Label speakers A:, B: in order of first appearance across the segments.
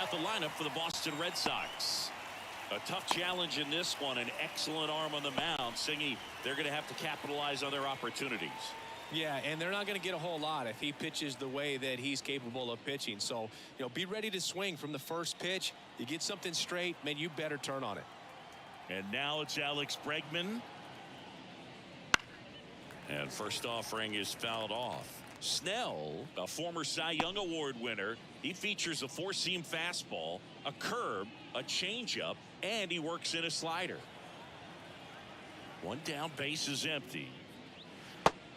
A: out the lineup for the Boston Red Sox. A tough challenge in this one. An excellent arm on the mound. Singy, they're going to have to capitalize on their opportunities.
B: Yeah, and they're not going to get a whole lot if he pitches the way that he's capable of pitching. So, be ready to swing from the first pitch. You get something straight, man, you better turn on it.
A: And now it's Alex Bregman. And first offering is fouled off. Snell, a former Cy Young Award winner, he features a four-seam fastball, a curve, a changeup, and he works in a slider. One down, base is empty.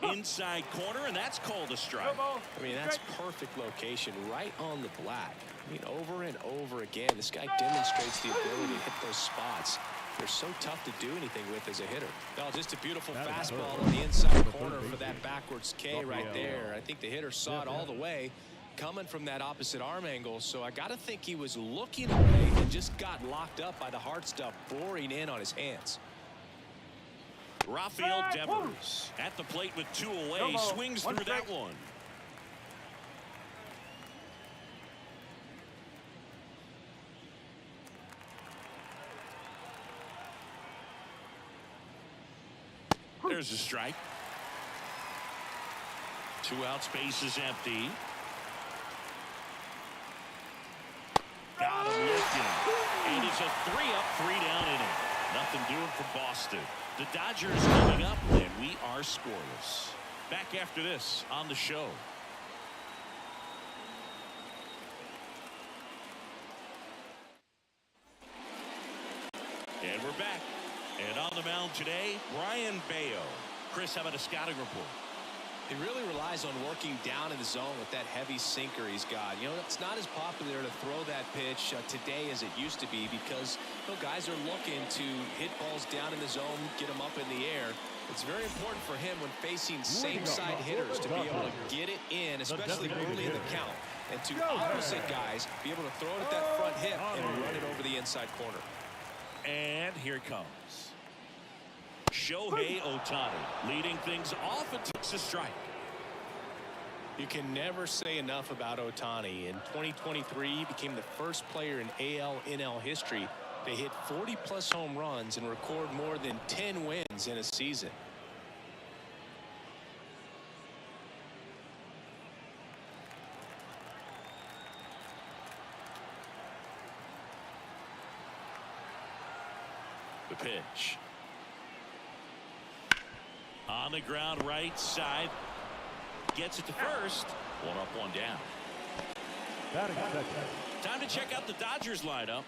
A: Inside corner, and that's called a strike.
B: I mean, that's perfect location, right on the black. I mean, over and over again, this guy demonstrates the ability to hit those spots. They're so tough to do anything with as a hitter. Well, just a beautiful fastball on the inside corner for that backwards K right there. I think the hitter saw it all the way coming from that opposite arm angle, so I got to think he was looking away and just got locked up by the hard stuff boring in on his hands.
A: Rafael Devers at the plate with two away, swings through that one. There's a strike. 2 outs, base is empty. Got him looking. And it's a 3-up, 3-down inning. Nothing doing for Boston. The Dodgers coming up, and we are scoreless. Back after this on the show. And we're back. And on the mound today, Brian Bayo. Chris, how about a scouting report?
B: He really relies on working down in the zone with that heavy sinker he's got. It's not as popular to throw that pitch today as it used to be because guys are looking to hit balls down in the zone, get them up in the air. It's very important for him when facing same-side hitters to be able to get it in, especially early in the count. And to opposite guys, be able to throw it at that front hip and run it over the inside corner.
A: And here it comes. Shohei Ohtani leading things off and takes a strike.
B: You can never say enough about Ohtani. In 2023, he became the first player in AL/NL history to hit 40-plus home runs and record more than 10 wins in a season.
A: The pitch. On the ground, right side. Gets it to first. 1 up, 1 down. Time to check out the Dodgers lineup.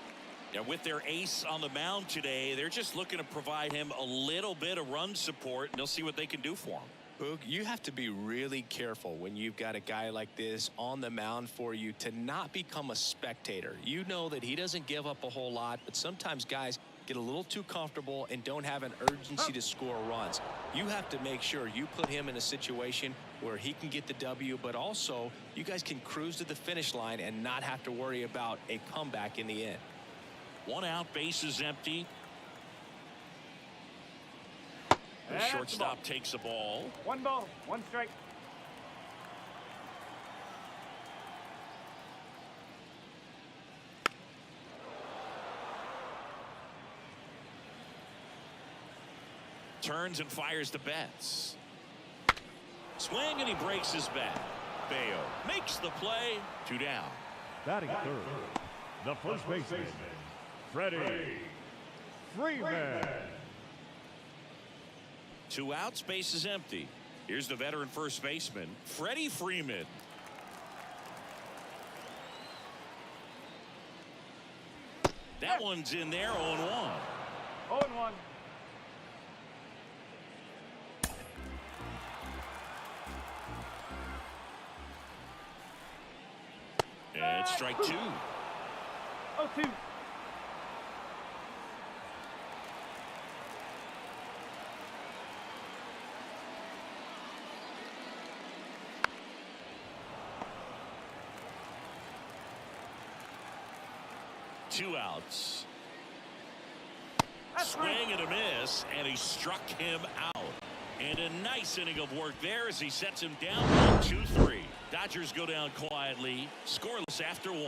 A: Now, with their ace on the mound today, they're just looking to provide him a little bit of run support, and they'll see what they can do for him.
B: Boog, you have to be really careful when you've got a guy like this on the mound for you to not become a spectator. You know that he doesn't give up a whole lot, but sometimes guys get a little too comfortable and don't have an urgency to score runs. You have to make sure you put him in a situation where he can get the W, but also you guys can cruise to the finish line and not have to worry about a comeback in the end.
A: 1 out, base is empty. The shortstop takes the ball.
C: 1 ball, 1 strike.
A: Turns and fires the bats. Swing, and he breaks his bat. Bayo makes the play. 2 down.
D: Batting third, the first baseman, Freddie Freeman.
A: 2 outs, base is empty. Here's the veteran first baseman, Freddie Freeman. That one's in there, 0-1.
C: 0-1.
A: And it's strike 2.
C: 0-2.
A: Two outs. Swing and a miss, and he struck him out. And a nice inning of work there as he sets him down 1-2-3. Dodgers go down quietly, scoreless after 1.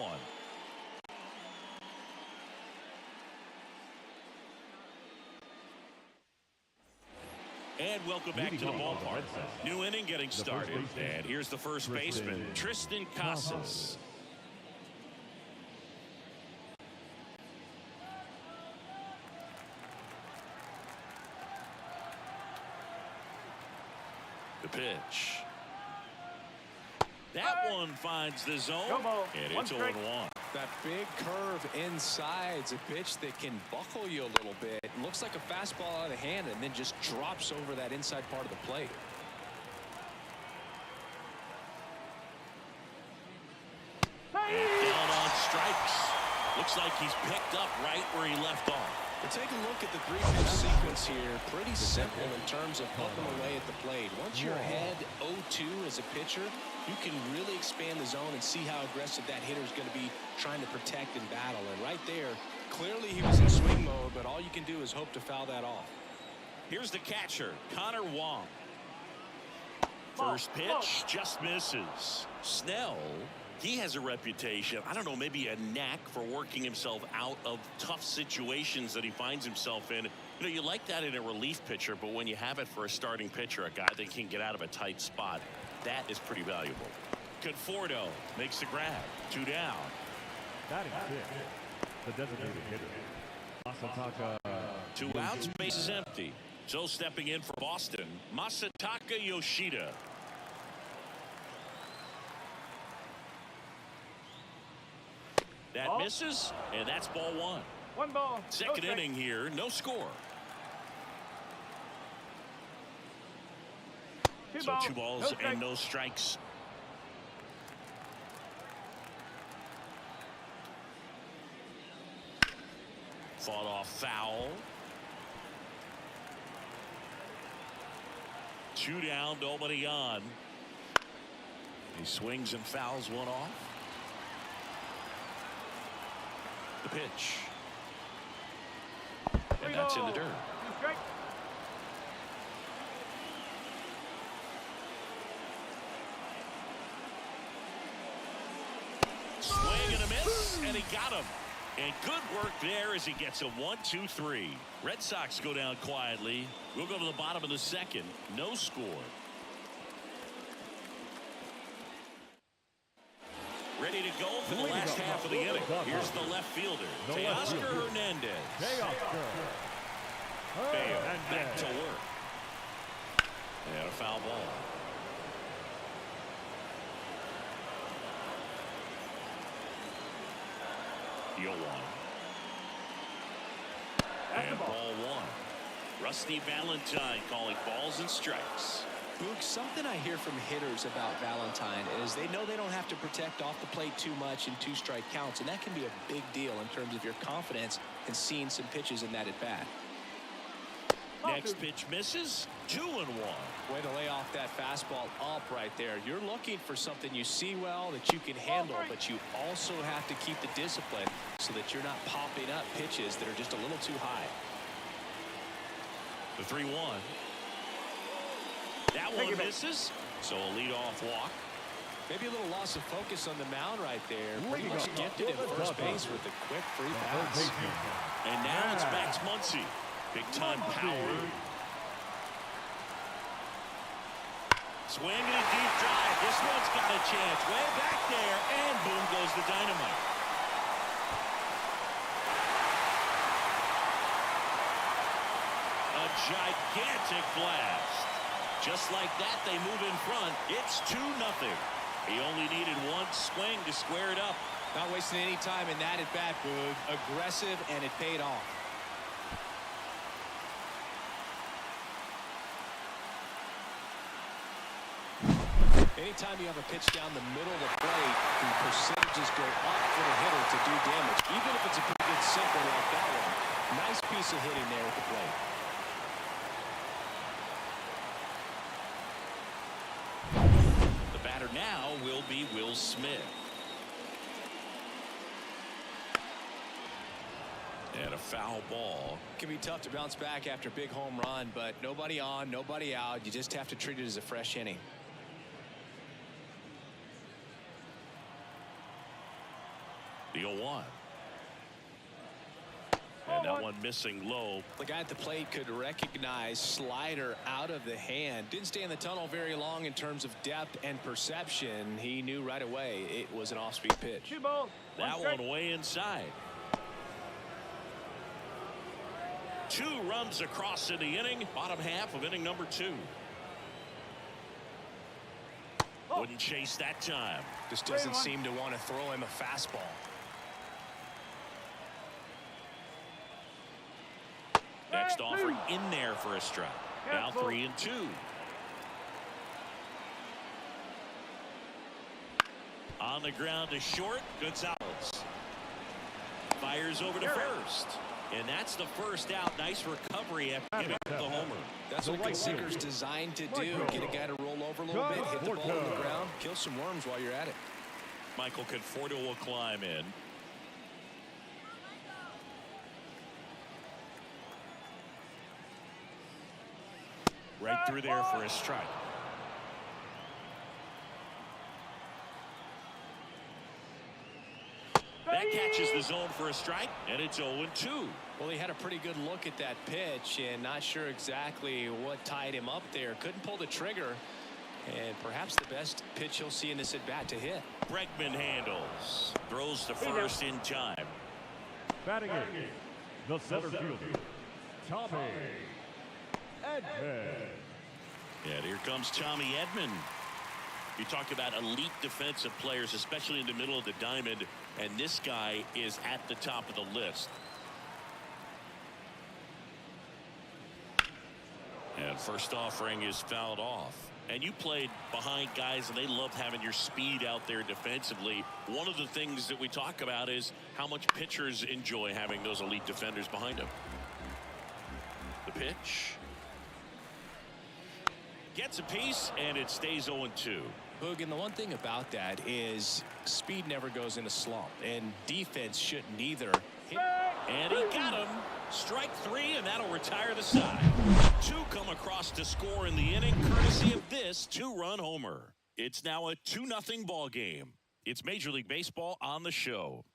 A: And welcome back to the ballpark. New inning getting started. And here's the first baseman, Tristan Casas. The pitch. That one finds the zone. And it's 0-1.
B: That big curve inside is a pitch that can buckle you a little bit. It looks like a fastball out of hand and then just drops over that inside part of the plate.
A: And down on strikes. Looks like he's picked up right where he left off.
B: But take a look at the three-pitch sequence here. Pretty simple in terms of poking away at the plate. Once you're ahead 0-2 as a pitcher, you can really expand the zone and see how aggressive that hitter is going to be trying to protect and battle. And right there, clearly he was in swing mode, but all you can do is hope to foul that off.
A: Here's the catcher, Connor Wong. First pitch just misses. Snell, he has a reputation, I don't know, maybe a knack for working himself out of tough situations that he finds himself in. You know, you like that in a relief pitcher, but when you have it for a starting pitcher, a guy that can get out of a tight spot, that is pretty valuable. Conforto makes the grab. 2 down.
D: Batting fifth, the designated hitter, Masataka.
A: 2 outs, base is empty. So stepping in for Boston, Masataka Yoshida. That misses, and that's ball 1.
C: 1 ball.
A: Second inning here, no score.
C: 2
A: So
C: balls,
A: 2 balls and no strikes. Fought off foul. 2 down, nobody on. He swings and fouls one off. The pitch. And that's in the dirt. Swing and a miss, and he got him. And good work there as he gets a 1-2-3. Red Sox go down quietly. We'll go to the bottom of the second. No score. Ready to go for the last half of the inning. Here's the left fielder, Teoscar Hernandez. Bale back to work. And a foul ball. Deal 1. And ball 1. Rusty Valentine calling balls and strikes.
B: Boog, something I hear from hitters about Valentine is they know they don't have to protect off the plate too much in 2-strike counts, and that can be a big deal in terms of your confidence in seeing some pitches in that at bat.
A: Next pitch misses. 2-1.
B: Way to lay off that fastball up right there. You're looking for something you see well that you can handle, but you also have to keep the discipline so that you're not popping up pitches that are just a little too high.
A: The 3-1. That one misses, so a leadoff walk.
B: Maybe a little loss of focus on the mound right there. Pretty much gifted at first base with a quick free pass.
A: And now it's Max Muncy. Big time power. Swing and a deep drive. This one's got a chance. Way back there, and boom goes the dynamite. A gigantic blast. Just like that, they move in front. It's 2-0. He only needed 1 swing to square it up.
B: Not wasting any time in that at bat, Boog. Aggressive, and it paid off. Anytime you have a pitch down the middle of the plate, the percentages go up for the hitter to do damage, even if it's a pretty good sinker like that one. Nice piece of hitting there at the plate.
A: The batter now will be Will Smith. And a foul ball.
B: It can be tough to bounce back after a big home run, but nobody on, nobody out. You just have to treat it as a fresh inning. The 0-1.
A: And that one missing low.
B: The guy at the plate could recognize slider out of the hand. Didn't stay in the tunnel very long in terms of depth and perception. He knew right away it was an off-speed pitch.
C: 2 balls.
A: That one way inside. 2 runs across in the inning. Bottom half of inning number 2. Wouldn't chase that time.
B: Just doesn't seem to want to throw him a fastball.
A: Next offer in there for a strike. Now 3-2. On the ground to short. Gonzalez fires over to first. And that's the first out. Nice recovery after giving up the homer. That's what Gallagher's designed to do. Get a guy to roll over a little bit, hit the ball on the ground, kill some worms while you're at it. Michael Conforto will climb in. Right through there for a strike. That catches the zone for a strike, and it's 0-2. Well, he had a pretty good look at that pitch, and not sure exactly what tied him up there. Couldn't pull the trigger, and perhaps the best pitch he'll see in this at-bat to hit. Bregman handles. Throws to first in time.
D: Batting in, the center fielder, Tommy Edman.
A: And here comes Tommy Edman. You talk about elite defensive players, especially in the middle of the diamond, and this guy is at the top of the list. And first offering is fouled off. And you played behind guys, and they love having your speed out there defensively. One of the things that we talk about is how much pitchers enjoy having those elite defenders behind them. The pitch. Gets a piece, and it stays 0-2. Boog, and the one thing about that is speed never goes in a slump, and defense shouldn't either. And he got him. Strike 3, and that'll retire the side. 2 come across to score in the inning, courtesy of this 2-run homer. It's now a 2-0 ball game. It's Major League Baseball on the show.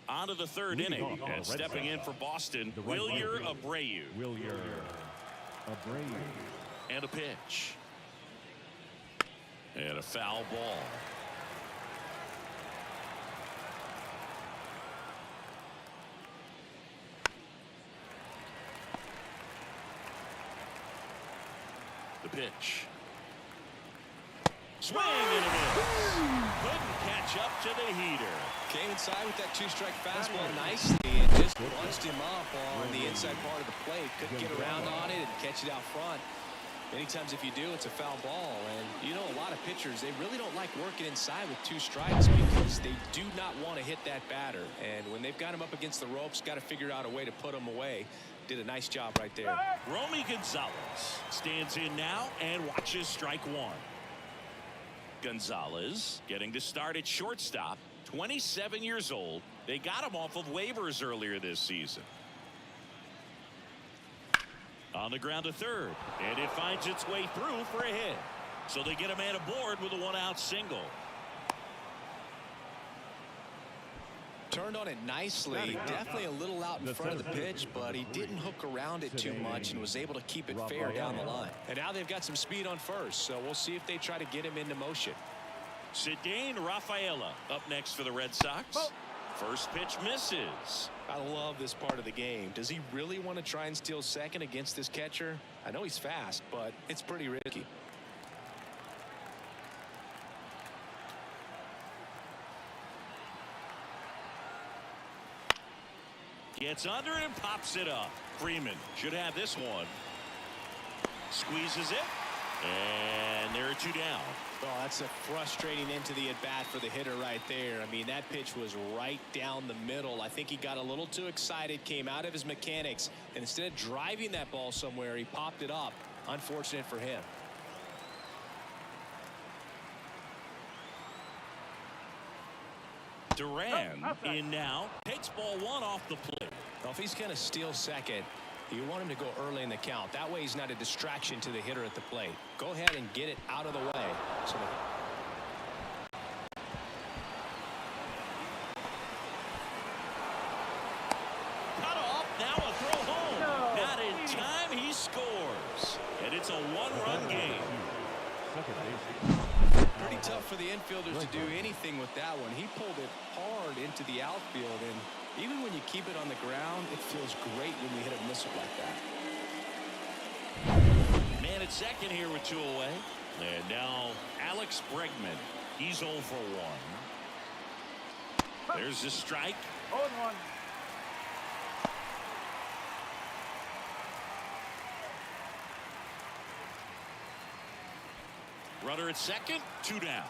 A: On to the 3rd inning, and stepping in for Boston, Wilyer Abreu. And a pitch. And a foul ball. The pitch. Swing and a miss. Couldn't catch up to the heater. Came inside with that 2-strike fastball nicely and just punched him up on the inside part of the plate. Couldn't get around on it and catch it out front. Many times if you do, it's a foul ball. And you know, a lot of pitchers, they really don't like working inside with 2 strikes because they do not want to hit that batter. And when they've got him up against the ropes, got to figure out a way to put him away. Did a nice job right there. Romy Gonzalez stands in now and watches strike 1. Gonzalez getting to start at shortstop. 27 years old. They got him off of waivers earlier this season. On the ground to 3rd, and it finds its way through for a hit. So they get a man aboard with a 1-out single. Turned on it nicely. Definitely a little out in front of the pitch, but he didn't hook around it too much and was able to keep it fair down the line. And now they've got some speed on first, so we'll see if they try to get him into motion. Cedane Rafaela up next for the Red Sox. First pitch misses. I love this part of the game. Does he really want to try and steal second against this catcher? I know he's fast, but it's pretty risky. Gets under it and pops it up. Freeman should have this one. Squeezes it. And there are 2 down. Well, that's a frustrating end to the at-bat for the hitter right there. I mean, that pitch was right down the middle. I think he got a little too excited, came out of his mechanics, and instead of driving that ball somewhere, he popped it up. Unfortunate for him. Duran in now. Takes ball 1 off the plate. Well, if he's going to steal second,
B: You want him to go early in the count. That way he's not a distraction to the hitter at the plate. Go ahead and get it out of the way. So
A: cut off. Now a throw home.
C: No.
A: Not in time. He scores. And it's a one-run game.
B: pretty tough for the infielders to do anything with that one. He pulled it hard into the outfield, and even when you keep it on the ground, it feels great when you hit a missile like that.
A: Man at second here with 2 away. And now Alex Bregman. He's 0 for 1. There's the strike.
C: 0-1.
A: Runner at second, 2 down.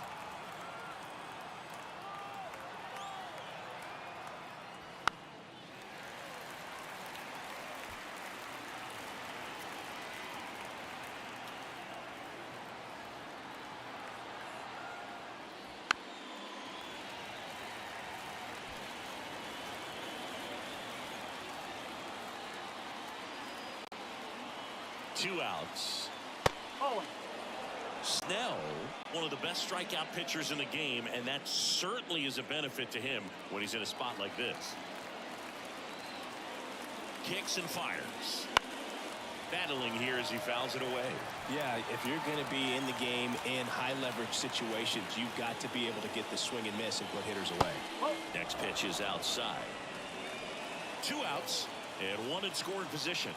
A: Two outs.
C: Oh.
A: Snell, one of the best strikeout pitchers in the game, and that certainly is a benefit to him when he's in a spot like this. Kicks and fires. Battling here as he fouls it away.
B: Yeah, if you're going to be in the game in high leverage situations, you've got to be able to get the swing and miss and put hitters away.
A: Next pitch is outside. 2 outs and 1 in scoring position.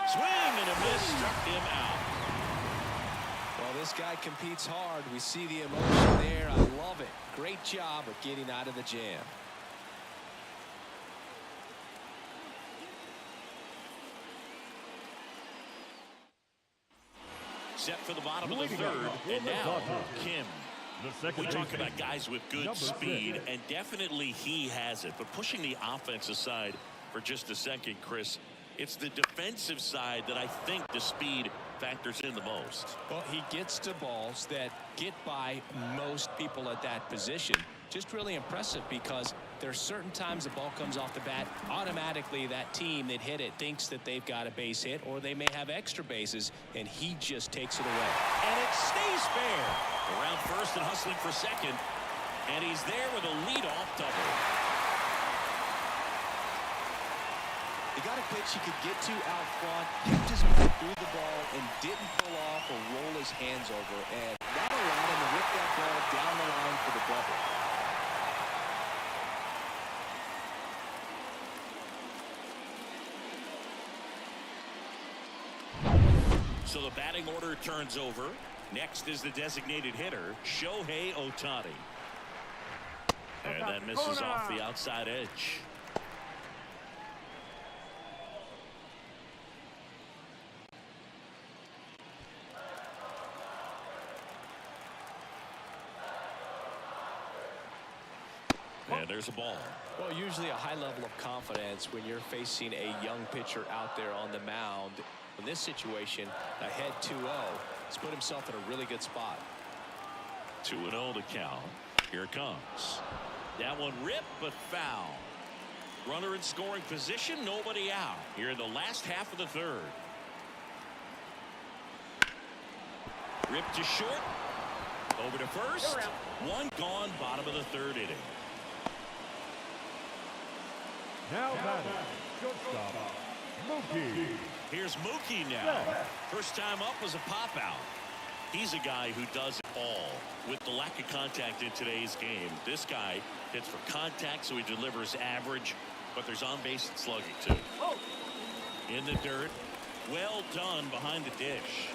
A: Swing and a miss, struck him out.
B: Well, this guy competes hard. We see the emotion there. I love it. Great job of getting out of the jam.
A: Set for the bottom of the third, and now Kim. We talk about guys with good speed, and definitely he has it. But pushing the offense aside for just a second, Chris, it's the defensive side that I think the speed factors in the most.
B: Well, he gets to balls that get by most people at that position. Just really impressive because there are certain times the ball comes off the bat, automatically that team that hit it thinks that they've got a base hit or they may have extra bases, and he just takes it away.
A: And it stays fair. Around first and hustling for second, and he's there with a leadoff double.
B: He got a pitch he could get to out front, kept his foot through the ball, and didn't pull off or roll his hands over, and that allowed him to whip that ball down the line for the double.
A: So the batting order turns over. Next is the designated hitter, Shohei Ohtani. And that misses off the outside edge. And there's a ball.
B: Well, usually a high level of confidence when you're facing a young pitcher out there on the mound. In this situation, ahead 2-0, he's put himself in a really good spot.
A: 2-0 to count. Here it comes. That one ripped but foul. Runner in scoring position, nobody out. Here in the last half of the third. Ripped to short. Over to first. One gone, bottom of the third inning.
D: Now batting, shortstop, Mookie.
A: Here's Mookie now. First time up was a pop out. He's a guy who does it all. With the lack of contact in today's game, this guy hits for contact, so he delivers average, but there's on base and slugging too. In the dirt, well done behind the dish.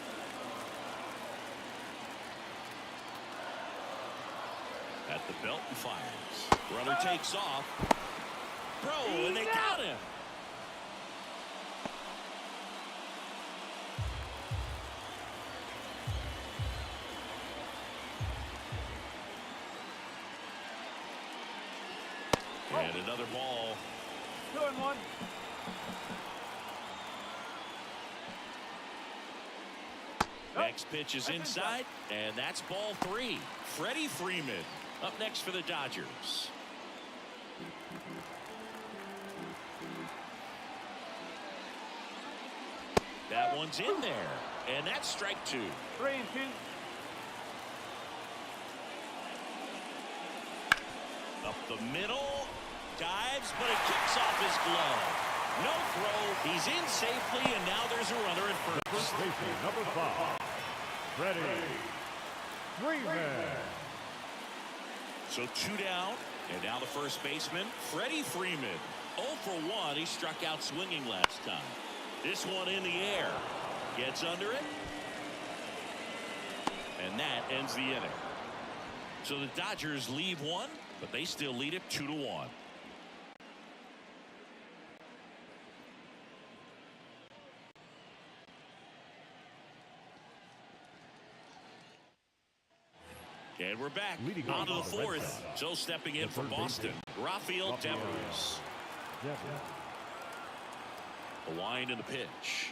A: At the belt and fires. Runner takes off. Bro, and they got him. And another ball.
C: 2-1.
A: Next pitch is inside, and that's ball 3. Freddie Freeman up next for the Dodgers. That one's in there. And that's strike 2.
C: 3-2.
A: Up the middle. Dives, but it kicks off his glove. No throw. He's in safely, and now there's a runner at first.
D: Station number 5. Ready. Freeman.
A: So 2 down, and now the first baseman, Freddie Freeman. 0 for 1. He struck out swinging last time. This one in the air. Gets under it. And that ends the inning. So the Dodgers leave one, but they still lead it 2-1. And we're back on to the fourth. So stepping in for Boston, Rafael Devers. A wind in the pitch.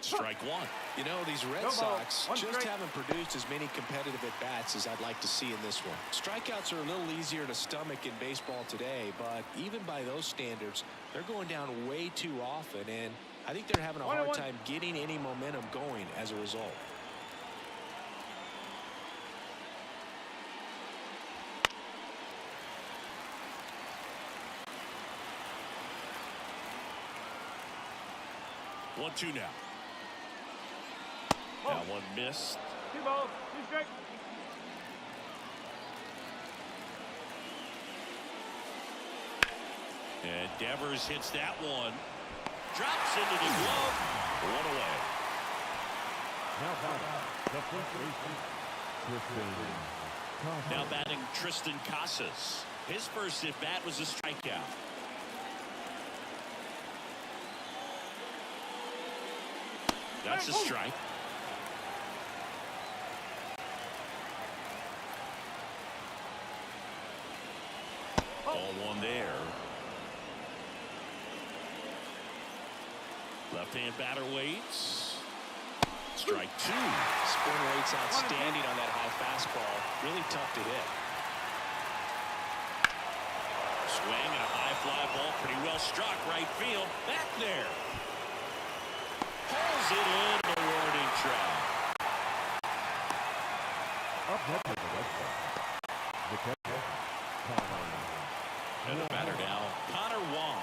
A: Strike 1.
B: You know, these Red Sox just haven't produced as many competitive at-bats as I'd like to see in this one. Strikeouts are a little easier to stomach in baseball today, but even by those standards, they're going down way too often, and I think they're having a hard time getting any momentum going as a result.
A: One, 2 now. That one missed.
C: 2 balls, 2 strikes.
A: And Devers hits that one. Drops into the glove. 1 away.
D: Now batting, the first baseman, Tristan.
A: Now batting Tristan Casas. His first at bat was a strikeout. That's a strike. Ball 1 there. Left-hand batter waits. Strike 2.
B: Spin rate's outstanding on that high fastball. Really tough to hit.
A: Swing and a high fly ball. Pretty well struck. Right field. Back there. Pulls it in. The warning track.
D: Up next is the Red Sox. The catcher, Connor.
A: And the batter now, Connor Wong.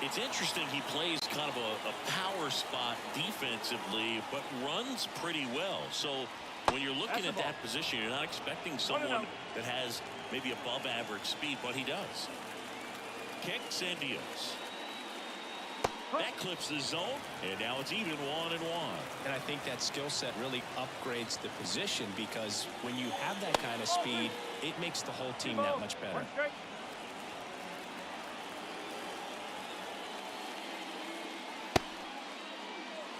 A: It's interesting he plays kind of a power spot defensively, but runs pretty well. So when you're looking at that position, you're not expecting someone that has maybe above average speed, but he does. Kicks and deals. That clips the zone, and now it's even 1-1.
B: And I think that skill set really upgrades the position because when you have that kind of speed, it makes the whole team that much better.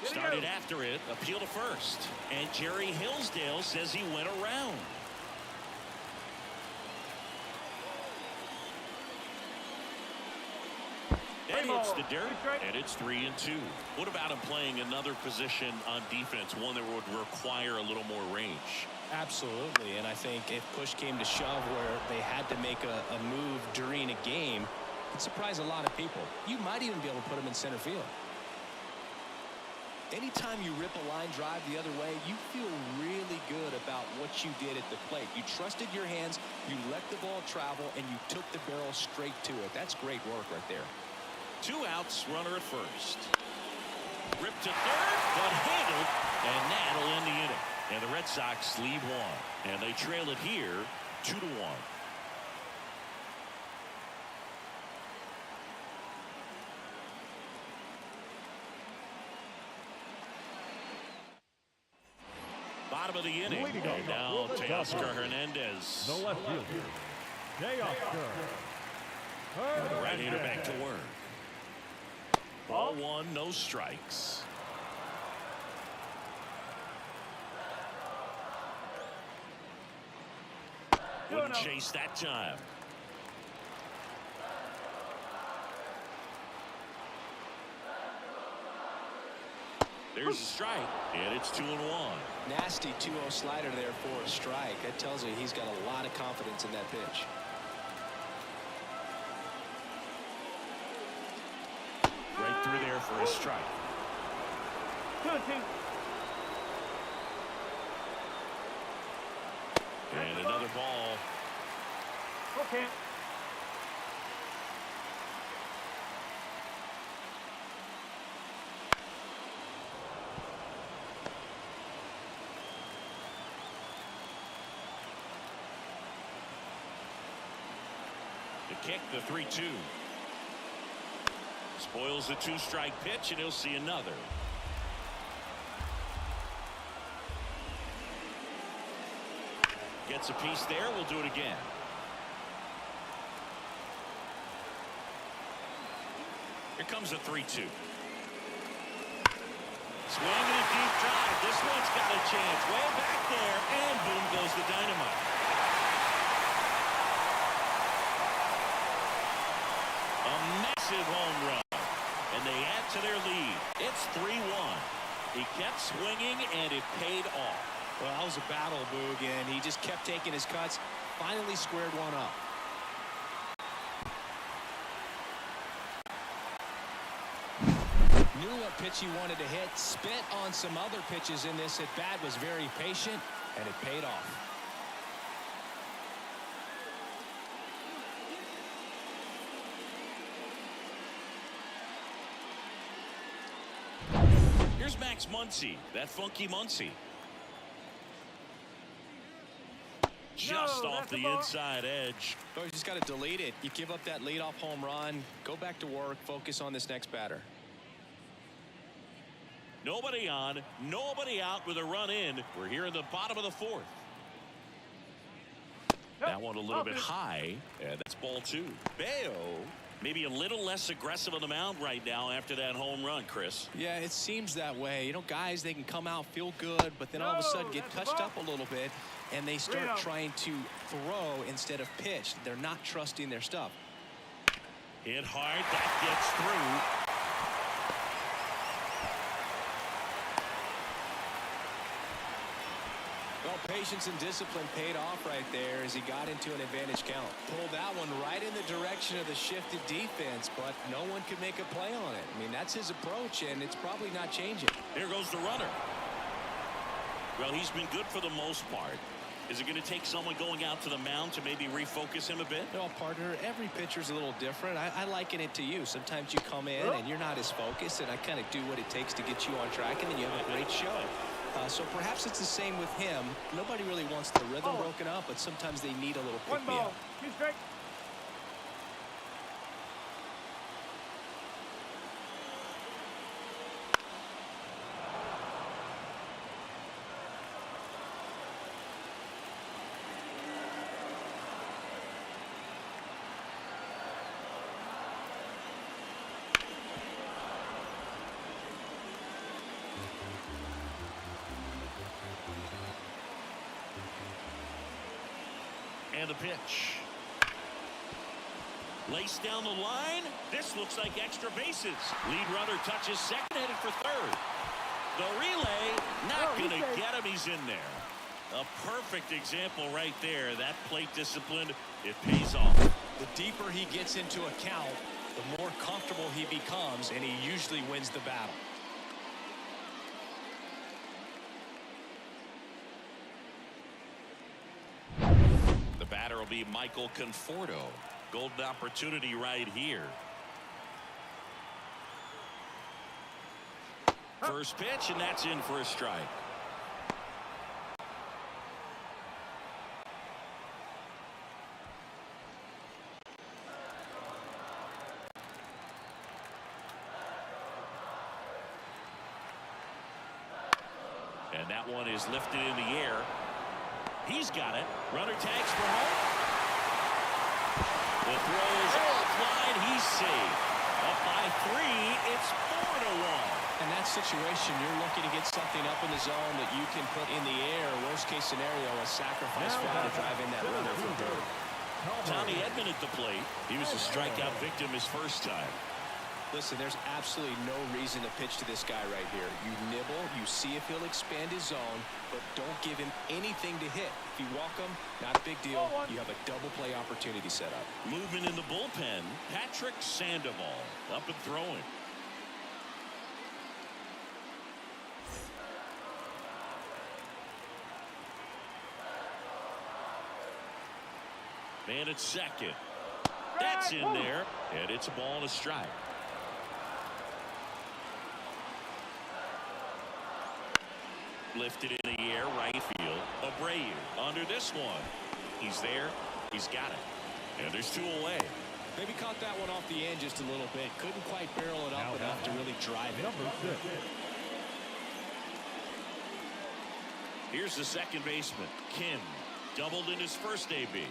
A: Started after it, appeal to first. And Jerry Hillsdale says he went around. And hits the dirt, and it's 3-2. What about him playing another position on defense, one that would require a little more range?
B: Absolutely, and I think if push came to shove where they had to make a move during a game, it'd surprise a lot of people. You might even be able to put him in center field. Anytime you rip a line drive the other way, you feel really good about what you did at the plate. You trusted your hands, you let the ball travel, and you took the barrel straight to it. That's great work right there.
A: 2 outs, runner at first. Ripped to third, but handled, and that'll end the inning. And the Red Sox lead 1, and they trail it here 2-1. Bottom of the inning, and now Teoscar Hernandez.
D: The left fielder, Teoscar.
A: The right-hander back to work. Ball 1, no strikes. Wouldn't chase that time. There's a strike, and it's 2-1.
B: Nasty 2-0 slider there for a strike. That tells you he's got a lot of confidence in that pitch.
A: Right through there for a strike.
C: 2-2.
A: And another ball.
C: Okay.
A: The kick, the 3-2. Spoils the 2-strike pitch, and he'll see another. Gets a piece there. We'll do it again. Here comes a 3-2. Swing and a deep drive. This one's got a chance. Way back there, and boom goes the dynamite. A massive home run, and they add to their lead. It's 3-1. He kept swinging, and it paid off.
B: Well, that was a battle, Boog, and he just kept taking his cuts. Finally squared one up. Knew what pitch he wanted to hit. Spit on some other pitches in this at bat. Was very patient, and it paid off.
A: Here's Max Muncy, that funky Muncy. Just off the inside edge.
B: Oh, you just got to delete it. You give up that leadoff home run. Go back to work. Focus on this next batter.
A: Nobody on, nobody out with a run in. We're here in the bottom of the fourth. That one a little bit high, and that's ball 2. Bayo maybe a little less aggressive on the mound right now after that home run, Chris.
B: Yeah, it seems that way. You know, guys, they can come out, feel good, but then all of a sudden get touched up a little bit, and they start trying to throw instead of pitch. They're not trusting their stuff.
A: Hit hard. That gets through.
B: Well, patience and discipline paid off right there as he got into an advantage count. Pulled that one right in the direction of the shifted defense, but no one could make a play on it. I mean, that's his approach, and it's probably not changing.
A: There goes the runner. Well, he's been good for the most part. Is it going to take someone going out to the mound to maybe refocus him a bit?
B: No, partner, every pitcher's a little different. I liken it to you. Sometimes you come in and you're not as focused, and I kind of do what it takes to get you on track, and then you have a great show. So perhaps it's the same with him. Nobody really wants the rhythm broken up, but sometimes they need a little pick-me-up.
C: 1 ball, 2 strikes.
A: And the pitch. Laced down the line. This looks like extra bases. Lead runner touches second, headed for third. The relay, not going to get him. He's in there. A perfect example right there. That plate discipline, it pays off.
B: The deeper he gets into a count, the more comfortable he becomes, and he usually wins the battle.
A: Batter will be Michael Conforto. Golden opportunity right here. First pitch, and that's in for a strike. And that one is lifted in the air. He's got it. Runner tags for home. The throw is offline. He's safe. Up by 3. It's 4-1.
B: In that situation, you're looking to get something up in the zone that you can put in the air. Worst case scenario, a sacrifice fly to drive in that runner for third.
A: Tommy Edman at the plate. He was a strikeout victim his first time.
B: Listen, there's absolutely no reason to pitch to this guy right here. You nibble, you see if he'll expand his zone, but don't give him anything to hit. If you walk him, not a big deal. You have a double play opportunity set up.
A: Movement in the bullpen. Patrick Sandoval up and throwing. And it's second. That's in there, and it's a ball and a strike. Lifted in the air, right field. Abreu under this one. He's there. He's got it. And there's 2 away.
B: Maybe caught that one off the end just a little bit. Couldn't quite barrel it up enough to really drive it.
D: Number 6.
A: Here's the second baseman, Kim. Doubled in his first AB.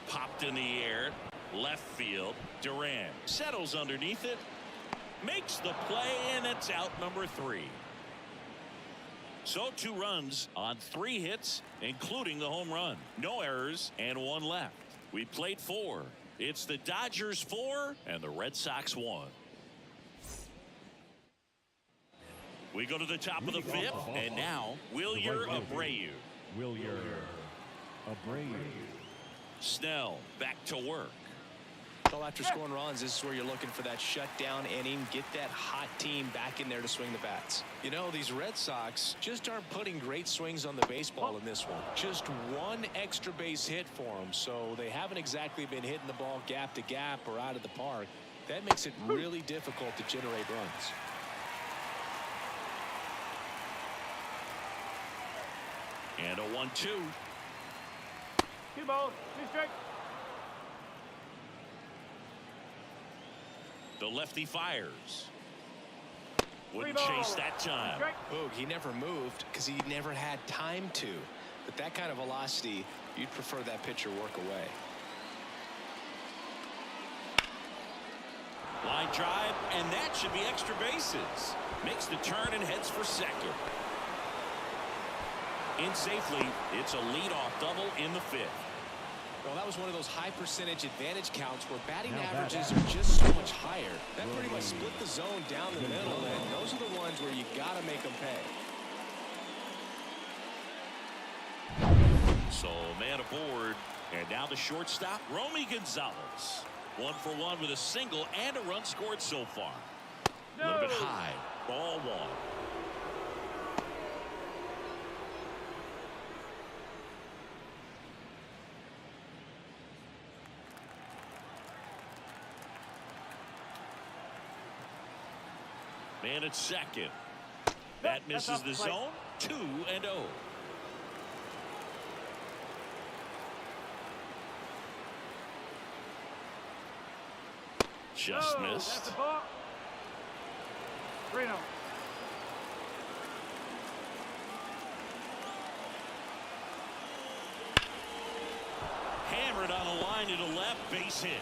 A: Popped in the air, left field. Duran settles underneath it, makes the play, and it's out number 3. So 2 runs on 3 hits, including the home run. No errors and 1 left. We played 4. It's the Dodgers 4 and the Red Sox 1. We go to the top of the 5th, and now Wilyer Abreu.
D: Wilyer Abreu.
A: Snell back to work.
B: Well, after scoring runs, this is where you're looking for that shutdown inning. Get that hot team back in there to swing the bats. You know, these Red Sox just aren't putting great swings on the baseball in this one. Just 1 extra base hit for them, so they haven't exactly been hitting the ball gap to gap or out of the park. That makes it really difficult to generate runs.
A: And a 1-2.
C: 2 balls, 2 strikes.
A: The lefty fires. Wouldn't
C: 3
A: chase
C: balls.
A: that time.
C: Strike.
B: Boog, he never moved because he never had time to. But that kind of velocity, you'd prefer that pitcher work away.
A: Line drive, and that should be extra bases. Makes the turn and heads for second. In safely, it's a leadoff double in the 5th.
B: Well, that was one of those high percentage advantage counts where batting averages are just so much higher. That pretty much split the zone down the middle, and those are the ones where you got to make them pay.
A: So man aboard, and now the shortstop, Romy Gonzalez. 1 for 1 with a single and a run scored so far. A little bit high. Ball 1. Man at second. That misses the zone. 2-0. Just missed.
C: That's the ball. 3-0.
A: Hammered on a line to the left, base hit.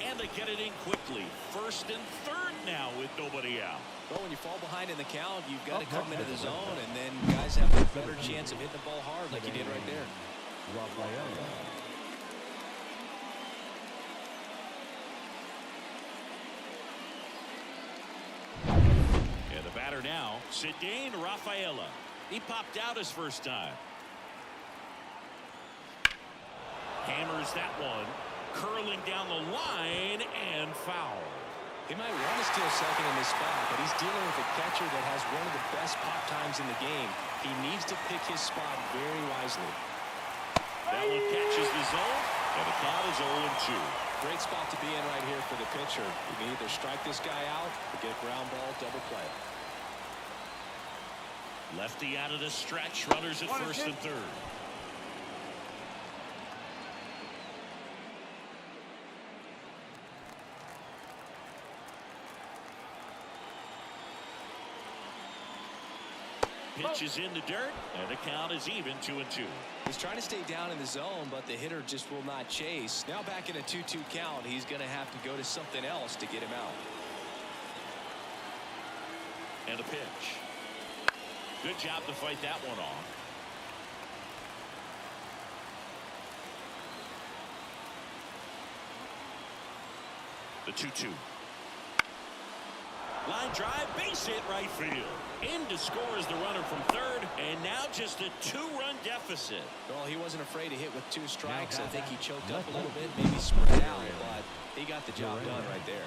A: And they get it in quickly. 1st and 3rd now with nobody out.
B: Well, when you fall behind in the count, you've got to come into the zone, and then guys have a better chance of hitting the ball hard like you did right there.
A: And the batter now, Cedane Rafaela. He popped out his first time. Hammers that one. Curling down the line and foul.
B: He might want to steal second in this spot, but he's dealing with a catcher that has one of the best pop times in the game. He needs to pick his spot very wisely.
A: That one catches the zone, and the count is 0-2.
B: Great spot to be in right here for the pitcher. You can either strike this guy out or get ground ball, double play.
A: Lefty out of the stretch, runners at 1st and 3rd. Pitch is in the dirt, and the count is even 2-2.
B: He's trying to stay down in the zone, but the hitter just will not chase. Now back in a 2-2 count, he's going to have to go to something else to get him out.
A: And a pitch. Good job to fight that one off. The 2-2. Line drive, base hit right field. In to score is the runner from 3rd, and now just a 2-run deficit.
B: Well, he wasn't afraid to hit with 2 strikes. I think he choked up a little bit, maybe spread out, but he got the job done right there.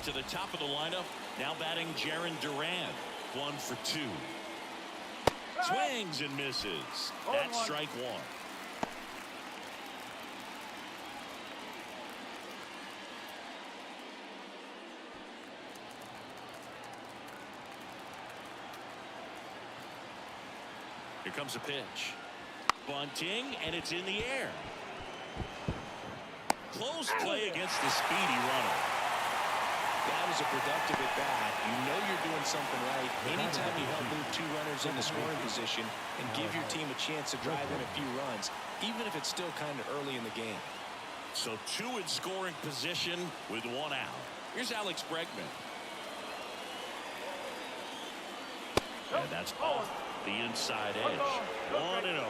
A: to the top of the lineup. Now batting Jaron Duran. 1 for 2. Swings and misses. That's strike 1. Here comes a pitch. Bunting, and it's in the air. Close play against the speedy runner.
B: That was a productive at bat. You know you're doing something right anytime you help move 2 runners into scoring position and give your team a chance to drive in a few runs, even if it's still kind of early in the game.
A: So 2 in scoring position with 1 out. Here's Alex Bregman. And that's off the inside edge. 1-0.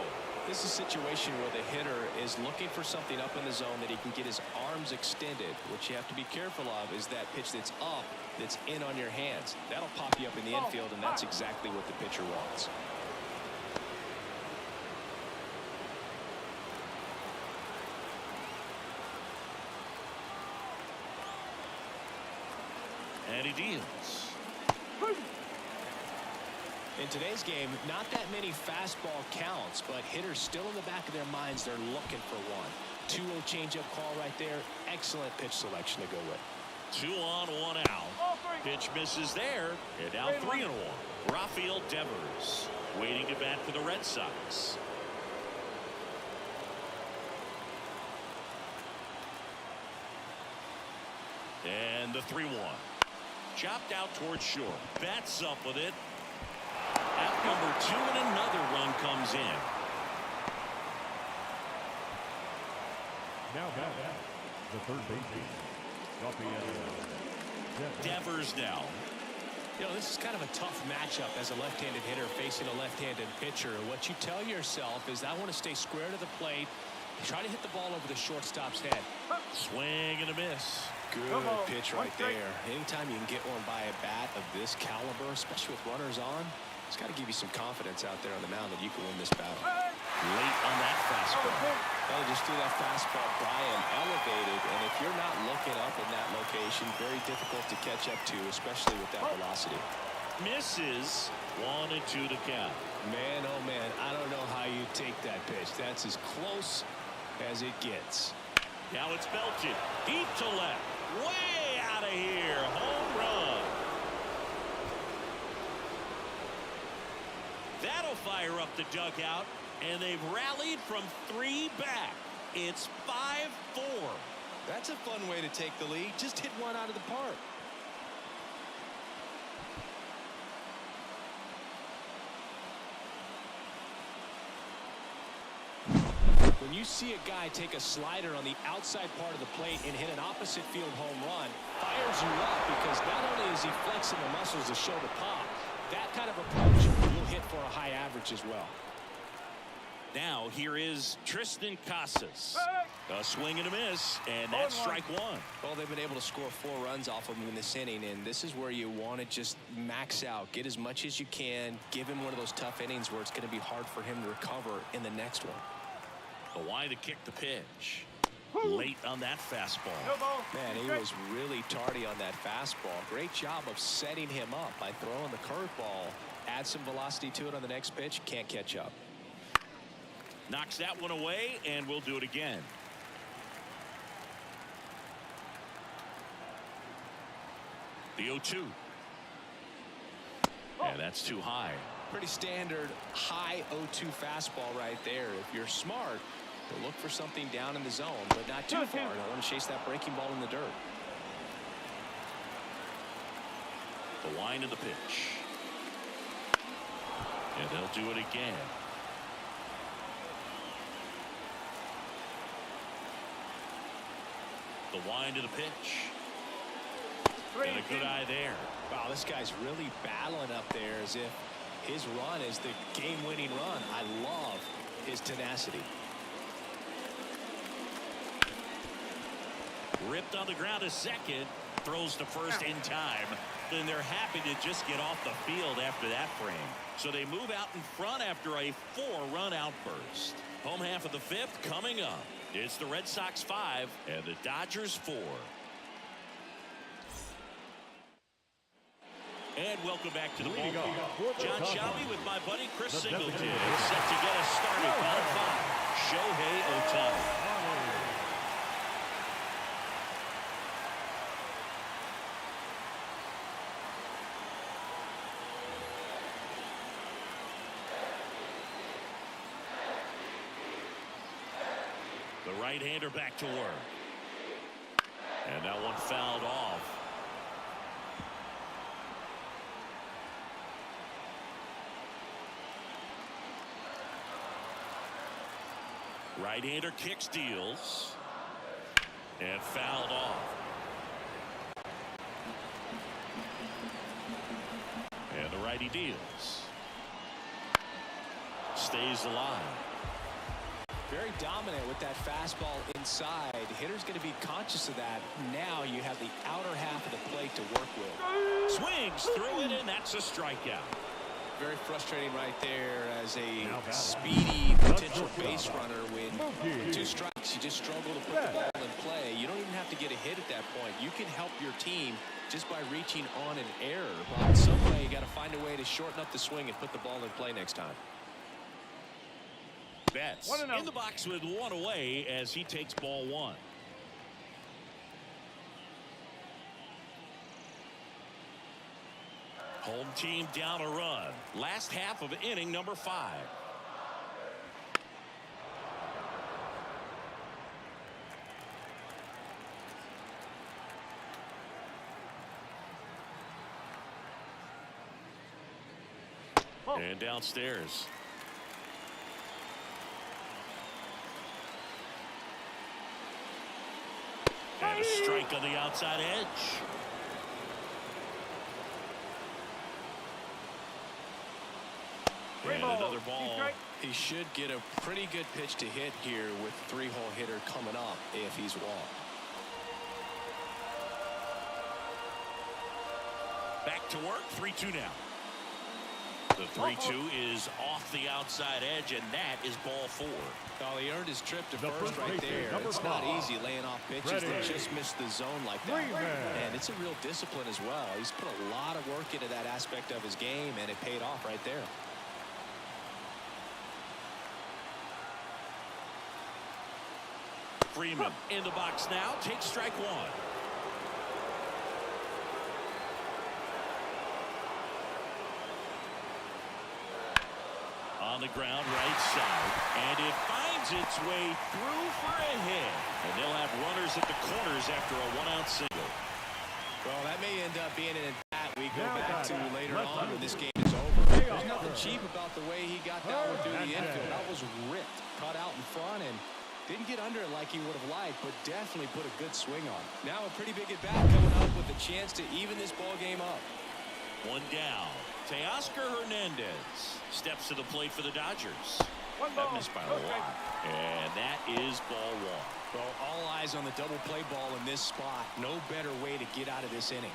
B: This is a situation where the hitter is looking for something up in the zone that he can get his arms extended. What you have to be careful of is that pitch that's up, that's in on your hands. That'll pop you up in the infield, and that's exactly what the pitcher wants.
A: And he deals.
B: In today's game, not that many fastball counts, but hitters still in the back of their minds, they're looking for one. 2-0 changeup call right there. Excellent pitch selection to go with.
A: 2 on, 1 out. Pitch misses there. And now 3-1. Rafael Devers waiting to bat for the Red Sox. And the 3-1. Chopped out towards short. Bats up with it. At number 2, and another run comes in.
D: Now back, the third baseman,
A: Devers now.
B: You know, this is kind of a tough matchup as a left-handed hitter facing a left-handed pitcher. What you tell yourself is, I want to stay square to the plate, try to hit the ball over the shortstop's head.
A: Swing and a miss.
B: Good pitch right there. Anytime you can get one by a bat of this caliber, especially with runners on, it's got to give you some confidence out there on the mound that you can win this battle.
A: Late on that fastball.
B: Well, just threw that fastball by him, elevated, and if you're not looking up in that location, very difficult to catch up to, especially with that velocity.
A: Misses. 1-2 to count.
B: Man, oh man, I don't know how you take that pitch. That's as close as it gets.
A: Now it's belted deep to left. Way out of here. Home run. That'll fire up the dugout, and they've rallied from 3 back. It's 5-4.
B: That's a fun way to take the lead. Just hit one out of the park. When you see a guy take a slider on the outside part of the plate and hit an opposite field home run, fires you up, because not only is he flexing the muscles to show the pop, that kind of approach will hit for a high average as well.
A: Now here is Tristan Casas. A swing and a miss, and that's strike 1.
B: Well, they've been able to score 4 runs off of him in this inning, and this is where you want to just max out, get as much as you can, give him one of those tough innings where it's going to be hard for him to recover in the next one.
A: The line to kick the pitch. Late on that fastball.
B: Man, he was really tardy on that fastball. Great job of setting him up by throwing the curveball. Add some velocity to it on the next pitch. Can't catch up.
A: Knocks that one away, and we'll do it again. The 0-2. And that's too high.
B: Pretty standard high 0-2 fastball right there. If you're smart, you'll look for something down in the zone, but not too far. Don't want to chase that breaking ball in the dirt.
A: The line of the pitch. And they'll do it again. The wind of the pitch. And a good eye there.
B: Wow, this guy's really battling up there as if his run is the game-winning run. I love his tenacity.
A: Ripped on the ground a second. Throws to first in time. And they're happy to just get off the field after that frame. So they move out in front after a 4-run outburst. Home half of the 5th coming up. It's the Red Sox 5 and the Dodgers 4. And welcome back to the
D: Leading
A: ball.
D: off for the
A: John
D: Cubs,
A: Shelby with my buddy Chris
D: the
A: Singleton
D: designated
A: set to get us started. Round 5, Shohei Ohtani. The right-hander back to work. And that one fouled off. Right-hander kicks, deals, and fouled off. And the righty deals. Stays alive.
B: Very dominant with that fastball inside. The hitter's going to be conscious of that. Now you have the outer half of the plate to work with.
A: Swings through it, and that's a strikeout.
B: Very frustrating right there as a
D: Now batting.
B: speedy potential base runner. When 2 strikes, you just struggle to put the ball in play. You don't even have to get a hit at that point. You can help your team just by reaching on an error. But some way you got to find a way to shorten up the swing and put the ball in play next time.
A: Betts
C: 1-0.
A: in the box with 1 away as he takes ball 1. Home team down a run. Last half of inning number 5. And downstairs. And a strike on the outside edge. And another ball.
B: He should get a pretty good pitch to hit here with 3-hole hitter coming up if he's walked.
A: Back to work. 3-2 now. The 3-2 is off the outside edge, and that is ball 4.
B: Well, he earned his trip to
D: The
B: first
D: first
B: right
D: baseman,
B: there.
D: number
B: It's not
D: 5.
B: easy laying off pitches that
D: Ready.
B: just miss the zone like that.
D: Freeman.
B: And it's a real discipline as well. He's put a lot of work into that aspect of his game, and it paid off right there.
A: Freeman in the box now. Takes strike 1. On the ground, right side, and it finds its way through for a hit. And they'll have runners at the corners after a 1-out single.
B: Well, that may end up being an at-bat we go
D: Now
B: back to
D: batting.
B: later
D: Left
B: on when
D: field.
B: this game is over. There's nothing cheap about the way he got that one through the infield. That was ripped, cut out in front, and didn't get under it like he would have liked, but definitely put a good swing on. Now a pretty big at-bat coming up with a chance to even this ball game up.
A: 1 down. Teoscar Hernandez steps to the plate for the Dodgers. That missed by a lot. And that is ball 1.
B: Well, all eyes on the double play ball in this spot. No better way to get out of this inning.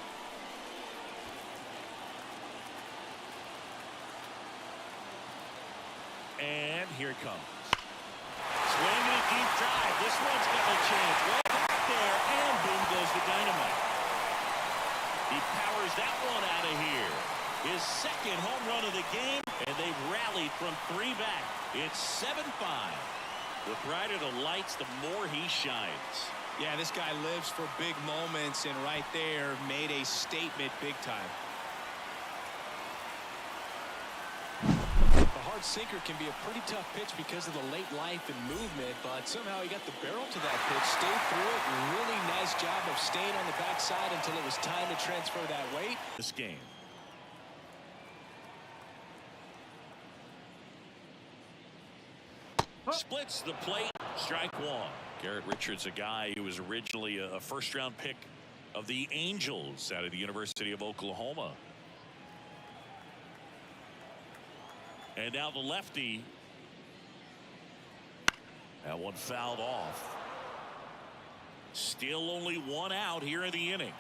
A: And here it comes. Swinging a deep drive. This one's got a chance. Way back there, and boom goes the dynamite. He powers that one out of here. His second home run of the game, and they've rallied from 3 back. It's 7-5. The brighter the lights, the more he shines.
B: Yeah, this guy lives for big moments, and right there made a statement big time. The hard sinker can be a pretty tough pitch because of the late life and movement, but somehow he got the barrel to that pitch, stayed through it. Really nice job of staying on the backside until it was time to transfer that weight.
A: This game. Splits the plate. Strike 1. Garrett Richards, a guy who was originally a first-round pick of the Angels out of the University of Oklahoma. And now the lefty. That one fouled off. Still only 1 out here in the inning.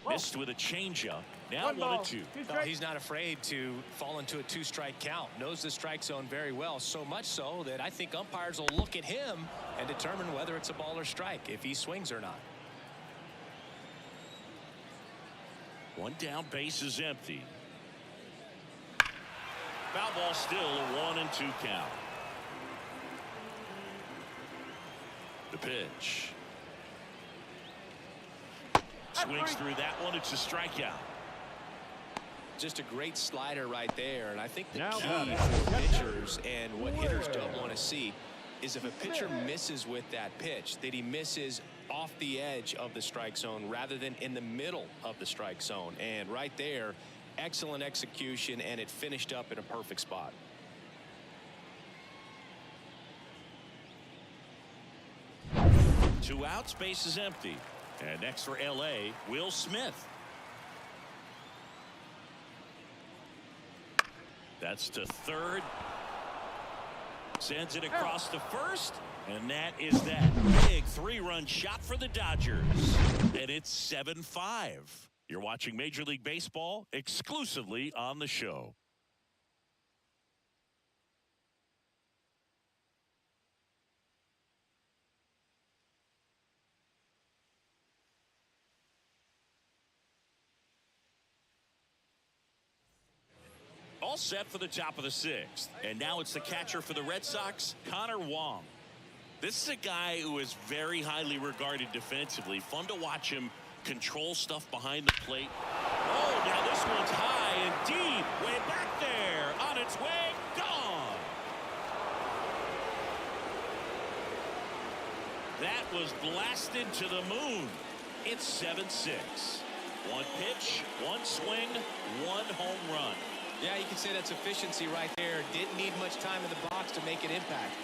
A: Missed with a changeup. Now 1-2.
C: Two
B: No,
C: strikes.
B: he's not afraid to fall into a two-strike count. Knows the strike zone very well, so much so that I think umpires will look at him and determine whether it's a ball or strike, if he swings or not.
A: One down, base is empty. Foul ball, still a 1-2 count. The pitch. Swings through that one. It's a strikeout.
B: Just a great slider right there. And I think the
D: Now
B: key
D: got it.
B: for pitchers and what hitters don't want to see is if a pitcher misses with that pitch, that he misses off the edge of the strike zone rather than in the middle of the strike zone. And right there, excellent execution, and it finished up in a perfect spot.
A: Two outs, base is empty. And next for LA, Will Smith. That's to third. Sends it across to first. And that is that big 3-run shot for the Dodgers. And it's 7-5. You're watching Major League Baseball exclusively on the show. All set for the top of the 6th. And now it's the catcher for the Red Sox, Connor Wong. This is a guy who is very highly regarded defensively. Fun to watch him control stuff behind the plate. Oh, now this one's high and deep. Way back there. On its way. Gone. That was blasted to the moon. It's 7-6. One pitch, one swing, one home run.
B: Yeah, you can say that's efficiency right there. Didn't need much time in the box to make an impact.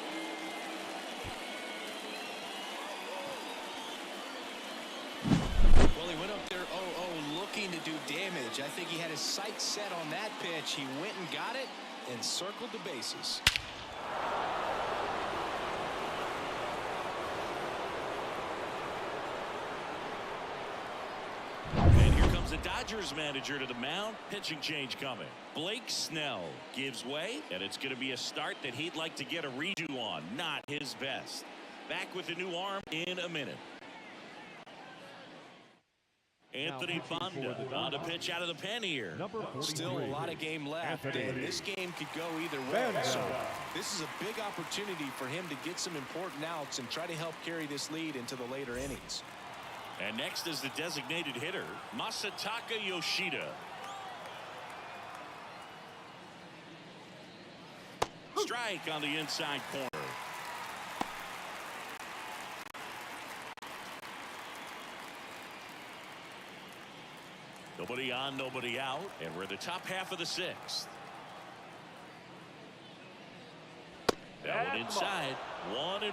B: Well, he went up there 0-0 looking to do damage. I think he had his sights set on that pitch. He went and got it and circled the bases.
A: The Dodgers manager to the mound. Pitching change coming. Blake Snell gives way, and it's going to be a start that he'd like to get a redo on. Not his best. Back with the new arm in a minute. Anthony Banda on a pitch out of the pen here.
B: Still a lot of game left, and this game could go either way. So this is a big opportunity for him to get some important outs and try to help carry this lead into the later innings.
A: And next is the designated hitter, Masataka Yoshida. Strike on the inside corner. Nobody on, nobody out, and we're the top half of the 6th. That one inside, 1-1.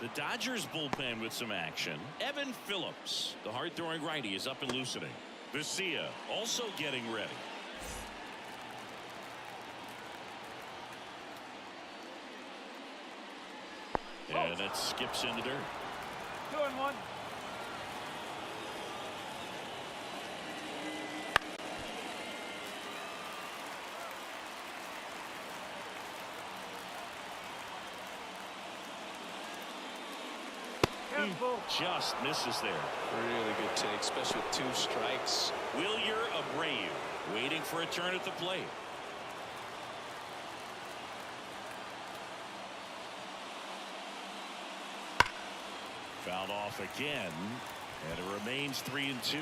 A: The Dodgers bullpen with some action. Evan Phillips, the hard-throwing righty, is up and loosening. Vesia also getting ready. And that skips into dirt.
C: 2-1.
A: Just misses there.
B: Really good take, especially with 2 strikes.
A: Wilyer Abreu waiting for a turn at the plate. Fouled off again, and it remains 3-2.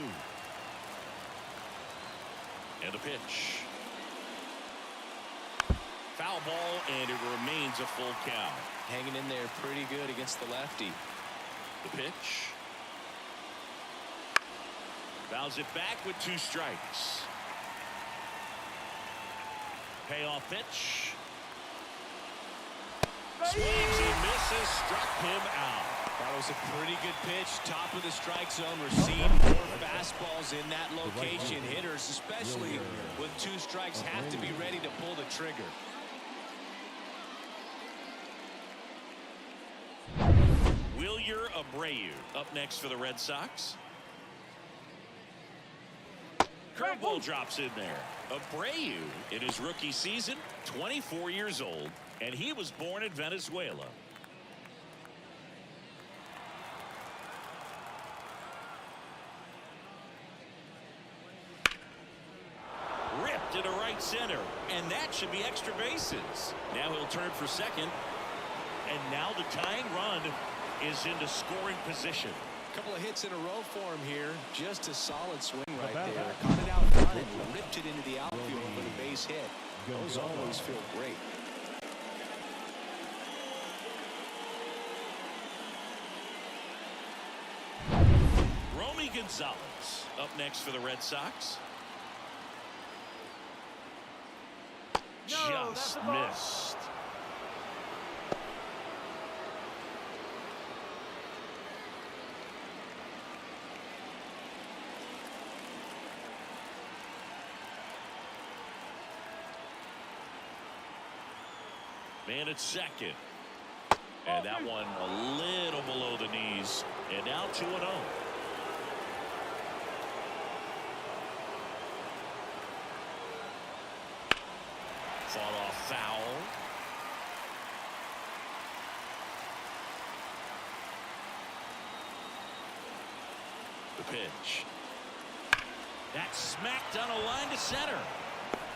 A: And a pitch. Foul ball, and it remains a full count.
B: Hanging in there pretty good against the lefty.
A: The pitch. Fouls it back with 2 strikes. Payoff pitch. Swings and misses, struck him out.
B: That was a pretty good pitch. Top of the strike zone. We're seeing more fastballs in that location. Hitters, especially with 2 strikes, have to be ready to pull the trigger.
A: Abreu up next for the Red Sox. curveball drops in there. Abreu, in his rookie season, 24 years old, and he was born in Venezuela. Ripped into right center, and that should be extra bases. Now he'll turn for second, and now the tying run is into scoring position.
B: A couple of hits in a row for him here. Just a solid swing right there. Caught it out front and ripped it into the outfield for the base hit. Those always feel great.
A: Romy Gonzalez up next for the Red Sox.
C: No, that's
A: Just
C: a ball.
A: missed. Man at second. And that one a little below the knees. And now 2-0. Fought off foul. The pitch. That's smacked on a line to center.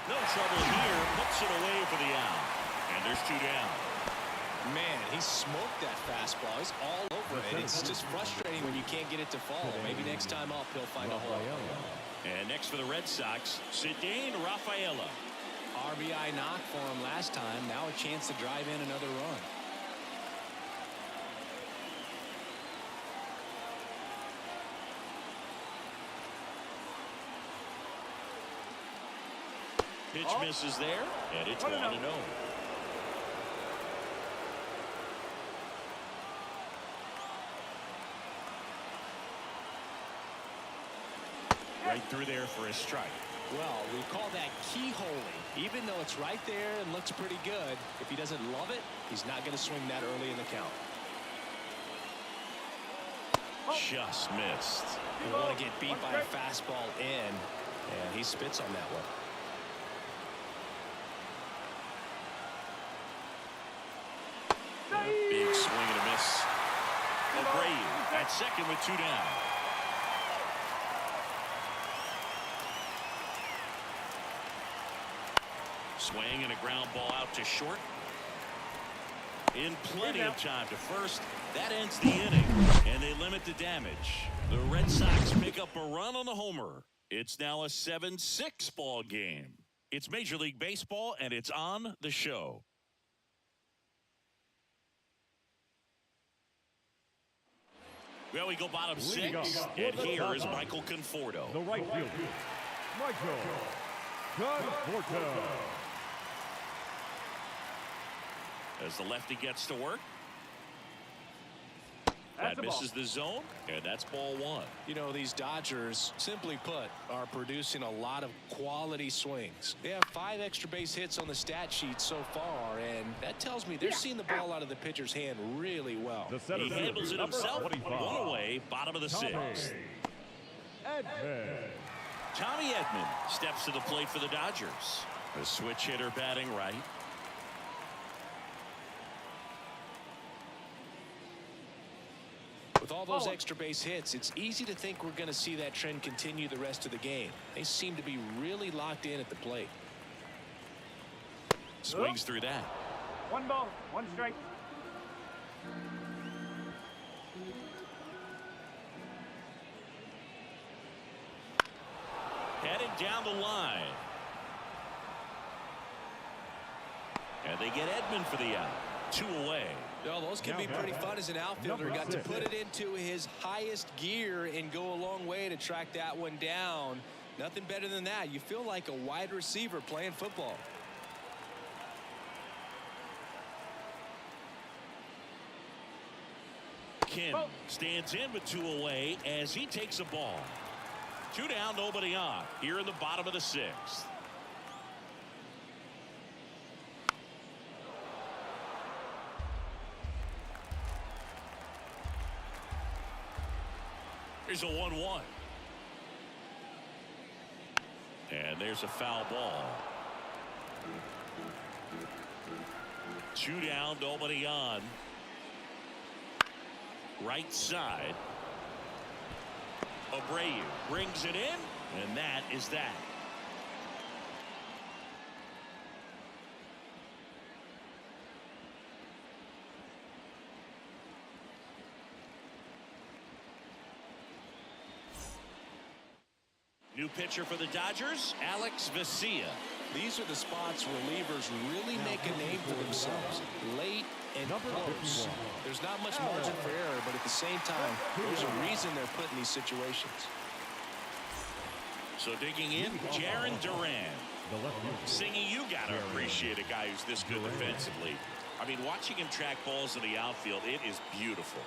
A: No trouble here. Puts it away for the out. And there's 2 down.
B: Man, he smoked that fastball. He's all over it. It's just frustrating when you can't get it to fall. Maybe next time up he'll find a hole.
A: And next for the Red Sox, Cedane Rafaela.
B: RBI knock for him last time. Now a chance to drive in another run.
A: Pitch misses there, and it's 1-0. Right through there for a strike.
B: Well, we call that keyholing. Even though it's right there and looks pretty good, if he doesn't love it, he's not going to swing that early in the count.
A: Just missed.
B: You want to get beat by a fastball in, and he spits on that one.
A: Big swing and a miss. Abreu at second with 2 down. Swing and a ground ball out to short. In plenty of time to first. That ends the inning, and they limit the damage. The Red Sox pick up a run on the homer. It's now a 7-6 ball game. It's Major League Baseball, and it's on the show. Well, we go bottom 6, and here is Michael Conforto.
D: The right fielder, Michael Conforto.
A: As the lefty gets to work.
C: That's
A: That misses the zone, and that's ball 1.
B: You know, these Dodgers, simply put, are producing a lot of quality swings. They have 5 extra base hits on the stat sheet so far, and that tells me they're seeing the ball out of the pitcher's hand really well.
A: He handles it himself. 1 away, bottom of the 6th. Tommy Edman steps to the plate for the Dodgers. The switch hitter batting right.
B: With all those extra base hits, it's easy to think we're going to see that trend continue the rest of the game. They seem to be really locked in at the plate.
A: Swings through that.
C: 1 ball, 1 strike.
A: Headed down the line. And they get Edman for the out. 2 away.
B: No, those can be pretty fun as an outfielder. Got to put it into his highest gear and go a long way to track that one down. Nothing better than that. You feel like a wide receiver playing football.
A: Kim stands in with 2 away as he takes a ball. 2 down, nobody on. Here in the bottom of the 6th. Here's a 1-1. And there's a foul ball. 2 down, nobody on. Right side. Abreu brings it in, and that is that. New pitcher for the Dodgers, Alex Vesia.
B: These are the spots relievers really make a name for themselves. Late and close. There's not much margin for error, but at the same time, there's a reason they're put in these situations.
A: So digging in, Jaron Duran. Singing, you got to appreciate a guy who's this good defensively. I mean, watching him track balls in the outfield, it is beautiful.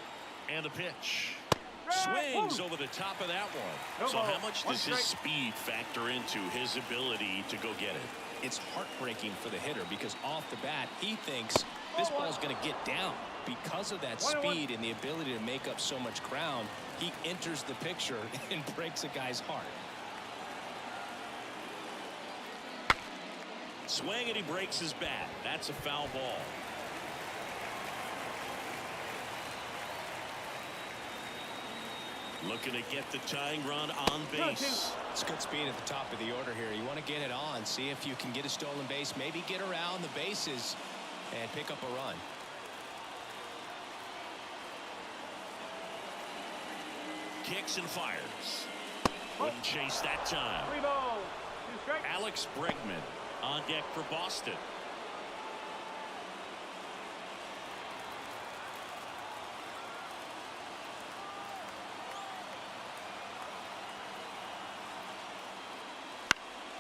A: And the pitch. Swings over the top of that one. So how much does his speed factor into his ability to go get it?
B: It's heartbreaking for the hitter because off the bat, he thinks this ball's going to get down. Because of that speed and the ability to make up so much ground, he enters the picture and breaks a guy's heart.
A: Swing and he breaks his bat. That's a foul ball. Looking to get the tying run on base.
B: It's good speed at the top of the order here. You want to get it on, see if you can get a stolen base, maybe get around the bases and pick up a run.
A: Kicks and fires. Wouldn't chase that time.
C: 3 balls, 2 strikes.
A: Alex Bregman on deck for Boston.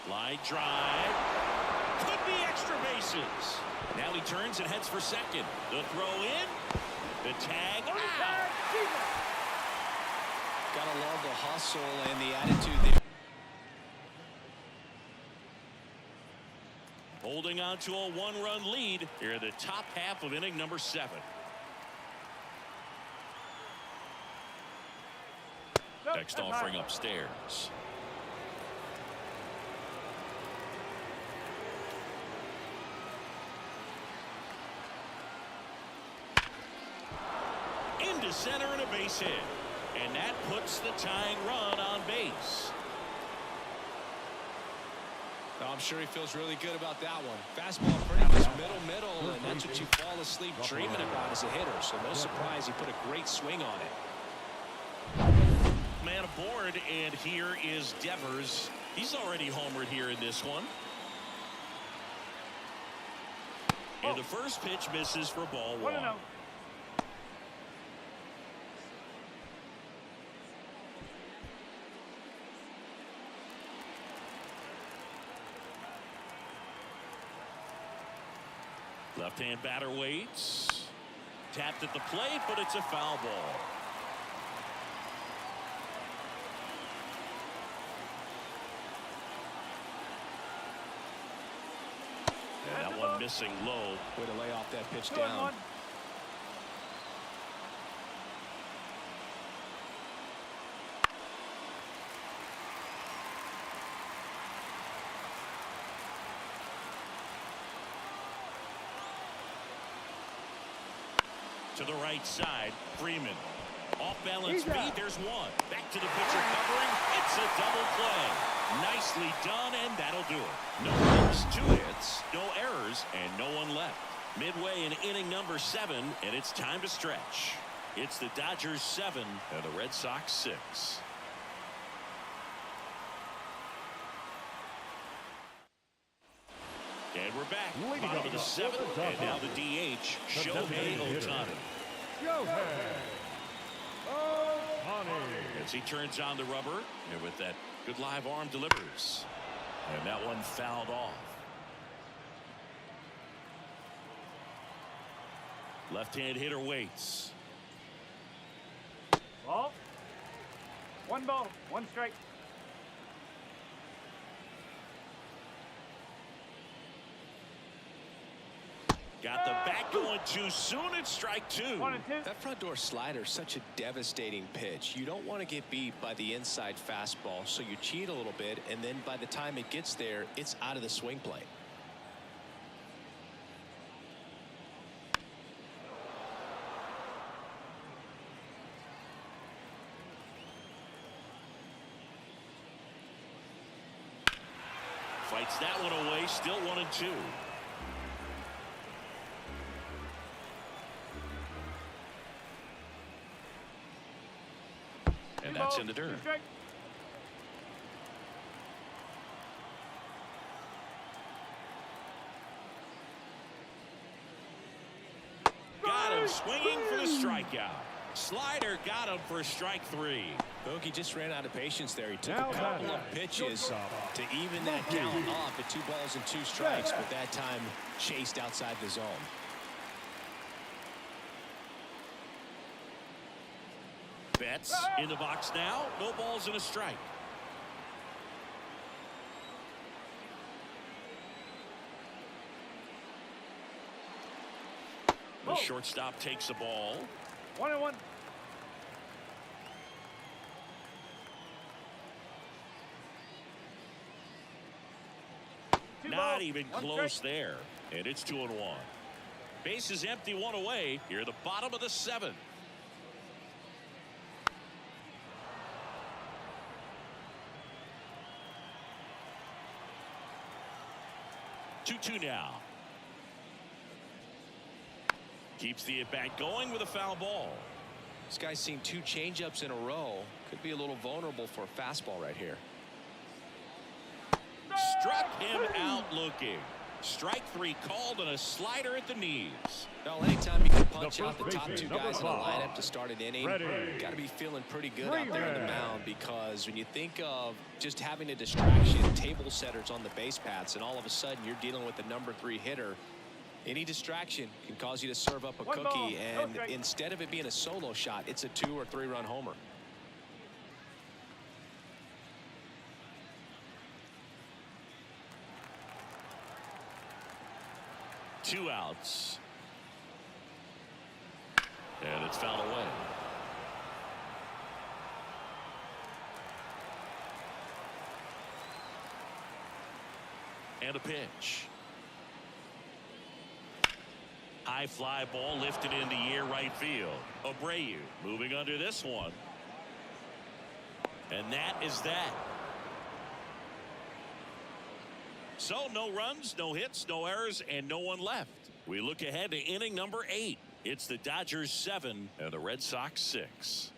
A: Line drive. Could be extra bases. Now he turns and heads for second. The throw in. The tag out.
B: Gotta love the hustle and the attitude there.
A: Holding on to a 1-run lead here in the top half of inning number 7. Next offering upstairs. Into center and a base hit. And that puts the tying run on base.
B: Oh, I'm sure he feels really good about that one. Fastball pretty much middle, and that's what you fall asleep dreaming about as a hitter. So no surprise he put a great swing on it.
A: Man aboard, and here is Devers. He's already homered here in this one. And the first pitch misses for ball 1. Left-hand batter waits. Tapped at the plate, but it's a foul ball. And that one missing low.
B: Way to lay off that pitch down.
A: To the right side, Freeman. Off balance beat, there's one. Back to the pitcher covering. It's a double play. Nicely done, and that'll do it. No runs, 2 hits, no errors, and no one left. Midway in inning number 7, and it's time to stretch. It's the Dodgers 7 and the Red Sox 6. And we're back. Bottom of the 7th, and now the DH, Shohei Ohtani. As he turns on the rubber, and with that good live arm delivers. And that one fouled off. Left-hand hitter waits.
C: Ball. 1 ball, 1 strike.
A: Got the bat going too soon. It's strike 2.
C: 1 and 2.
B: That front door slider is such a devastating pitch. You don't want to get beat by the inside fastball, so you cheat a little bit, and then by the time it gets there, it's out of the swing plane.
A: Fights that one away. Still 1 and 2. And that's in the dirt.
C: 2 strike.
A: Got him swinging for the strikeout. Slider got him for strike 3.
B: Bogey just ran out of patience there. He took
D: Now
B: a couple
D: batter.
B: of pitches to even that count off at 2 balls and 2 strikes, but that time chased outside the zone.
A: Betts in the box now. No balls and a strike. The shortstop takes the ball.
C: 1 and 1.
A: Not even close there. And it's 2 and 1. Base is empty, 1 away. Here at the bottom of the 7th. Two now. Keeps the at-bat going with a foul ball.
B: This guy's seen 2 changeups in a row. Could be a little vulnerable for a fastball right here.
A: Struck him out looking. Strike 3 called and a slider at the knees.
B: Well, anytime you can punch
D: The
B: out the
D: first
B: top 2
D: baseman,
B: guys in a
D: number 5.
B: lineup to start an inning,
D: Ready.
B: got to be feeling pretty good
D: Three
B: out there on the
D: man.
B: mound, because when you think of just having a distraction, table setters on the base paths, and all of a sudden you're dealing with the number 3 hitter, any distraction can cause you to serve up a
C: One
B: cookie,
C: ball, no
B: and
C: strike.
B: instead of it being a solo shot, it's a 2 or 3 run homer.
A: Two outs. And it's fouled away. And a pitch. High fly ball lifted into near right field. Abreu moving under this one. And that is that. So no runs, no hits, no errors, and no one left. We look ahead to inning number 8. It's the Dodgers 7 and the Red Sox 6.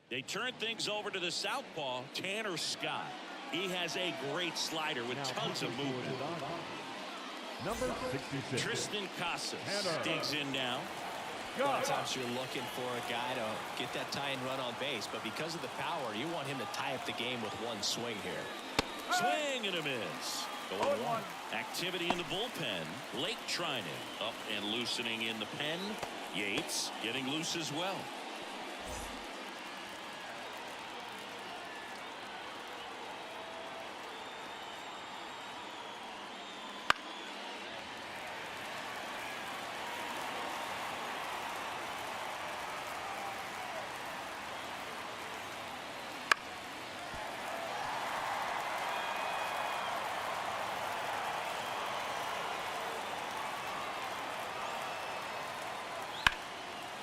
A: They turn things over to the southpaw, Tanner Scott. He has a great slider with tons of movement.
D: Number 66.
A: Tristan Casas
D: Tanner.
A: digs in now.
B: A lot of times you're looking for a guy to get that tie and run on base, but because of the power, you want him to tie up the game with one swing here.
A: Swing and a miss. Going 1. Activity in the bullpen. Blake Trinan up and loosening in the pen. Yates getting loose as well.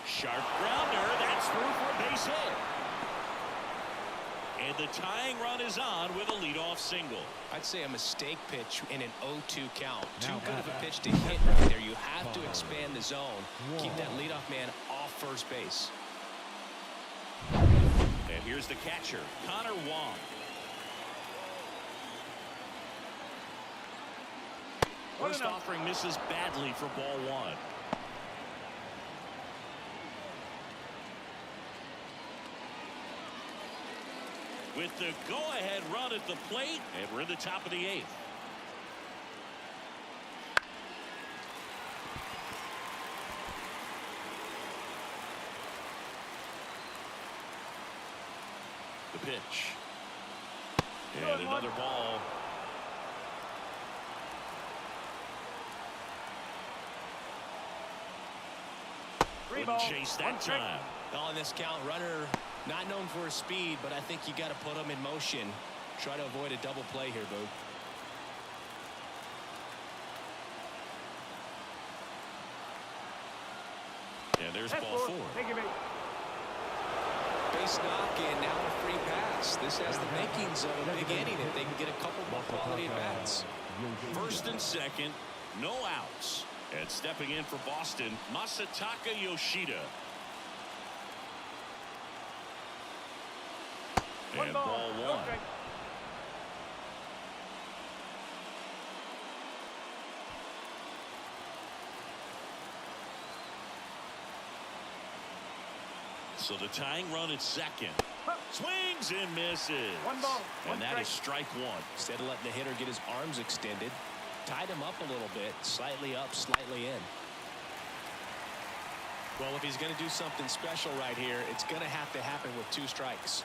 A: Sharp grounder. That's through for a base hit. And the tying run is on with a leadoff single.
B: I'd say a mistake pitch in an 0-2 count. Too
D: Now
B: good of a
D: batter.
B: pitch to hit right there. You have to expand the zone. Keep that leadoff man off first base.
A: And here's the catcher, Connor Wong. First offering misses badly for ball 1. With the go-ahead run at the plate, and we're in the top of the 8th. The pitch. And another ball. Wouldn't chase that time.
B: On this count, runner not known for his speed, but I think you got to put him in motion. Try to avoid a double play here, Boo.
A: And there's ball 4.
B: Base knock, and now a free pass. This has the makings of a big inning if they can get a couple more quality at bats.
A: First and second, no outs. And stepping in for Boston, Masataka Yoshida. And ball 1. So the tying run at second. Swings and misses. And that is strike 1.
B: Instead of letting the hitter get his arms extended, tied him up a little bit, slightly up, slightly in. Well, if he's going to do something special right here, it's going to have to happen with 2 strikes.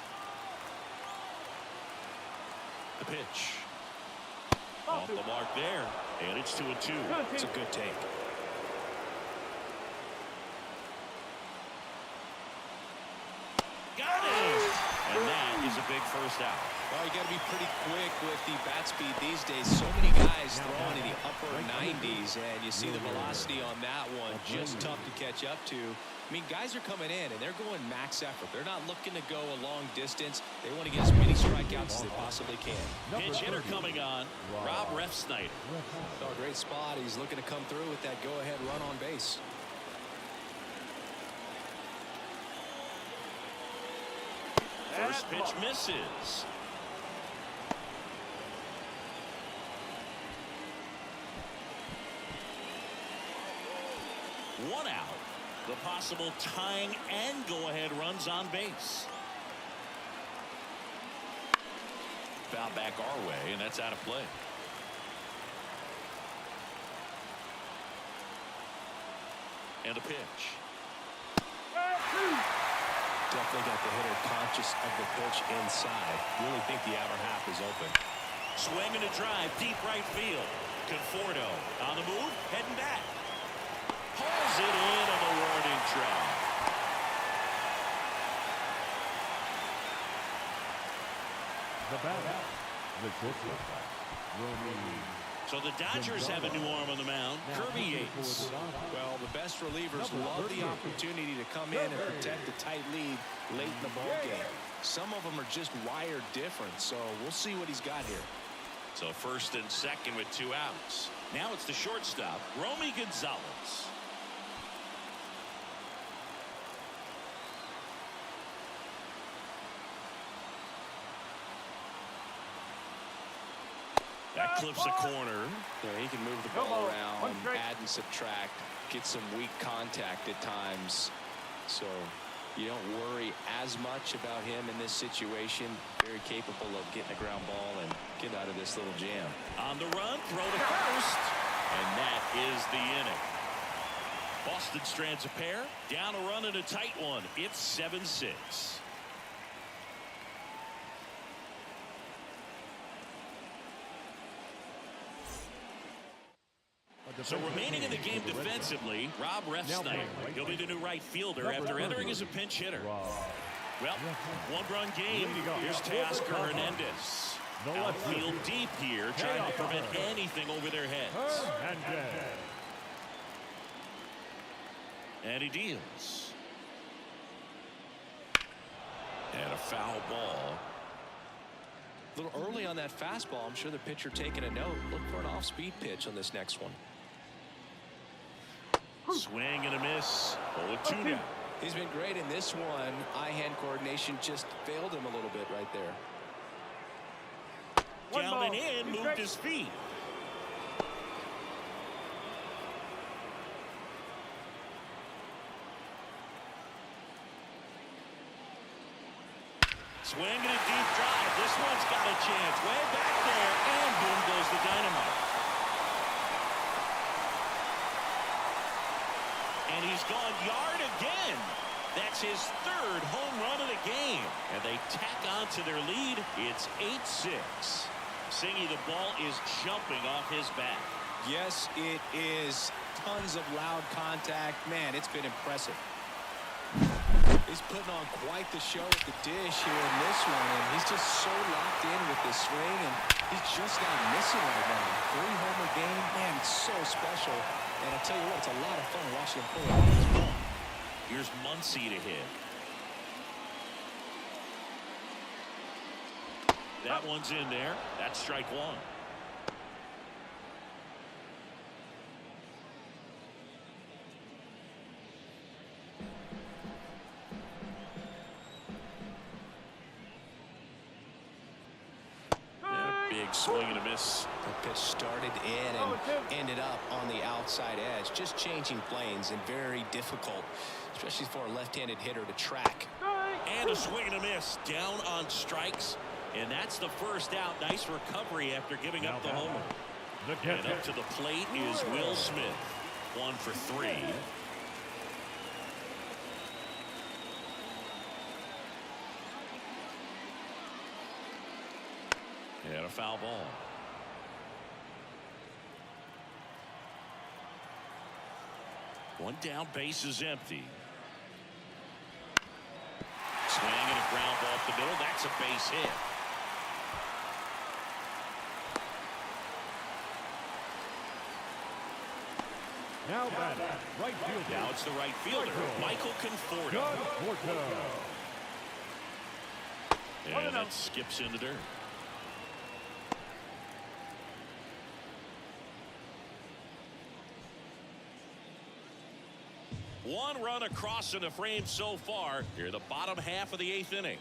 A: The pitch. Off the mark there. And it's 2-2.
B: It's a good take.
A: Got it! And that is a big first out.
B: Well, you got to be pretty quick with the bat speed these days. So many guys throwing in the upper 90s, and you see the velocity on that one. Just tough to catch up to. I mean, guys are coming in, and they're going max effort. They're not looking to go a long distance. They want to get as many strikeouts as they possibly can.
A: Pitch hitter coming on, Rob Refsnyder.
B: Oh, great spot. He's looking to come through with that go-ahead run on base.
A: First pitch misses. One out. The possible tying and go-ahead runs on base. Foul back our way, and that's out of play. And a pitch.
B: Definitely got the hitter conscious of the pitch inside. Really think the outer half is open.
A: Swing and a drive, deep right field. Conforto on the move, heading back. Pulls it in on the warning track.
D: The batter, the pitcher,
A: So the Dodgers have a new arm on the mound, Kirby Yates.
B: Well, the best relievers love the opportunity to come in and protect the tight lead late in the ball game. Some of them are just wired different, so we'll see what he's got here.
A: So first and second with 2 outs. Now it's the shortstop, Romy Gonzalez. That clips a corner.
B: Yeah, he can move the ball around, add and subtract, get some weak contact at times. So you don't worry as much about him in this situation. Very capable of getting a ground ball and get out of this little jam.
A: On the run, throw to first. And that is the inning. Boston strands a pair. Down a run and a tight one. It's 7-6. So remaining in the game defensively, Rob Refsnyder. He'll be the new right fielder after entering as a pinch hitter. Well, 1-run game. Here's Teoscar Hernandez. Outfield deep here, trying to prevent anything over their heads. And he deals. And a foul ball.
B: A little early on that fastball. I'm sure the pitcher taking a note. Look for an off-speed pitch on this next one.
A: Swing and a miss. 0-2 now.
B: He's been great in this one. Eye-hand coordination just failed him a little bit right there.
A: Down and in, moved his feet. Swing and a deep drive. This one's got a chance. Way back there, and boom goes the dynamite. And he's gone yard again. That's his 3rd home run of the game. And they tack on to their lead. It's 8-6. Singy, the ball is jumping off his bat.
B: Yes, it is. Tons of loud contact. Man, it's been impressive. He's putting on quite the show at the dish here in this one, and he's just so locked in with this swing, and he's just not missing right now. 3-homer game, man, it's so special. And I'll tell you what, it's a lot of fun watching him pull it off this ball.
A: Here's Muncy to hit. That one's in there. That's strike one. Big swing and a miss.
B: The pitch started in and ended up on the outside edge. Just changing planes and very difficult, especially for a left-handed hitter to track.
A: And a swing and a miss. Down on strikes. And that's the first out. Nice recovery after giving up the homer. And up to the plate is Will Smith. 1 for 3. And a foul ball. One down, base is empty. Swing and a ground ball up the middle. That's a base hit.
D: Now batting, right fielder.
A: Now it's the right fielder, Michael Conforto. And that skips into dirt. One run across in the frame so far. Here, the bottom half of the 8th inning.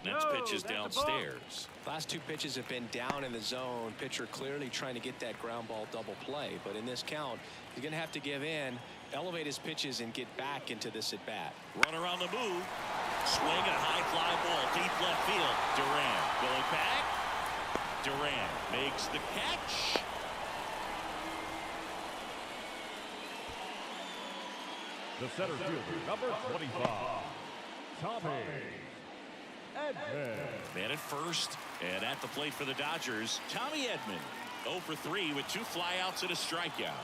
A: Next pitch is downstairs.
B: Last 2 pitches have been down in the zone. Pitcher clearly trying to get that ground ball double play. But in this count, he's going to have to give in, elevate his pitches, and get back into this at bat.
A: Runner on the move. Swing a high fly ball deep left field. Duran going back. Duran makes the catch.
D: The center fielder, number 25, Tommy Edman.
A: Man at first, and at the plate for the Dodgers, Tommy Edman. 0 for 3 with 2 flyouts and a strikeout.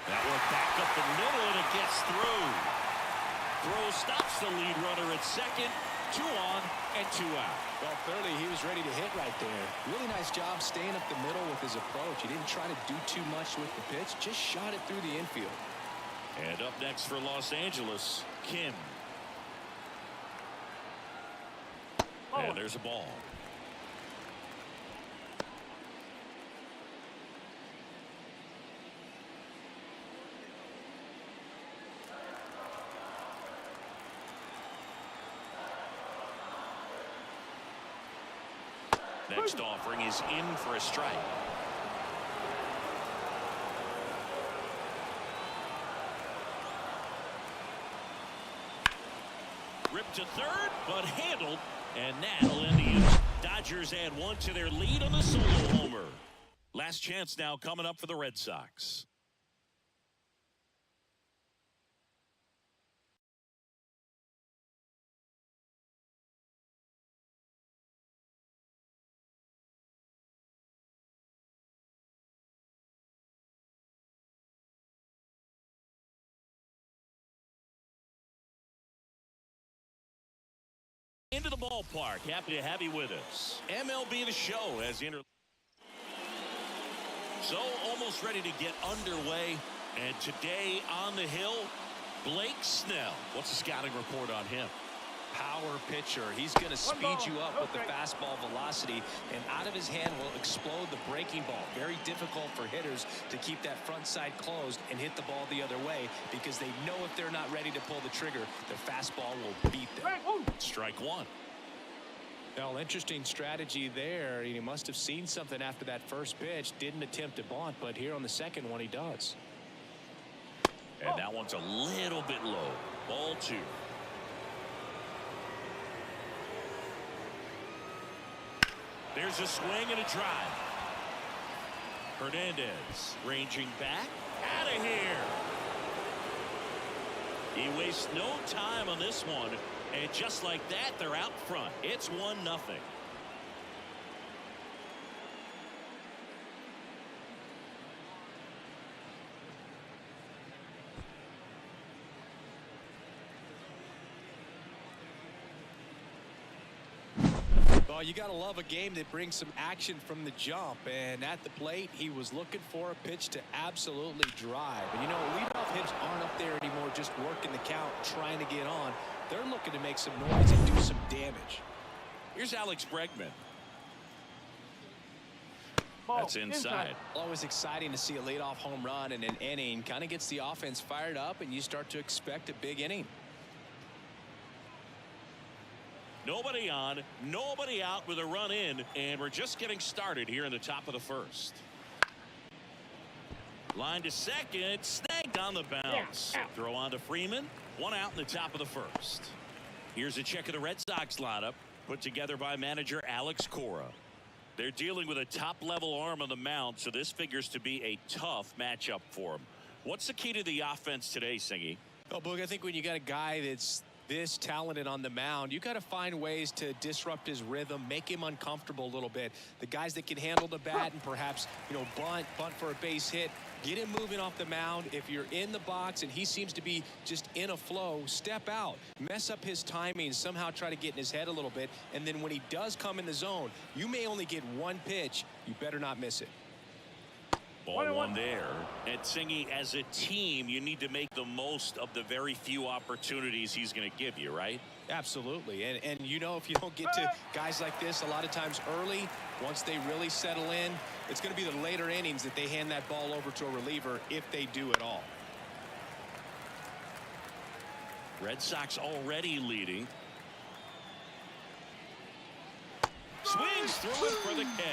A: That one back up the middle, and it gets through. Throw stops the lead runner at second. 2 on and 2 out.
B: Well, clearly he was ready to hit right there. Really nice job staying up the middle with his approach. He didn't try to do too much with the pitch, just shot it through the infield.
A: And up next for Los Angeles, Kim. And there's a ball. Next offering is in for a strike. Ripped to third, but handled, and that'll end the inning. Dodgers add 1 to their lead on the solo homer. Last chance now coming up for the Red Sox. Into the ballpark. Happy to have you with us. MLB The Show has so almost ready to get underway. And today on the hill, Blake Snell. What's the scouting report on him?
B: Power pitcher. He's going to speed you up with the fastball velocity, and out of his hand will explode the breaking ball. Very difficult for hitters to keep that front side closed and hit the ball the other way, because they know if they're not ready to pull the trigger, the fastball will beat them.
A: Strike 1.
B: Well, interesting strategy there. He must have seen something after that first pitch. Didn't attempt to bunt, but here on the second one he does.
A: And that one's a little bit low. Ball 2. There's a swing and a drive. Hernandez ranging back. Out of here. He wastes no time on this one. And just like that, they're out front. It's 1-0.
B: Well, you got to love a game that brings some action from the jump. And at the plate, he was looking for a pitch to absolutely drive. And, you know, leadoff hitters aren't up there anymore just working the count, trying to get on. They're looking to make some noise and do some damage.
A: Here's Alex Bregman.
C: Ball,
A: That's inside.
B: Always exciting to see a leadoff home run in an inning. Kind of gets the offense fired up, and you start to expect a big inning.
A: Nobody on, nobody out with a run in, and we're just getting started here in the top of the first. Line to second, snagged on the bounce. Throw on to Freeman. One out in the top of the first. Here's a check of the Red Sox lineup put together by manager Alex Cora. They're dealing with a top-level arm on the mound, so this figures to be a tough matchup for him. What's the key to the offense today, Singy?
B: Oh, Boog, I think when you got a guy that's this talented on the mound, you got to find ways to disrupt his rhythm, make him uncomfortable a little bit. The guys that can handle the bat and perhaps, you know, bunt for a base hit, get him moving off the mound. If you're in the box and he seems to be just in a flow, step out, mess up his timing, somehow try to get in his head a little bit. And then when he does come in the zone, you may only get one pitch. You better not miss it.
A: Ball one there. And Singy, as a team, you need to make the most of the very few opportunities he's going to give you, right?
B: Absolutely. And you know, if you don't get to guys like this a lot of times early, once they really settle in, it's going to be the later innings that they hand that ball over to a reliever, if they do at all.
A: Red Sox already leading. Swings through it for the K.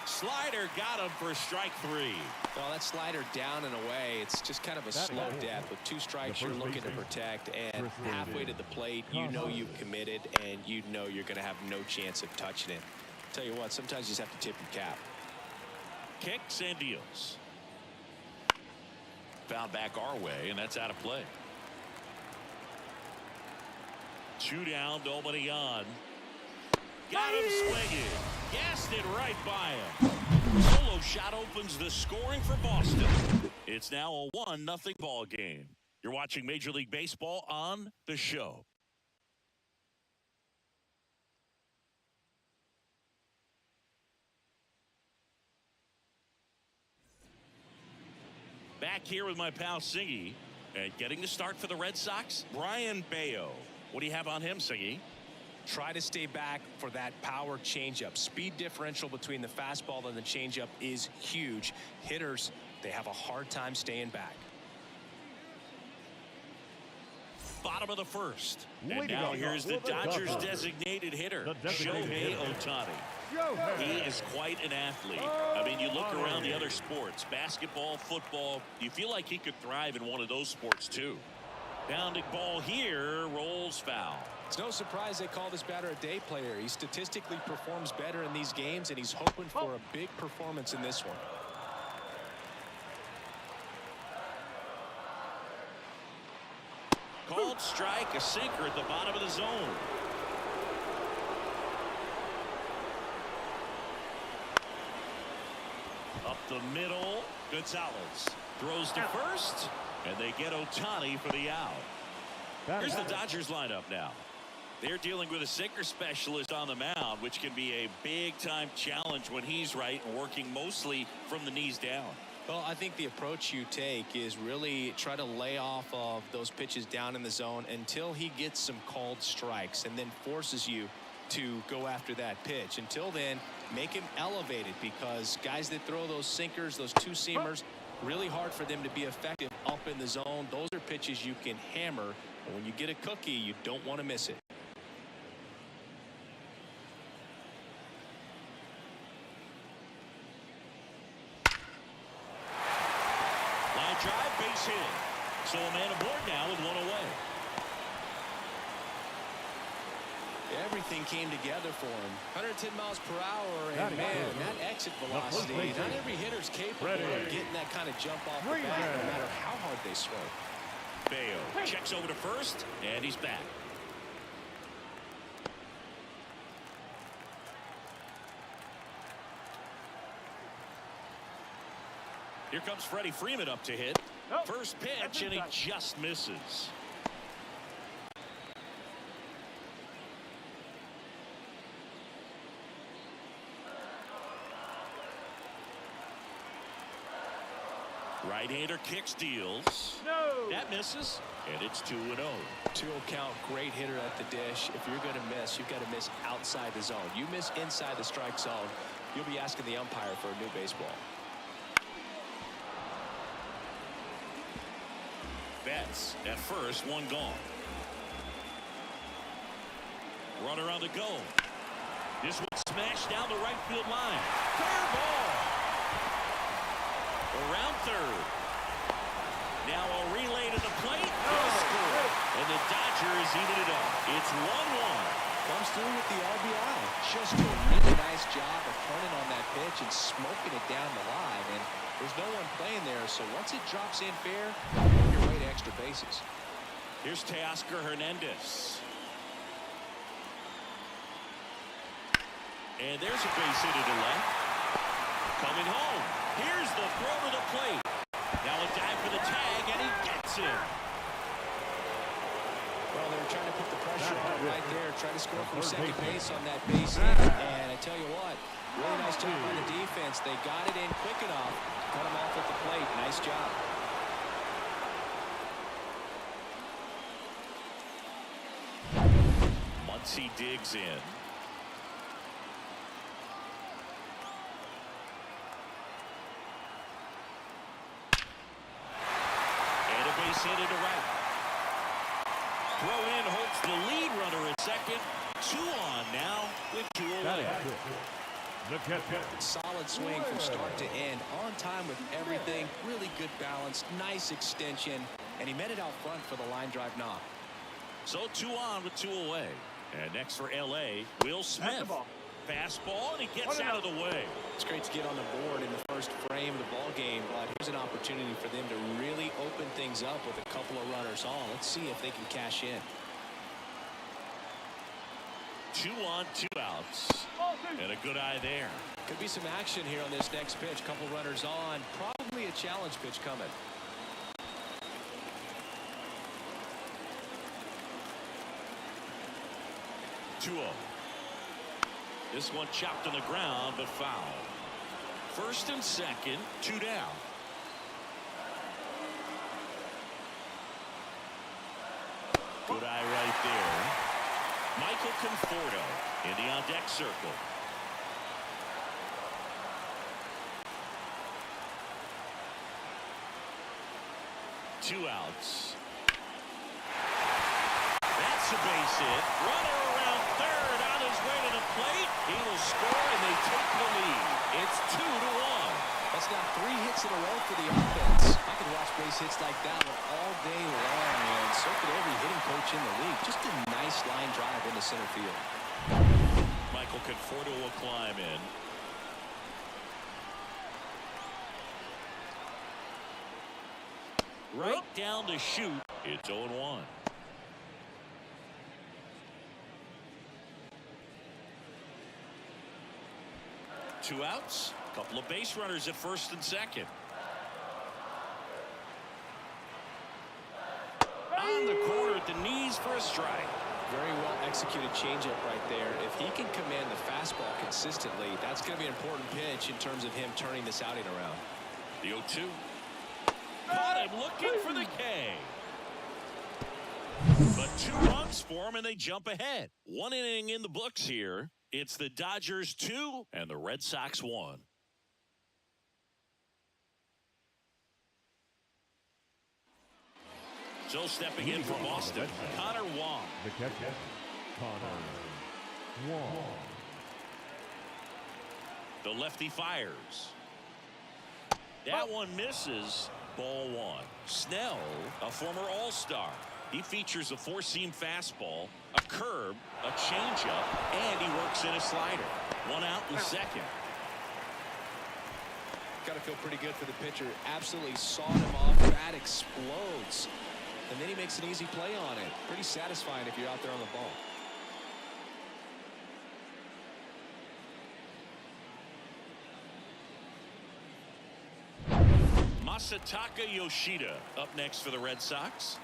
A: Slider got him for strike three.
B: Well, that slider down and away, it's just kind of a slow death. With two strikes, you're looking to protect, and halfway to the plate, you know you've committed, and you know you're going to have no chance of touching it. Tell you what, sometimes you just have to tip your cap.
A: Kicks and deals. Found back our way, and that's out of play. Two down, nobody on. Got him swinging. Gassed it right by him. Solo shot opens the scoring for Boston. It's now a 1-0 ball game. You're watching Major League Baseball on The Show. Back here with my pal Singy. And getting the start for the Red Sox, Brian Bayo. What do you have on him, Singy?
B: Try to stay back for that power changeup. Speed differential between the fastball and the changeup is huge. Hitters, they have a hard time staying back.
A: Bottom of the first. And now here's the Dodgers designated hitter, Shohei Ohtani. He is quite an athlete. I mean, you look around the other sports, basketball, football, you feel like he could thrive in one of those sports too. Pounding ball here, rolls foul.
B: It's no surprise they call this batter a day player. He statistically performs better in these games, and he's hoping for a big performance in this one.
A: Called strike, a sinker at the bottom of the zone. Up the middle, Gonzalez throws to first, and they get Ohtani for the out. Here's the Dodgers lineup now. They're dealing with a sinker specialist on the mound, which can be a big-time challenge when he's right and working mostly from the knees down.
B: Well, I think the approach you take is really try to lay off of those pitches down in the zone until he gets some called strikes, and then forces you to go after that pitch. Until then, make him elevated, because guys that throw those sinkers, those two-seamers, really hard for them to be effective up in the zone. Those are pitches you can hammer, and when you get a cookie, you don't want to miss it.
A: Drive, base hit. So a man aboard now with one away.
B: Everything came together for him. 110 miles per hour, and man, that exit velocity, not every hitter's capable of getting that kind of jump off the bat, no matter how hard they swing.
A: Bayo checks over to first, and he's back. Here comes Freddie Freeman up to hit. First pitch, and he just misses. Right-hander kicks, deals.
C: No.
A: That misses, and it's 2-0.
B: 2-0 count, great hitter at the dish. If you're going to miss, you've got to miss outside the zone. You miss inside the strike zone, you'll be asking the umpire for a new baseball.
A: Betts at first, one gone. Runner on the go. This one smashed down the right field line. Fair ball. Around third. Now a relay to the plate. Score. And the Dodgers even it up. It's 1-1.
B: Comes through with the RBI. Just a really nice job of turning on that pitch and smoking it down the line. And there's no one playing there, so once it drops in fair, you're way to extra bases.
A: Here's Teoscar Hernandez. And there's a base hit to the left. Coming home. Here's the throw to the plate. Now a dive for the tag, and he gets it.
B: Well, they were trying to put the pressure on right there, try to score from second base on that base hit. And I tell you what, really nice job by the defense. They got it in quick enough to cut him off at the plate. Nice job.
A: Muncy digs in. Base hit into right. Throw in holds the lead runner at second. 2 on now with 2 away.
D: The catcher.
B: Solid swing from start to end. On time with everything. Really good balance. Nice extension. And he met it out front for the line drive knock.
A: So 2 on with 2 away. And next for L.A., Will Smith. Fastball, and he gets out of the way.
B: It's great to get on the board in the first frame of the ball game, but here's an opportunity for them to really open things up with a couple of runners on. Let's see if they can cash in.
A: 2 on, 2 outs. And a good eye there.
B: Could be some action here on this next pitch. Couple runners on. Probably a challenge pitch coming.
A: This one chopped on the ground, but foul. First and second, 2 down. Good eye right there. Michael Conforto in the on-deck circle. Two outs. That's a base hit. Runner around third on his way to the plate. He will score, and they take the lead. It's 2-1.
B: That's now 3 hits in a row for the offense. I could watch base hits like that one all day long, and so could every hitting coach in the league. Just a nice line drive into center field.
A: Michael Conforto will climb in. Right down the chute. It's 0-1. Two outs. Couple of base runners at first and second. On the corner at the knees for a strike.
B: Very well executed changeup right there. If he can command the fastball consistently, that's going to be an important pitch in terms of him turning this outing around.
A: The 0-2. Caught him looking for the K. But 2 runs for him, and they jump ahead. 1 inning in the books here. It's the Dodgers 2 and the Red Sox 1. So stepping in for Boston, Connor Wong.
D: The catcher, Connor Wong.
A: The lefty fires. That one misses. Ball 1. Snell, a former All-Star. He features a 4-seam fastball, a curve, a changeup, and he works in a slider. 1 out in the second.
B: Got to feel pretty good for the pitcher. Absolutely sawed him off. That explodes. And then he makes an easy play on it. Pretty satisfying if you're out there on the ball.
A: Masataka Yoshida up next for the Red Sox.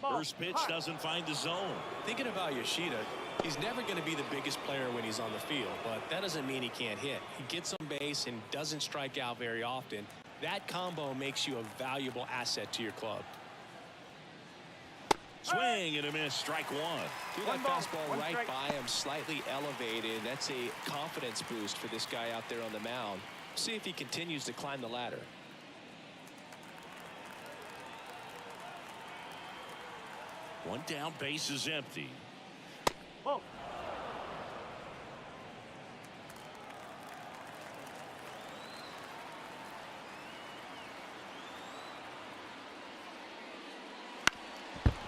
A: First pitch doesn't find the zone.
B: Thinking about Yoshida, He's never going to be the biggest player when he's on the field, but that doesn't mean he can't hit. He gets on base and doesn't strike out very often. That combo makes you a valuable asset to your club.
A: Swing and a miss, strike one.
B: Threw that fastball right by him, slightly elevated. That's a confidence boost for this guy out there on the mound. See if he continues to climb the ladder.
A: One down, base is empty.
C: Whoa.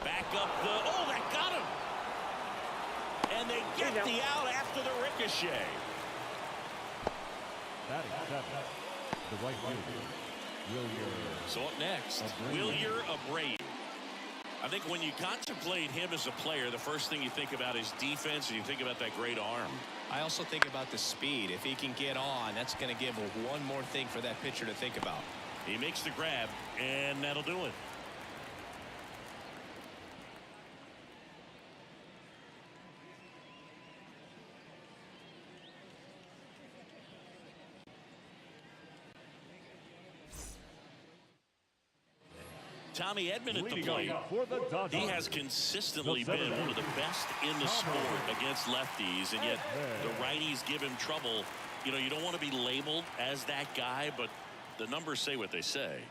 A: Back up the, oh, that got him. And they get the out after the ricochet.
D: Batting seventh, the right fielder,
A: So up next, Wilyer Abreu. I think when you contemplate him as a player, the first thing you think about is defense, and you think about that great arm.
B: I also think about the speed. If he can get on, that's going to give one more thing for that pitcher to think about.
A: He makes the grab, and that'll do it. Tommy Edman at the plate. He has consistently been one of the best in the sport against lefties, and yet the righties give him trouble. You know, you don't want to be labeled as that guy, but the numbers say what they say.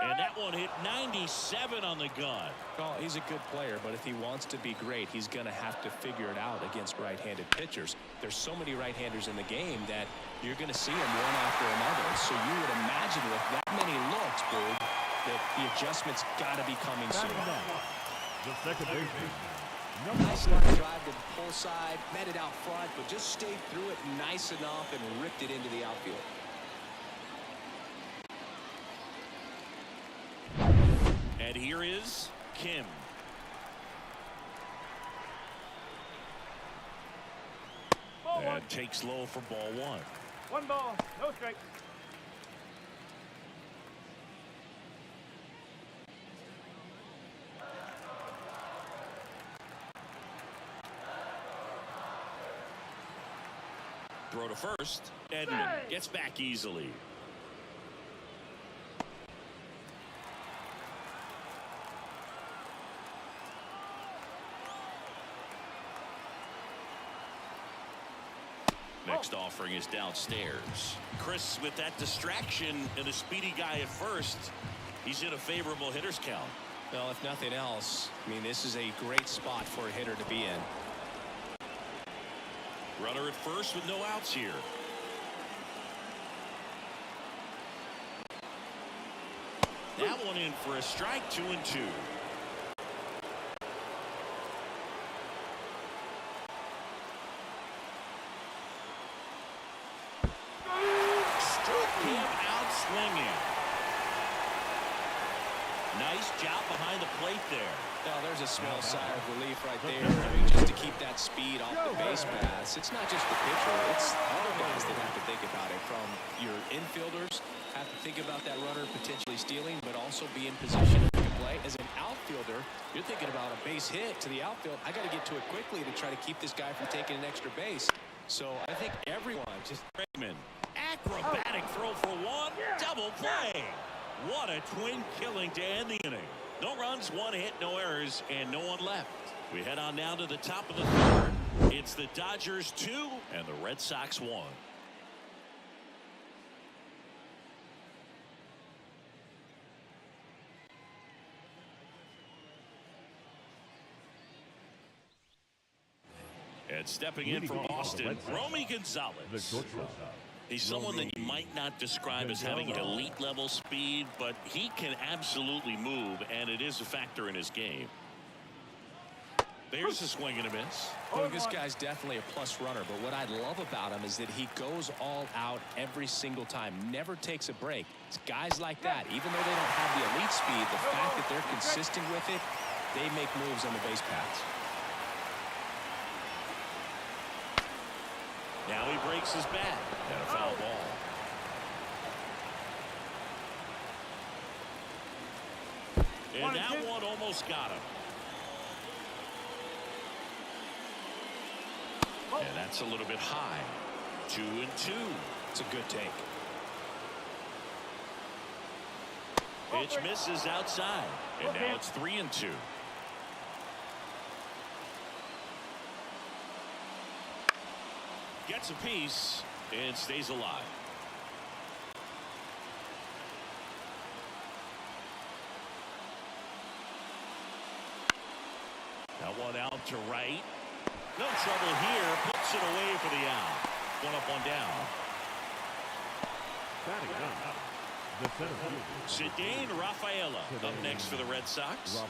A: And that one hit 97 on the gun.
B: Well, he's a good player, but if he wants to be great, he's going to have to figure it out against right-handed pitchers. There's so many right-handers in the game that you're going to see them one after another. So you would imagine with that many looks, Boog, that the adjustment's got to be coming soon.
D: the second baseman.
B: Nice line drive to the pull side, met it out front, but just stayed through it nice enough and ripped it into the outfield.
A: And here is Kim. And takes low for ball one.
C: One ball, no strikes.
A: Throw to first. Edman gets back easily. Next offering is downstairs. Chris, with that distraction and a speedy guy at first, he's in a favorable hitter's count.
B: Well, if nothing else, I mean, this is a great spot for a hitter to be in.
A: Runner at first with no outs here. That one in for a strike, 2-2. Struck him out swinging. Nice job behind the plate there.
B: Now, there's a small sigh of relief right there. I mean, just to keep that speed off the base paths. It's not just the pitcher. It's other guys that have to think about it. From your infielders, have to think about that runner potentially stealing, but also be in position to play. As an outfielder, you're thinking about a base hit to the outfield. I got to get to it quickly to try to keep this guy from taking an extra base. So I think everyone just...
A: Raymond, acrobatic throw for one, double play. What a twin killing to end the inning. No runs, one hit, no errors, and no one left. We head on now to the top of the third. It's the Dodgers 2 and the Red Sox 1. And stepping in for Boston, Romy Gonzalez.
D: The shortstop.
A: He's someone that you might not describe as having elite level speed, but he can absolutely move, and it is a factor in his game. There's a swing and a miss.
B: Well, this guy's definitely a plus runner, but what I love about him is that he goes all out every single time, never takes a break. It's guys like that, even though they don't have the elite speed, the fact that they're consistent with it, they make moves on the base paths.
A: Now he breaks his bat and a foul ball. And that one almost got him. And that's a little bit high. 2-2.
B: It's a good take.
A: Pitch misses outside. And now it's 3-2. Gets a piece and stays alive. That one out to right. No trouble here. Puts it away for the out. One up, one down.
D: Batting out. The center fielder.
A: Cedane Rafaela up next for the Red Sox.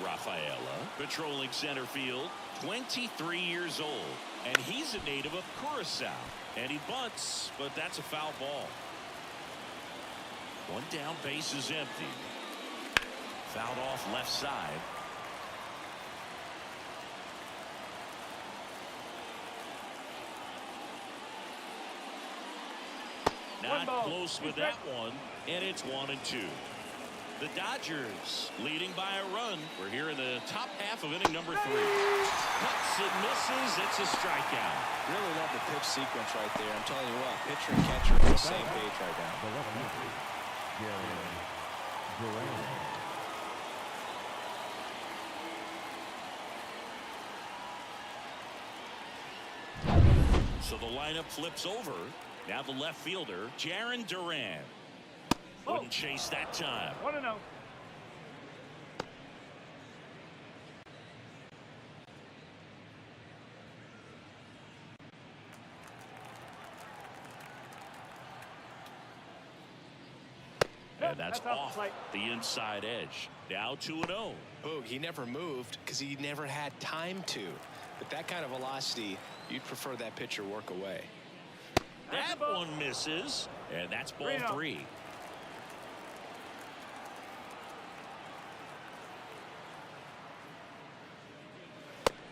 A: Rafaela patrolling center field, 23 years old, and he's a native of Curacao. And he bunts, but that's a foul ball. One down, base is empty. Fouled off left side. Not close with that one, and it's 1-2. The Dodgers leading by a run. We're here in the top half of inning number 3. Cuts and misses. It's a strikeout.
B: Really love the pitch sequence right there. I'm telling you what, pitcher and catcher are on the same page right now.
D: The left fielder, Duran.
A: So the lineup flips over. Now the left fielder, Jarren Duran. Wouldn't chase that time.
C: 1-0.
A: And that's off the inside edge. Now 2-0.
B: Boog, he never moved because he never had time to. But that kind of velocity, you'd prefer that pitcher work away.
A: That one misses, and that's ball 3.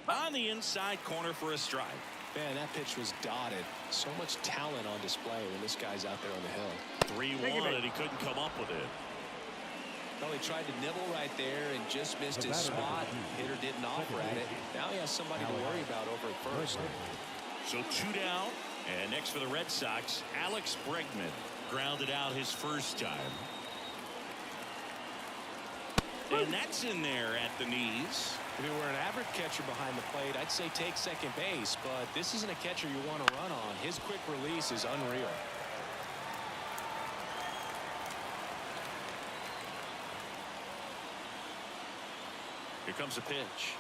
A: On the inside corner for a strike.
B: Man, that pitch was dotted. So much talent on display when this guy's out there on the hill.
A: 3-1, and he couldn't come up with it.
B: Well, he tried to nibble right there and just missed his spot. Hitter didn't offer at it. Now he has somebody to worry about over at first.
A: So 2 down, and next for the Red Sox, Alex Bregman grounded out his first time. And that's in there at the knees.
B: If he were an average catcher behind the plate, I'd say take second base, but this isn't a catcher you want to run on. His quick release is unreal.
A: Here comes a pitch.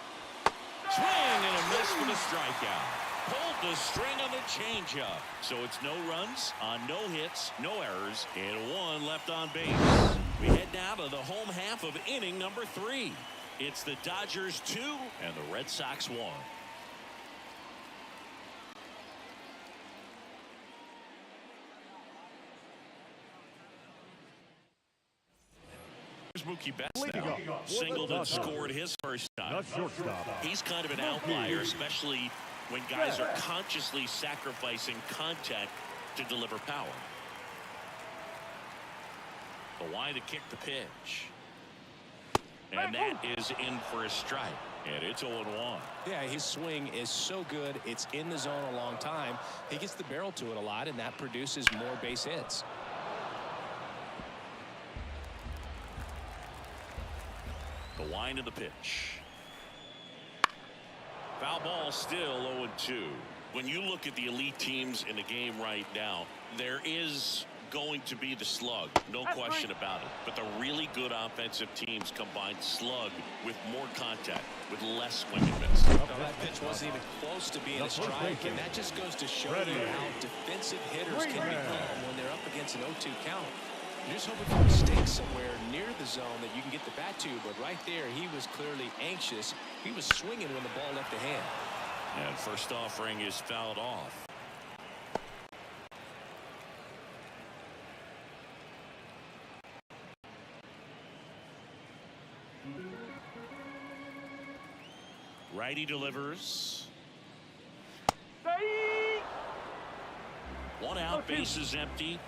A: Swing and a miss for the strikeout. Pulled the string on the changeup. So it's no runs on no hits, no errors, and 1 left on base. We head now to the home half of inning number 3. It's the Dodgers 2 and the Red Sox 1. Here's Mookie Betts now. Singled and scored his first time. He's kind of an outlier, especially when guys are consciously sacrificing contact to deliver power. The line to kick the pitch. And that is in for a strike. And it's 0-1.
B: Yeah, his swing is so good. It's in the zone a long time. He gets the barrel to it a lot, and that produces more base hits.
A: The line of the pitch. Foul ball still 0-2. When you look at the elite teams in the game right now, there is going to be the slug, no question about it. But the really good offensive teams combine slug with more contact, with less swing and miss.
B: Well, that pitch wasn't even close to being a strike, and that just goes to show you how defensive hitters can become when they're up against an 0-2 count. You're just hoping for a mistake somewhere near the zone that you can get the bat to, but right there, he was clearly anxious. He was swinging when the ball left the hand.
A: And first offering is fouled off. Righty delivers. One out, base is empty.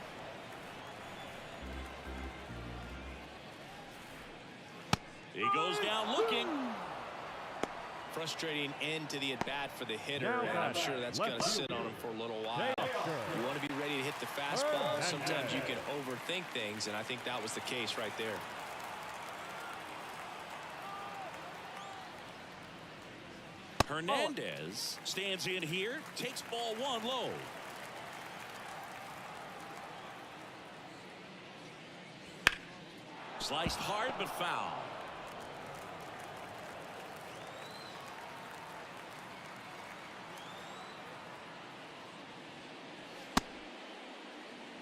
A: He goes down looking.
B: frustrating end to the at-bat for the hitter,
D: Now
B: and I'm
D: batter,
B: sure that's
D: left
B: going to sit on him for a little while. You want to be ready to hit the fastball. Sometimes you can overthink things, and I think that was the case right there.
A: Hernandez stands in here, takes ball one low. Sliced hard but foul.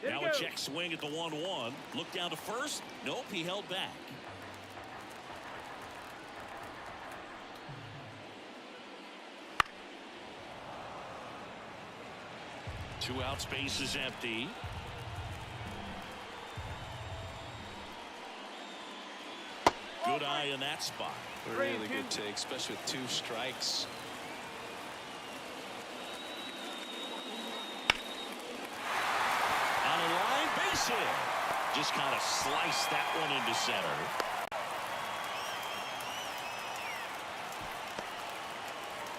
A: Now a check swing at the 1-1. Look down to first. Nope, he held back. Two out, space is empty. Good eye in that spot.
B: Really good take, especially with 2 strikes.
A: On a line, base hit. Just kind of sliced that one into center.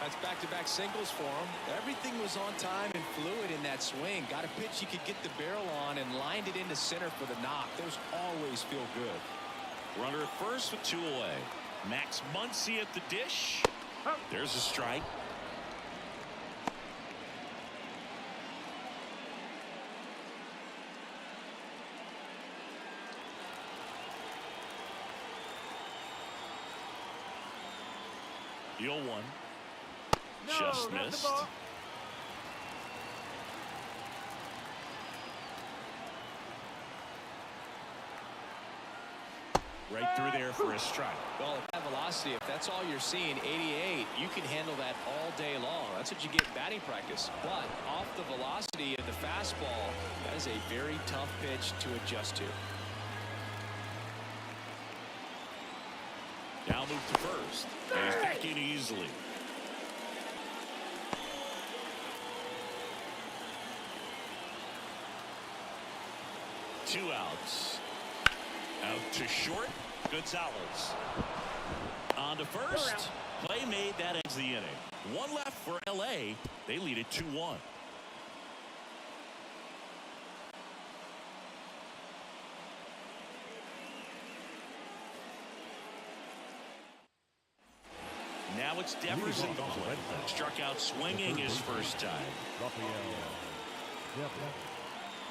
B: That's back-to-back singles for him. Everything was on time and fluid in that swing. Got a pitch he could get the barrel on and lined it into center for the knock. Those always feel good.
A: Runner at first with 2 away. Max Muncy at the dish. There's a strike. The 0-1. Just missed. Right through there for a strike.
B: Well, at that velocity, if that's all you're seeing, 88, you can handle that all day long. That's what you get in batting practice. But off the velocity of the fastball, that is a very tough pitch to adjust to.
A: Now move to first. And he's back in easily. Two outs. Out to short. Gonzalez. On to first. Play made. That ends the inning. One left for LA. They lead it 2-1. Now it's Devers in the play. Struck out swinging his first time.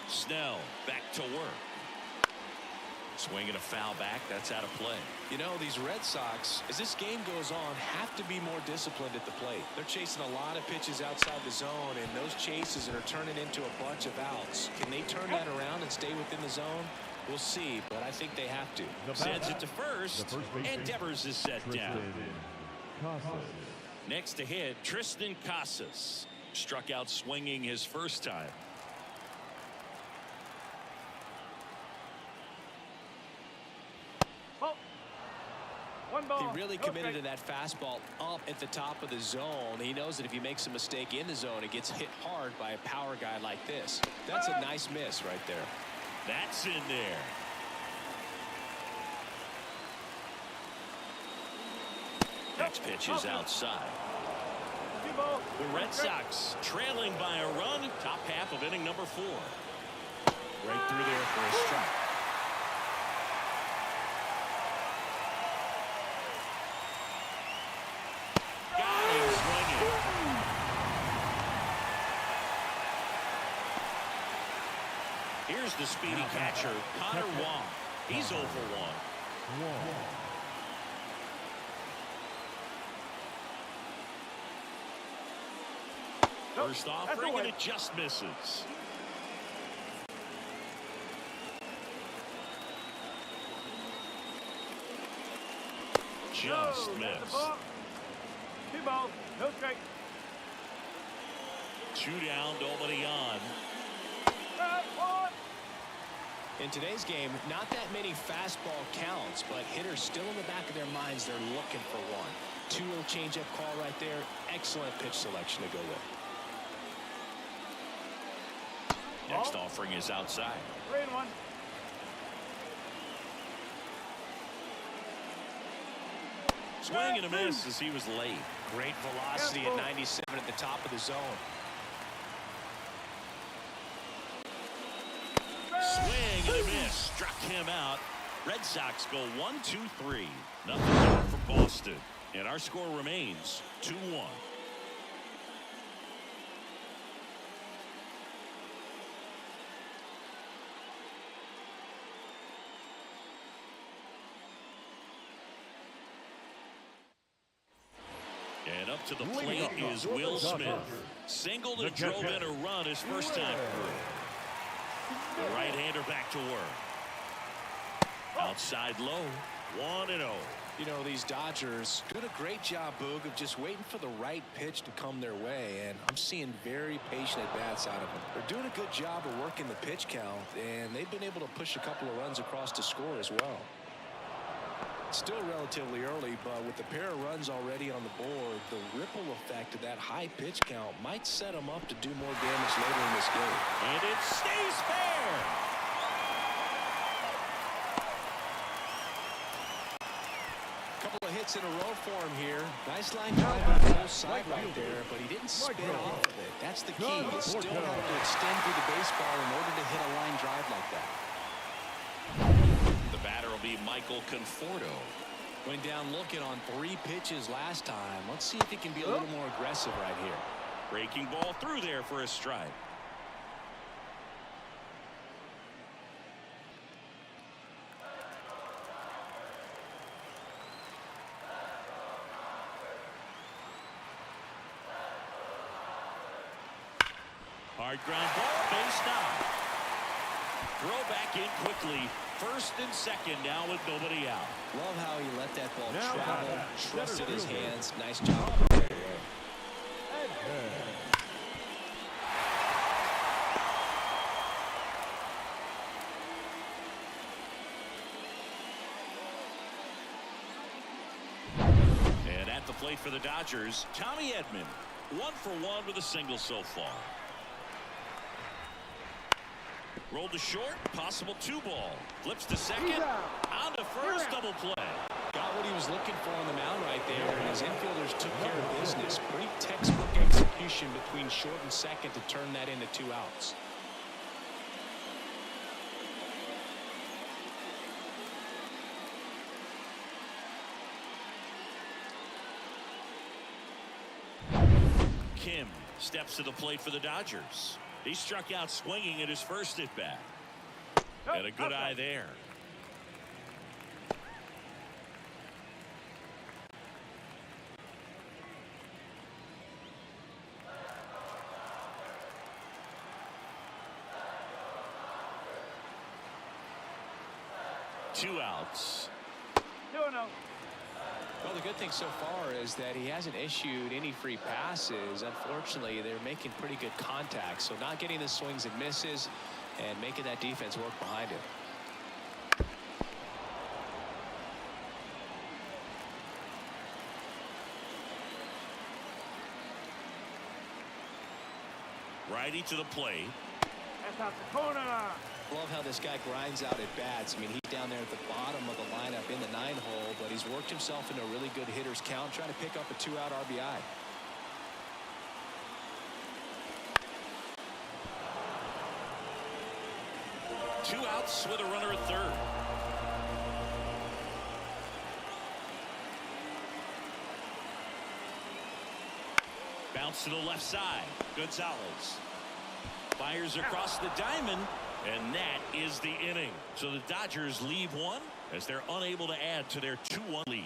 A: Snell back to work. Swinging a foul back. That's out of play.
B: You know, these Red Sox, as this game goes on, have to be more disciplined at the plate. They're chasing a lot of pitches outside the zone, and those chases are turning into a bunch of outs. Can they turn that around and stay within the zone? We'll see, but I think they have to.
A: Sends it to first, and Devers is set down. Next to hit, Tristan Casas. Struck out swinging his first time.
B: He really committed to that fastball up at the top of the zone. He knows that if he makes a mistake in the zone, it gets hit hard by a power guy like this. That's a nice miss right there.
A: That's in there. Next pitch is outside. The Red Sox trailing by a run. Top half of inning number 4. Right through there for a strike. Got him swinging. Here's the speedy catcher, Connor Wong. He's 0 for 1. First offering, and it just misses. Just missed.
C: 2 balls, no strike.
A: 2 down, nobody on.
B: In today's game, not that many fastball counts, but hitters still in the back of their minds, they're looking for one. 2-0 changeup call right there. Excellent pitch selection to go with.
A: Next offering is outside. Swing and a miss as he was late.
B: Great velocity at 97 at the top of the zone.
A: Swing and a miss. Struck him out. Red Sox go 1-2-3. Nothing down for Boston. And our score remains 2-1. And up to the plate is Will Smith. Singled and drove in a run his first time through. The right-hander back to work. Outside low, 1-0.
B: You know, these Dodgers doing a great job, Boog, of just waiting for the right pitch to come their way, and I'm seeing very patient at-bats out of them. They're doing a good job of working the pitch count, and they've been able to push a couple of runs across to score as well. It's still relatively early, but with the pair of runs already on the board, the ripple effect of that high pitch count might set them up to do more damage later in this game.
A: And it stays fair.
B: Couple of hits in a row for him here. Nice line drive on the full side right there, but he didn't spin off of it. That's the key. You still have to extend through the baseball in order to hit a line drive like that.
A: The batter will be Michael Conforto.
B: Went down looking on 3 pitches last time. Let's see if he can be a little more aggressive right here.
A: Breaking ball through there for a strike. Hard ground ball, base knock. Throw back in quickly. First and second now with nobody out.
B: Love how he let that ball travel, trusted his hands. Nice job of putting it away.
A: And at the plate for the Dodgers, Tommy Edman. 1 for 1 with a single so far. Rolled to short, possible 2-ball. Flips to second, on to first, double play.
B: Got what he was looking for on the mound right there, and his infielders took care of business. Pretty textbook execution between short and second to turn that into 2 outs.
A: Kim steps to the plate for the Dodgers. He struck out swinging at his first at-bat. And a good eye there. Two outs.
C: 2-0.
B: Well, the good thing so far is that he hasn't issued any free passes. Unfortunately, they're making pretty good contact, so not getting the swings and misses and making that defense work behind him.
A: Righty to the plate.
C: That's out the corner.
B: Love how this guy grinds out at bats. I mean, he's down there at the bottom of the lineup in the 9-hole, but he's worked himself into a really good hitter's count, trying to pick up a 2-out RBI.
A: Two outs with a runner at third. Bounce to the left side. Gonzalez fires across the diamond, and that is the inning. So the Dodgers leave one as they're unable to add to their 2-1 lead.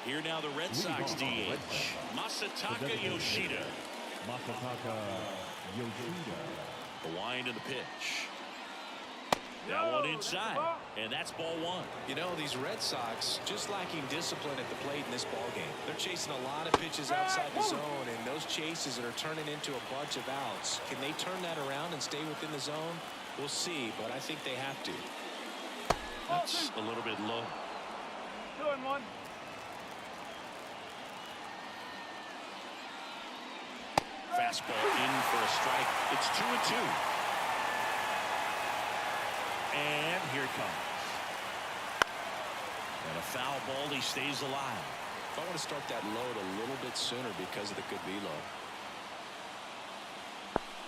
A: Here now the Red Sox DH, Masataka Yoshida.
D: Masataka Yoshida.
A: The wind of the pitch. That one inside, and that's ball 1.
B: You know, these Red Sox just lacking discipline at the plate in this ball game. They're chasing a lot of pitches outside the zone, and those chases that are turning into a bunch of outs. Can they turn that around and stay within the zone? We'll see, but I think they have to.
A: That's a little bit low.
C: 2-1.
A: Fastball in for a strike. It's 2-2. And here it comes. And a foul ball. He stays alive.
B: I want to start that load a little bit sooner because of the good velo.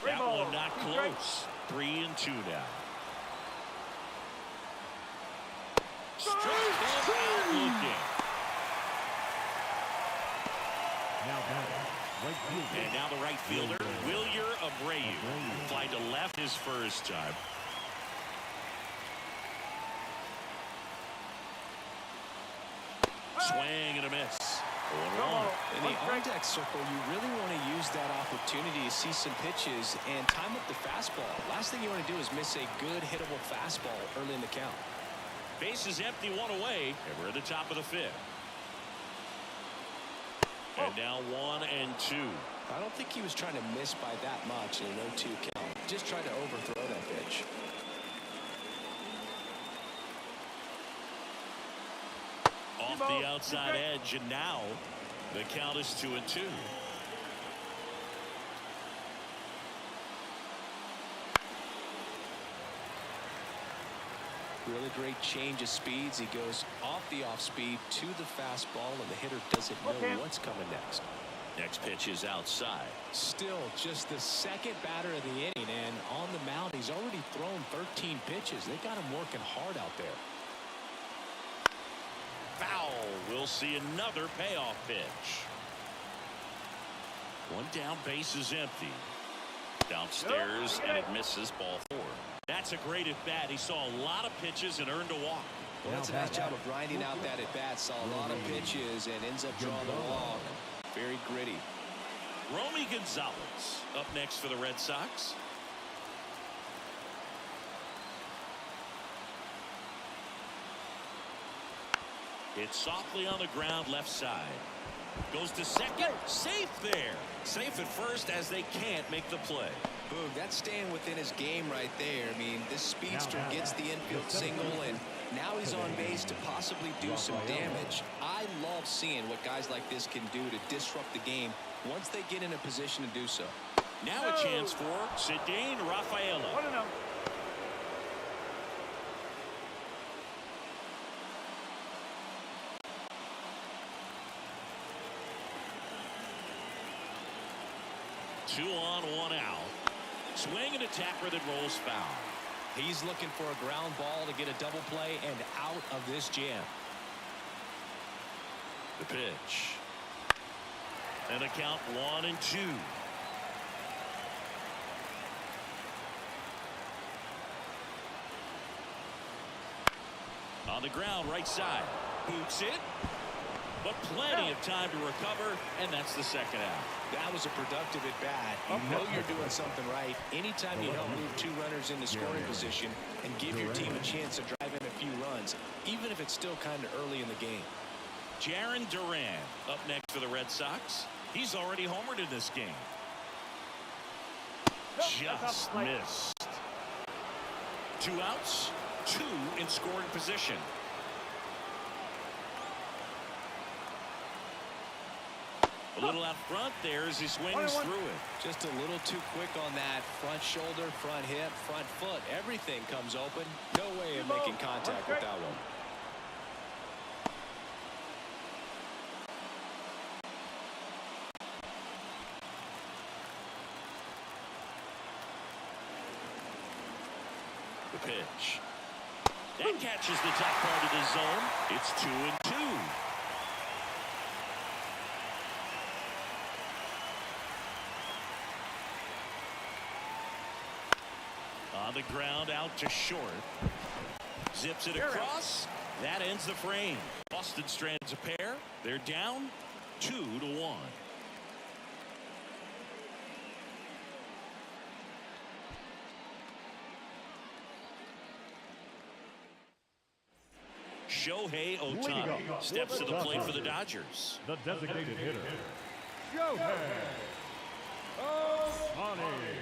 A: That one not close. 3-2 now. Struck him out looking. And now the right fielder, Wilyer Abreu. Fly to left his first time. Swing and a miss. 1-1.
B: In the on-deck circle, you really want to use that opportunity to see some pitches and time up the fastball. Last thing you want to do is miss a good hittable fastball early in the count.
A: Base is empty, one away, and we're at the top of the fifth. And now 1-2.
B: I don't think he was trying to miss by that much in an 0-2 count. Just tried to overthrow that pitch.
A: Off the outside edge, and now the count is 2-2.
B: Really great change of speeds. He goes off the off speed to the fastball, and the hitter doesn't know what's coming next.
A: Next pitch is outside.
B: Still just the second batter of the inning, and on the mound, he's already thrown 13 pitches. They got him working hard out there.
A: Foul. We'll see another payoff pitch. One down, base is empty. Downstairs, and it misses, ball 4. That's a great at-bat. He saw a lot of pitches and earned a walk.
B: Well, that's a nice job of grinding out that at-bat. Saw a lot of pitches and ends up drawing the walk. Very gritty.
A: Romy Gonzalez up next for the Red Sox. It's softly on the ground, left side. Goes to second. Safe there. Safe at first as they can't make the play.
B: Boom, that's staying within his game right there. I mean, this speedster gets the infield single, and now he's on base to possibly do some damage. I love seeing what guys like this can do to disrupt the game once they get in a position to do so.
A: Now a chance for Cedane Rafaela.
C: 1-0.
A: Two on, one out. Swing and a tapper that rolls foul.
B: He's looking for a ground ball to get a double play and out of this jam.
A: The pitch. And a count 1-2. On the ground, right side. Boots it. But plenty of time to recover, and that's the second out.
B: That was a productive at-bat. You know you're doing something right anytime you help move two runners into scoring position and give your team a chance to drive in a few runs, even if it's still kind of early in the game.
A: Jarren Duran up next for the Red Sox. He's already homered in this game. Just missed. 2 outs, 2 in scoring position. A little out front there as he swings through it.
B: Just a little too quick on that front shoulder, front hip, front foot. Everything comes open. No way of making contact with that one.
A: The pitch. That catches the top part of the zone. It's 2-2. On the ground, out to short. Zips it across. That ends the frame. Boston strands a pair. They're down 2-1. Shohei Ohtani steps to the plate for the Dodgers.
D: The designated hitter, Shohei Ohtani.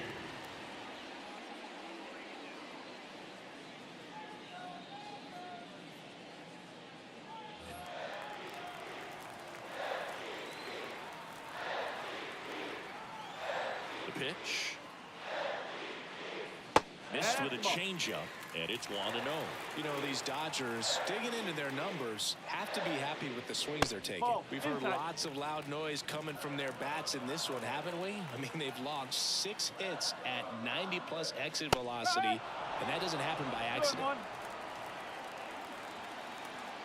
A: pitch. Missed with a changeup, and it's 1-0.
B: You know, these Dodgers, digging into their numbers, have to be happy with the swings they're taking. We've heard lots of loud noise coming from their bats in this one, haven't we? I mean, they've logged 6 hits at 90+ exit velocity, and that doesn't happen by accident.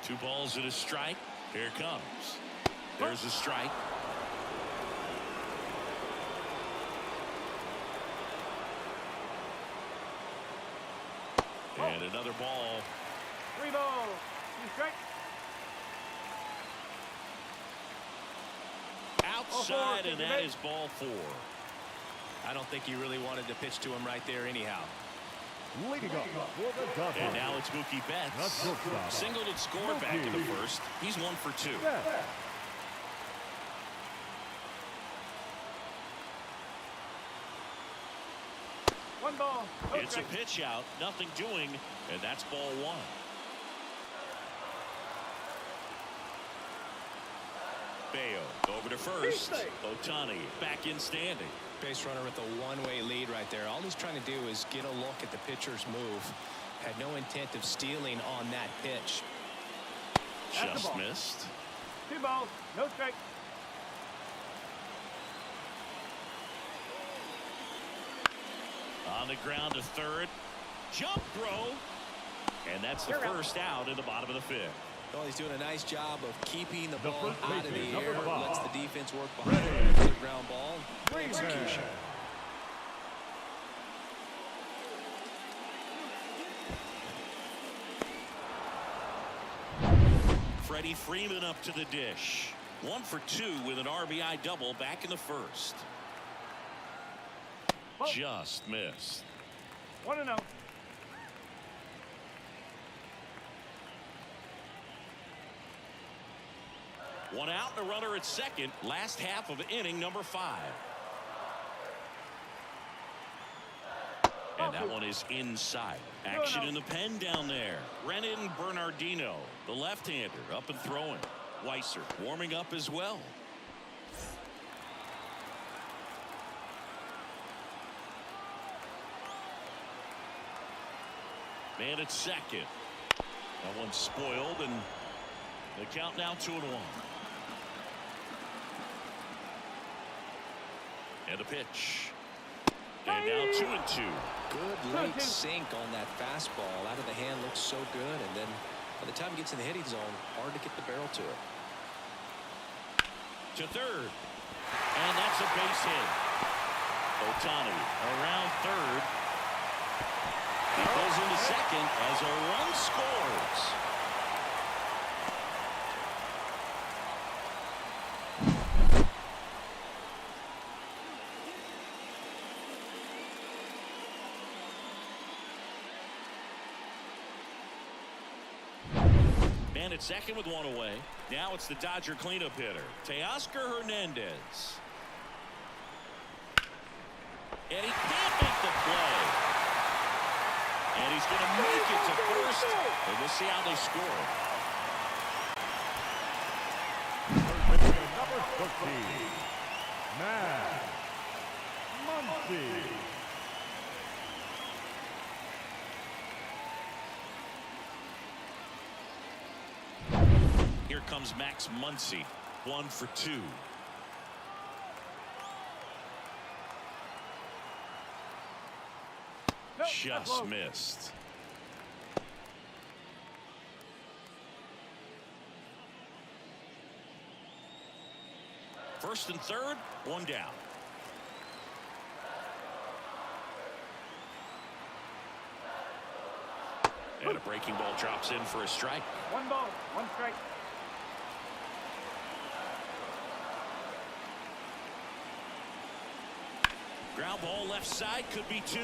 A: 2 balls and a strike. Here it comes. There's a strike. And another ball.
C: 3 balls. 2 strikes.
A: Outside, and that is ball 4.
B: I don't think he really wanted to pitch to him right there anyhow.
D: Leading up for the Dodgers.
A: And now it's Mookie Betts. Singled and scored back in the first. He's 1 for 2.
C: One ball. No
A: It's a pitch out, nothing doing, and that's ball 1. Bayo over to first. Ohtani back in standing.
B: Base runner with a one-way lead right there. All he's trying to do is get a look at the pitcher's move. Had no intent of stealing on that pitch.
A: Just missed.
C: 2 balls. No strike.
A: On the ground to third. Jump throw. And that's the first out in the bottom of the 5th.
B: Well, he's doing a nice job of keeping the ball
D: first
B: out of
D: baseman,
B: the air.
D: number 5.
B: Lets the defense work behind it for the ground ball. Execution.
A: Freddie Freeman up to the dish. 1 for 2 with an RBI double back in the first. Just missed.
C: 1-0.
A: One out and a runner at second. Last half of inning number 5. And that one is inside. Action in the pen down there. Renan Bernardino, the left-hander, up and throwing. Weiser warming up as well. Man at second. That one's spoiled, and the count now 2-1. And a pitch. And now 2-2.
B: Good late sink on that fastball. Out of the hand, looks so good. And then by the time it gets in the hitting zone, hard to get the barrel to it.
A: To third. And that's a base hit. Ohtani around third. He goes into second as a run scores. Man at second with 1 away. Now it's the Dodger cleanup hitter, Teoscar Hernandez. And he can't make the play. And he's going to make it to first. And we'll see how they score.
D: Number 13, Matt Muncy.
A: Here comes Max Muncy, 1 for 2. Just missed. First and third, 1 down. And a breaking ball drops in for a strike.
C: 1 ball. 1 strike.
A: Ground ball left side, could be 2.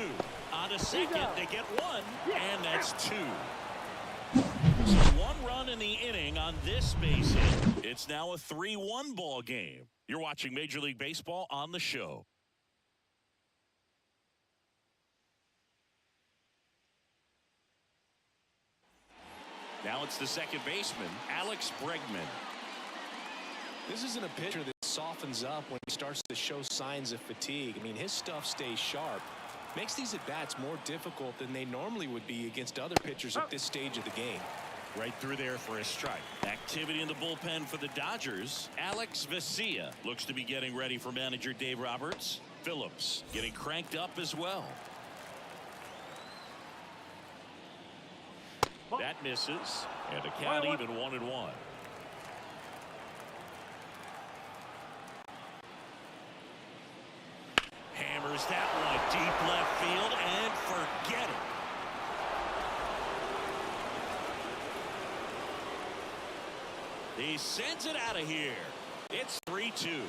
A: On a second, they get 1, and that's 2. So 1 run in the inning on this base hit. It's now a 3-1 ball game. You're watching Major League Baseball on the show. Now it's the second baseman, Alex Bregman.
B: This isn't a pitcher that's softens up when he starts to show signs of fatigue. I mean, his stuff stays sharp. Makes these at-bats more difficult than they normally would be against other pitchers at this stage of the game.
A: Right through there for a strike. Activity in the bullpen for the Dodgers. Alex Vesia looks to be getting ready for manager Dave Roberts. Phillips getting cranked up as well. That misses. And the count even 1-1. Hammers that one deep left field and forget it. He sends it out of here. It's 3-2.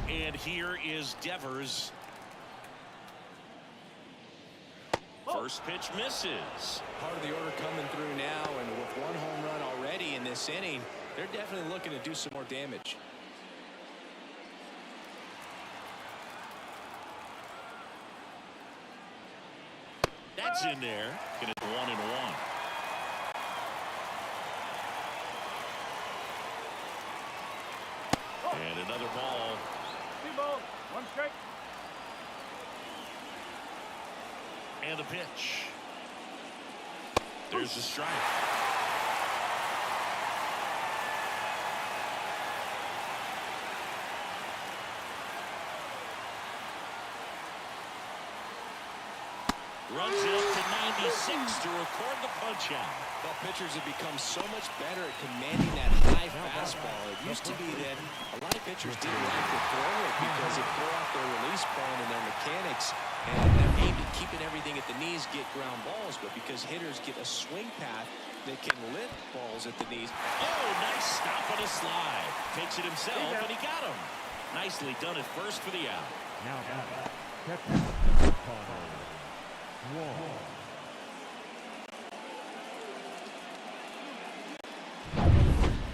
A: And here is Devers. First pitch misses.
B: Part of the order coming through now, and with one home run already in this inning, they're definitely looking to do some more damage.
A: That's in there. And it's 1-1. And another ball.
C: 2 balls, 1 strike.
A: And the pitch. There's the strike. Runs it up to 96 to record the punch out.
B: Well, pitchers have become so much better at commanding that high fastball. It used to be that a lot of pitchers didn't like to throw it because it threw off their release point and their mechanics, and aimed at keeping everything at the knees, get ground balls. But because hitters get a swing path that can lift balls at the knees.
A: Oh, nice stop on a slide. Takes it himself, and he got him. Nicely done at first for the out.
D: Now back. Catcher. Connor. Wong.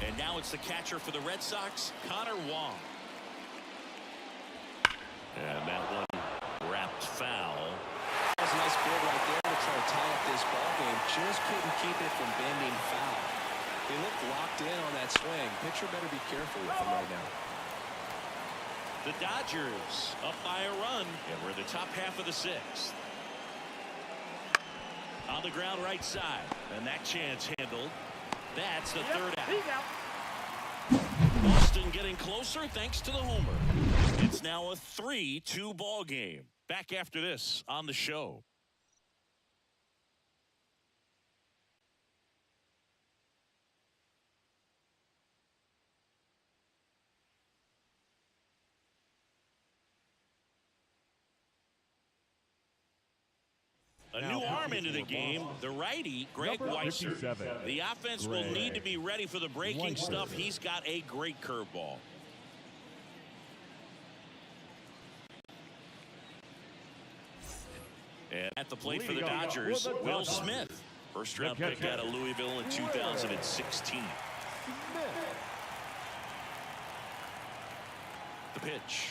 A: And now it's the catcher for the Red Sox, Connor Wong. And that one wrapped foul.
B: That was a nice ball right there to try to tie up this ball game. Just couldn't keep it from bending foul. They look locked in on that swing. Pitcher better be careful with them right now.
A: The Dodgers up by a run, and we're in the top half of the 6th. On the ground right side, and that chance handled. That's the third out.
C: He's out.
A: Boston getting closer thanks to the homer. It's now a 3-2 ball game. Back after this on the show. A new arm into the game, the righty, Greg Weiser. The offense will need to be ready for the breaking stuff. He's got a great curveball. And at the plate for the Dodgers, Will Smith. First round pick out of Louisville in 2016. The pitch.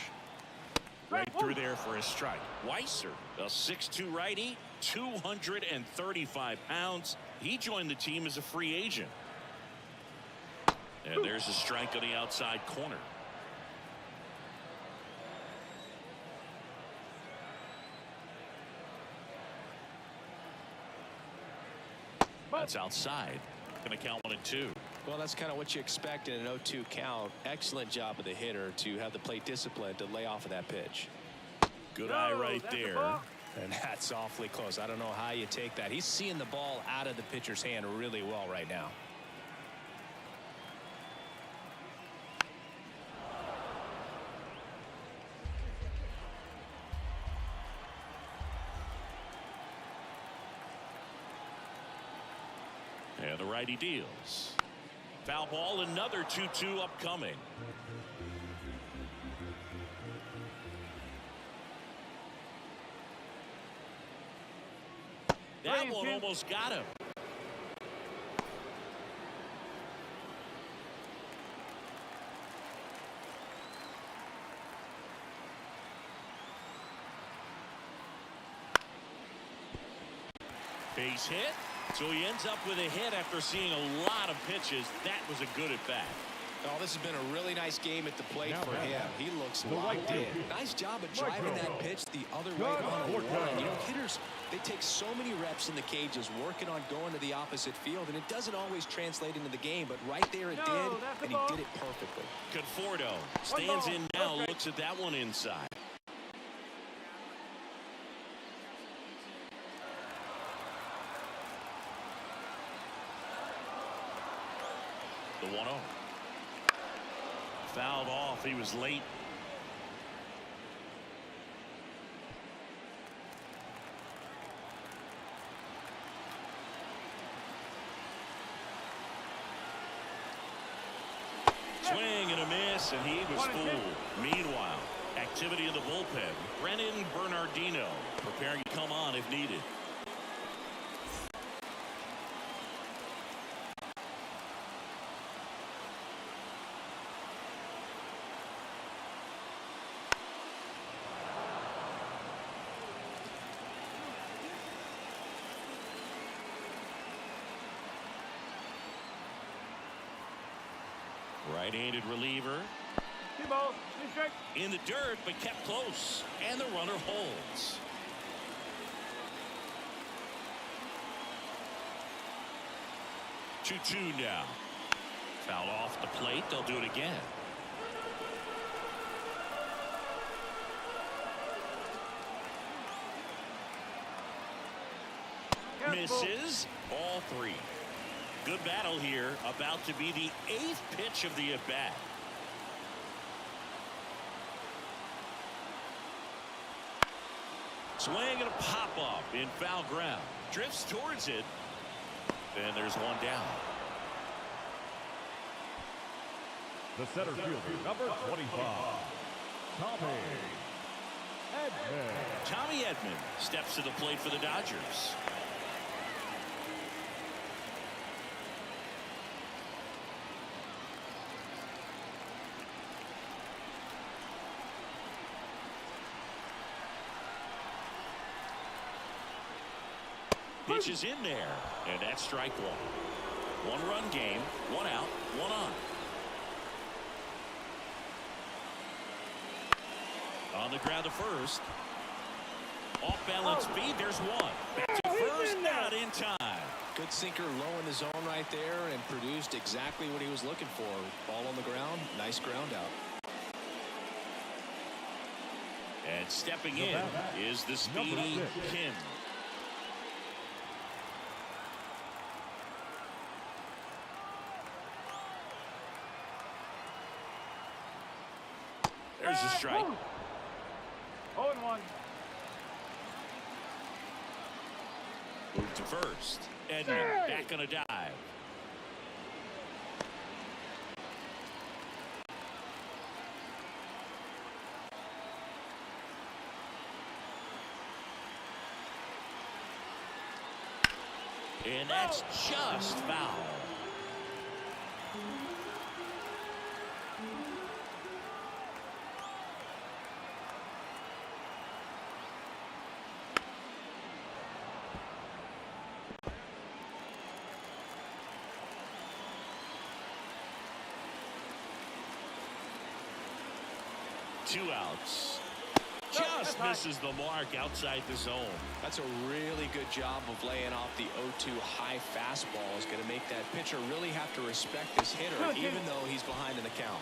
A: Right through there for a strike. Weiser, a 6'2 righty, 235 pounds. He joined the team as a free agent. And there's a strike on the outside corner. That's outside. Going to count 1-2.
B: Well, that's kind of what you expect in an 0-2 count. Excellent job of the hitter to have the plate discipline to lay off of that pitch.
A: Good eye right there.
B: And that's awfully close. I don't know how you take that. He's seeing the ball out of the pitcher's hand really well right now.
A: And the righty deals. Foul ball, another 2-2 upcoming. That one almost got him. Base hit. So he ends up with a hit after seeing a lot of pitches. That was a good at bat.
B: Oh, this has been a really nice game at the plate
D: Now
B: for him. He looks locked in. Nice job of driving that pitch the other way on the line. You know, hitters, they take so many reps in the cages working on going to the opposite field, and it doesn't always translate into the game, but right there it did, and he did it perfectly.
A: Conforto stands in now, looks at that one inside. The 1-0. Fouled off. He was late. Swing and a miss, and he was fooled. Meanwhile, activity in the bullpen. Brennan Bernardino preparing to come on if needed. Right-handed reliever. In the dirt, but kept close. And the runner holds. Two-two now. Foul off the plate. They'll do it again. Misses all three. Good battle here. About to be the 8th pitch of the at-bat. Swing and a pop-up in foul ground. Drifts towards it. And there's one down.
D: The center fielder, number 25, Tommy Edman.
A: Tommy Edman steps to the plate for the Dodgers. Pitch is in there, and that's strike one. One-run game, one out, one on. On the ground to first. Off-balance speed, there's one. Back to first, not in time.
B: Good sinker low in the zone right there and produced exactly what he was looking for. Ball on the ground, nice ground out.
A: And stepping in is the speedy Kim. There's a strike.
C: 0-1.
A: Move to first. Edman back on a dive. And that's just foul. Two outs. Just misses the mark outside the zone.
B: That's a really good job of laying off the 0-2 high fastball. Is going to make that pitcher really have to respect this hitter, even though he's behind in the count.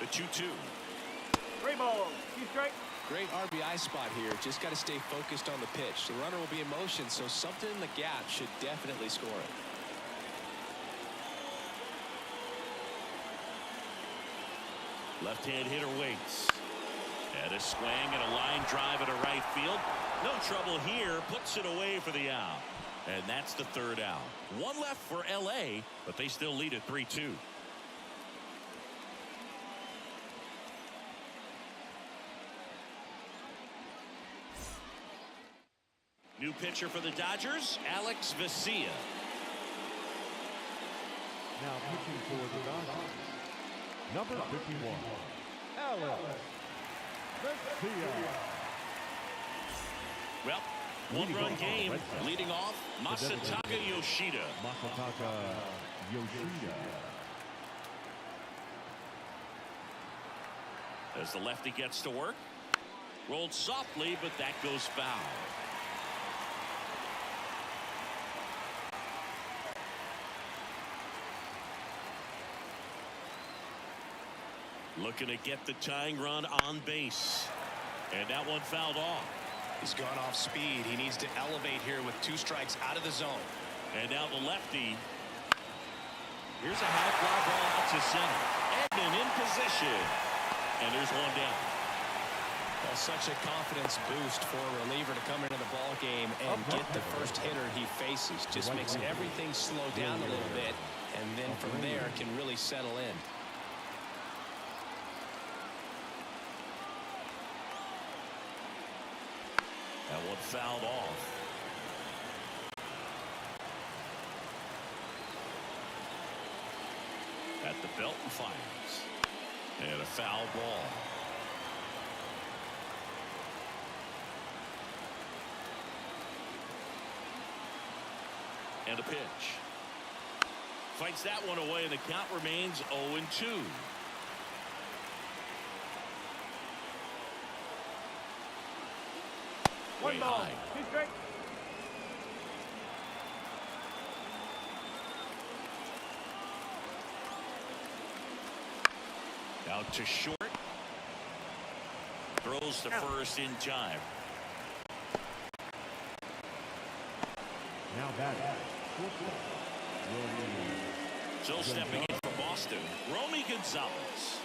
B: The 2-2.
C: 3 balls. 2 strikes.
B: Great RBI spot here. Just got to stay focused on the pitch. The runner will be in motion, so something in the gap should definitely score it.
A: Left-hand hitter waits. And a swing and a line drive into right field. No trouble here. Puts it away for the out. And that's the third out. One left for LA, but they still lead at 3-2. New pitcher for the Dodgers, Alex Vesia.
D: Now pitching for the Dodgers, number 51, Alex Vesia.
A: Well, one-run game, leading off, Masataka Yoshida.
D: Masataka Yoshida.
A: As the lefty gets to work, rolled softly, but that goes foul. Looking to get the tying run on base. And that one fouled off.
B: He's gone off speed. He needs to elevate here with 2 strikes out of the zone.
A: And now the lefty. Here's a high fly ball out to center. Edman in position. And there's one down.
B: Well, such a confidence boost for a reliever to come into the ball game and get the first hitter he faces. Just makes everything slow down a little bit, and then from there can really settle in.
A: That one fouled off. At the belt and fires. And a foul ball. And a pitch. Fights that one away, and the count remains 0-2.
C: One ball. 2 strikes.
A: Out to short. Throws to first in time.
D: Now batting,
A: So stepping in for Boston, Romy Gonzalez.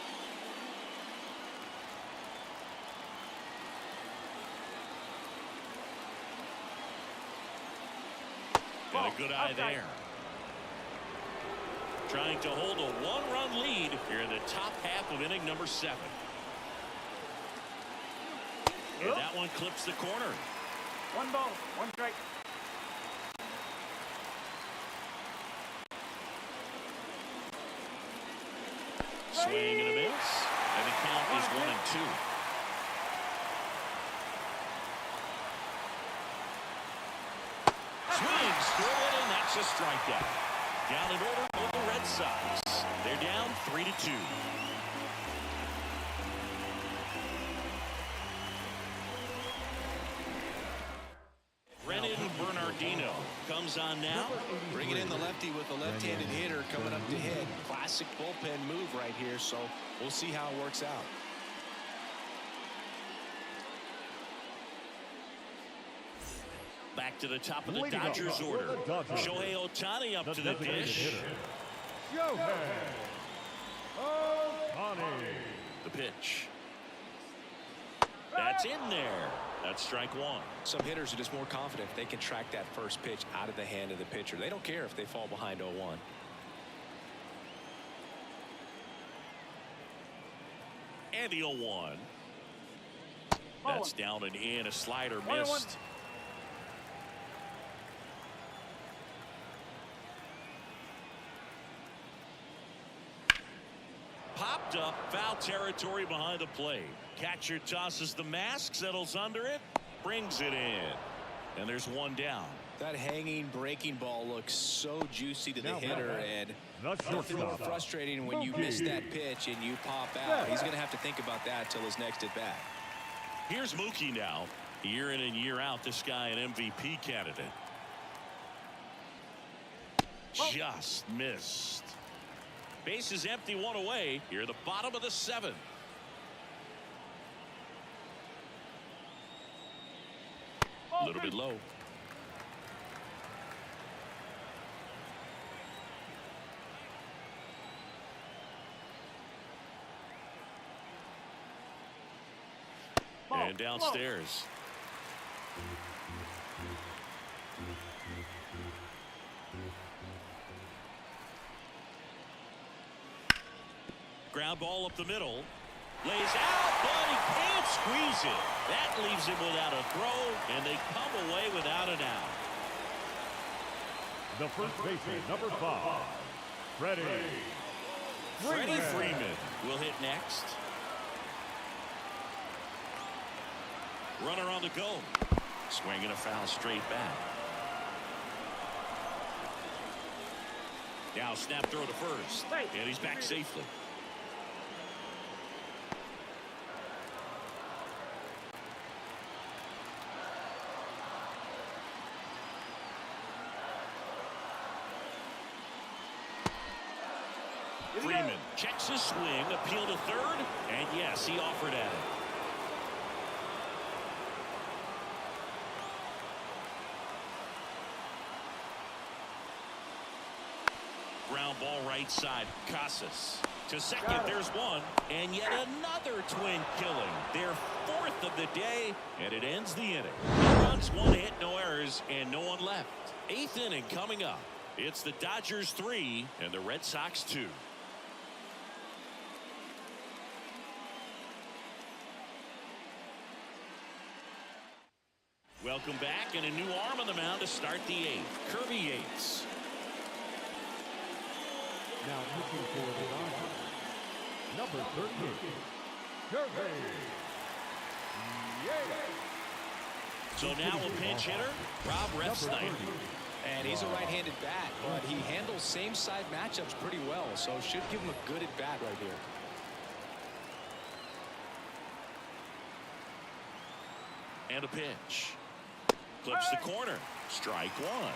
A: And a good eye there. Trying to hold a 1-run lead here in the top half of inning number 7. And that one clips the corner.
C: 1 ball. 1 strike.
A: Swing and a miss. And the count is 1-2. Swings through it, and that's a strikeout. Down in order for the Red Sox. They're down 3-2. Brennan Bernardino comes on now.
B: Bringing in the lefty with the left-handed hitter coming up to hit. Classic bullpen move right here, so we'll see how it works out.
A: Back to the top of the Dodgers order. Shohei Ohtani up to the dish.
D: Shohei Ohtani.
A: The pitch. That's in there. That's strike 1.
B: Some hitters are just more confident if they can track that first pitch out of the hand of the pitcher. They don't care if they fall behind 0-1.
A: And the 0-1. That's down and in. A slider missed. Popped up, foul territory behind the plate. Catcher tosses the mask, settles under it, brings it in. And there's one down.
B: That hanging breaking ball looks so juicy to the hitter, and nothing more frustrating when you miss that pitch and you pop out. He's going to have to think about that till his next at bat.
A: Here's Mookie now. Year in and year out, this guy an MVP candidate. Just missed. Base is empty, 1 away. Here at the bottom of the 7th.
B: Grounded low.
A: And downstairs. Ground ball up the middle. Lays out, but he can't squeeze it. That leaves him without a throw, and they come away without an out.
D: The first baseman, number 5, Freddie
A: Freeman will hit next. Runner on the go. Swinging a foul straight back. Now snap throw to first. And he's back safely. Freeman checks his swing, appeal to third, and yes, he offered at it. Ground ball right side. Casas to second. There's one, and yet another twin killing. Their 4th of the day, and it ends the inning. 2 runs, 1 hit, no errors, and no one left. 8th inning coming up. It's the Dodgers 3 and the Red Sox 2. Welcome back, and a new arm on the mound to start the 8th. Kirby Yates.
D: Now pitching for the Dodgers, number 13, Kirby Yates.
A: So now a pinch hitter, Rob Refsnyder.
B: And he's a right-handed bat, but he handles same-side matchups pretty well, so should give him a good at-bat right here.
A: And a pitch. Clips the corner. Strike one.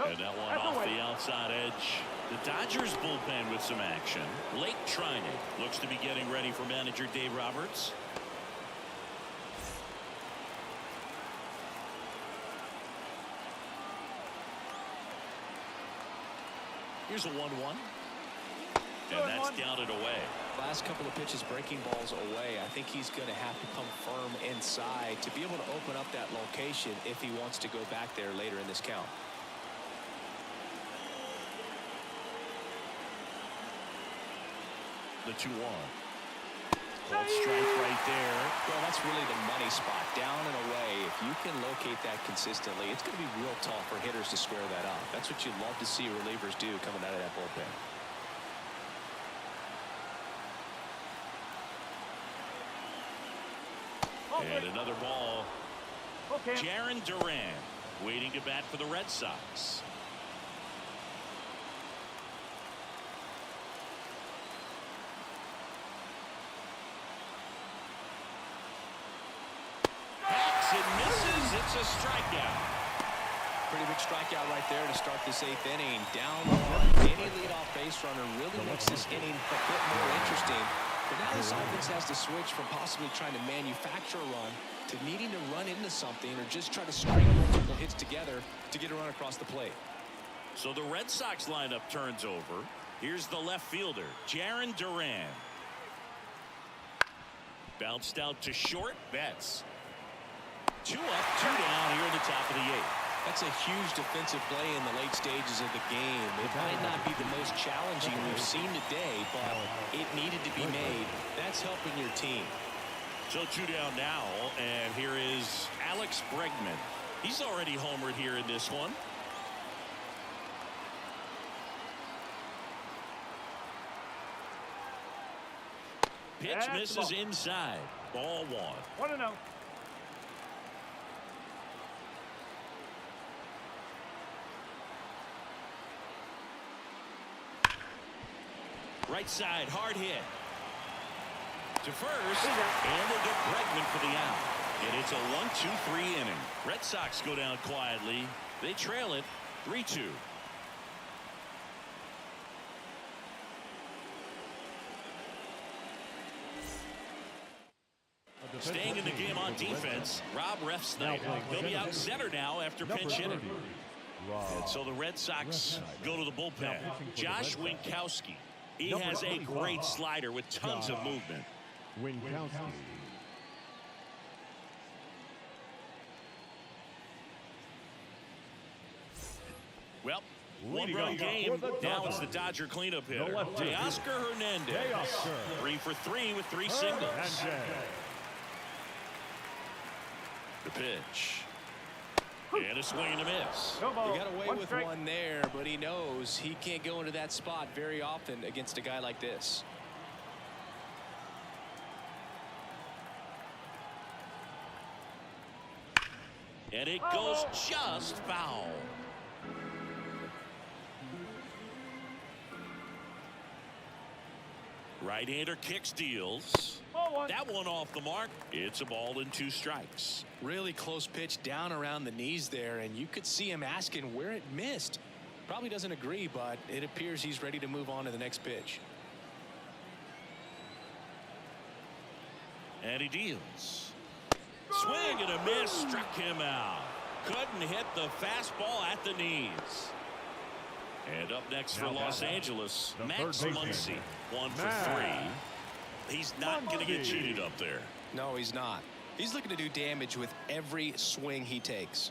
A: And that one off the outside edge. The Dodgers bullpen with some action. Blake Trinan looks to be getting ready for manager Dave Roberts. Here's a 1-1. And that's downed away.
B: Last couple of pitches breaking balls away. I think he's going to have to come firm inside to be able to open up that location if he wants to go back there later in this count.
A: The 2-1. Called strike right there.
B: Well, that's really the money spot. Down and away. If you can locate that consistently, it's going to be real tough for hitters to square that up. That's what you'd love to see relievers do coming out of that bullpen.
A: And another ball. Jarren Duran waiting to bat for the Red Sox. It misses. It's a strikeout.
B: Pretty big strikeout right there to start this 8th inning. Down one. Any leadoff base runner really makes this inning a bit more interesting. But now this offense has to switch from possibly trying to manufacture a run to needing to run into something or just try to string multiple hits together to get a run across the plate.
A: So the Red Sox lineup turns over. Here's the left fielder, Jarren Duran. Bounced out to short. Betts. 2 up, 2 down here in the top of the 8th.
B: That's a huge defensive play in the late stages of the game. It might not be the most challenging we've seen today, but it needed to be made. That's helping your team.
A: So 2 down now, and here is Alex Bregman. He's already homered here in this one. Pitch misses inside. Ball 1.
C: 1-0.
A: Right side, hard hit. To first, and they get Bregman for the out. And it's a 1-2-3 inning. Red Sox go down quietly. They trail it 3-2. Staying in the game on defense, Rob Refsnyder. He'll be out center now after pinch hitting. And so the Red Sox go to the bullpen. Josh Winkowski. He has a great slider with tons of movement.
D: Winkowski.
A: Well, one-run game. Now it's the Dodger cleanup hitter, Teoscar Hernandez. 3 for 3 with 3 singles. The pitch. And a swing and a miss.
B: He got away with one there, but he knows he can't go into that spot very often against a guy like this.
A: And it goes just foul. Right-hander kicks, deals. That one off the mark. It's a ball and 2 strikes.
B: Really close pitch down around the knees there, and you could see him asking where it missed. Probably doesn't agree, but it appears he's ready to move on to the next pitch.
A: And he deals. Swing and a miss, struck him out. Couldn't hit the fastball at the knees. And up next for Los Angeles, Max Muncy. 1 for 3. He's not going to get cheated up there.
B: No, he's not. He's looking to do damage with every swing he takes.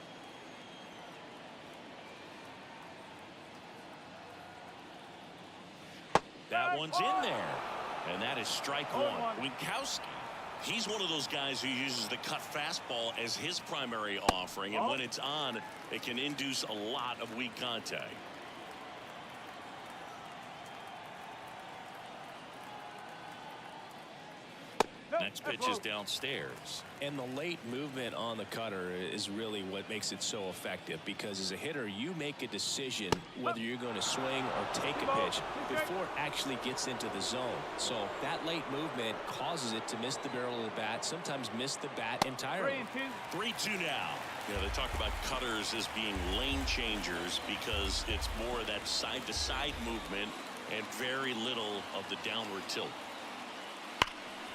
A: That one's in there. And that is strike 1. Winkowski. He's one of those guys who uses the cut fastball as his primary offering. And when it's on, it can induce a lot of weak contact. Next pitch is downstairs.
B: And the late movement on the cutter is really what makes it so effective, because as a hitter, you make a decision whether you're going to swing or take a pitch before it actually gets into the zone. So that late movement causes it to miss the barrel of the bat, sometimes miss the bat entirely.
A: 3-2 now. You know, they talk about cutters as being lane changers because it's more of that side-to-side movement and very little of the downward tilt.